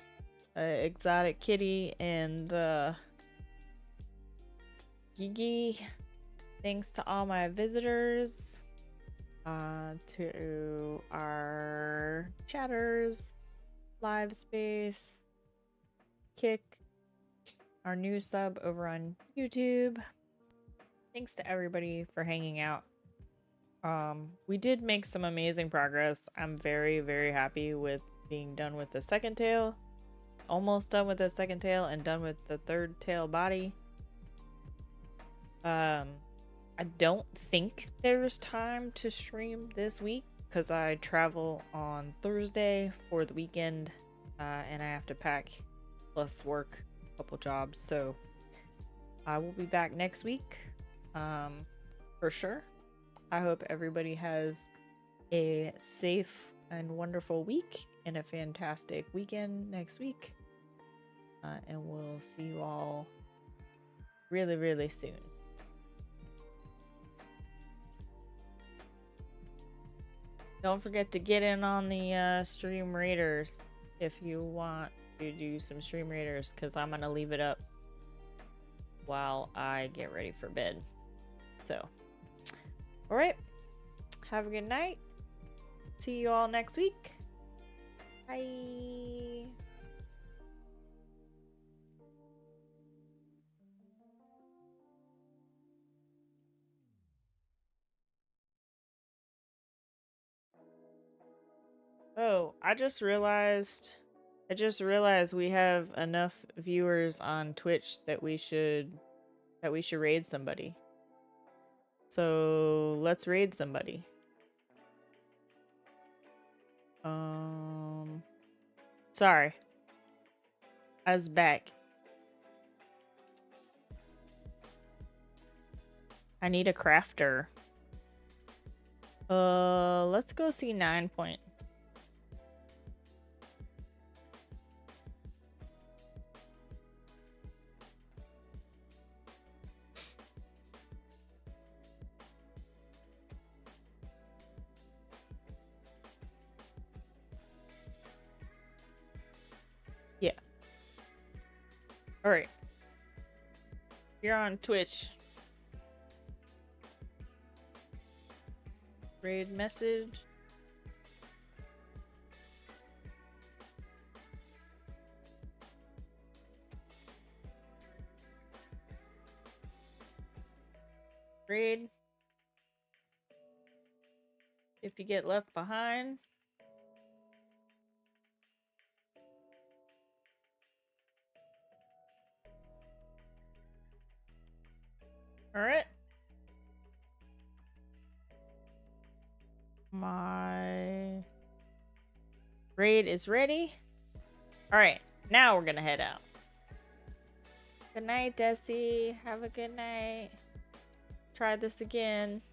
Exotic Kitty and Gigi. Thanks to all my visitors. To our chatters, Live Space, Kick, our new sub over on YouTube. Thanks to everybody for hanging out. We did make some amazing progress. I'm very, very happy with being done with the second tail. Almost done with the second tail and done with the third tail body. I don't think there's time to stream this week because I travel on Thursday for the weekend and I have to pack plus work a couple jobs. So I will be back next week for sure. I hope everybody has a safe and wonderful week and a fantastic weekend next week. And we'll see you all really, really soon. Don't forget to get in on the stream raiders if you want to do some stream raiders, because I'm going to leave it up while I get ready for bed. So, alright. Have a good night. See you all next week. Bye. Oh, I just realized we have enough viewers on Twitch that we should raid somebody. So let's raid somebody. Sorry. I was back. I need a crafter. Let's go see 9 Point. Yeah. Alright. You're on Twitch. Raid message. Raid. If you get left behind. Alright. My raid is ready. Alright, now we're gonna head out. Good night, Desi. Have a good night. Try this again.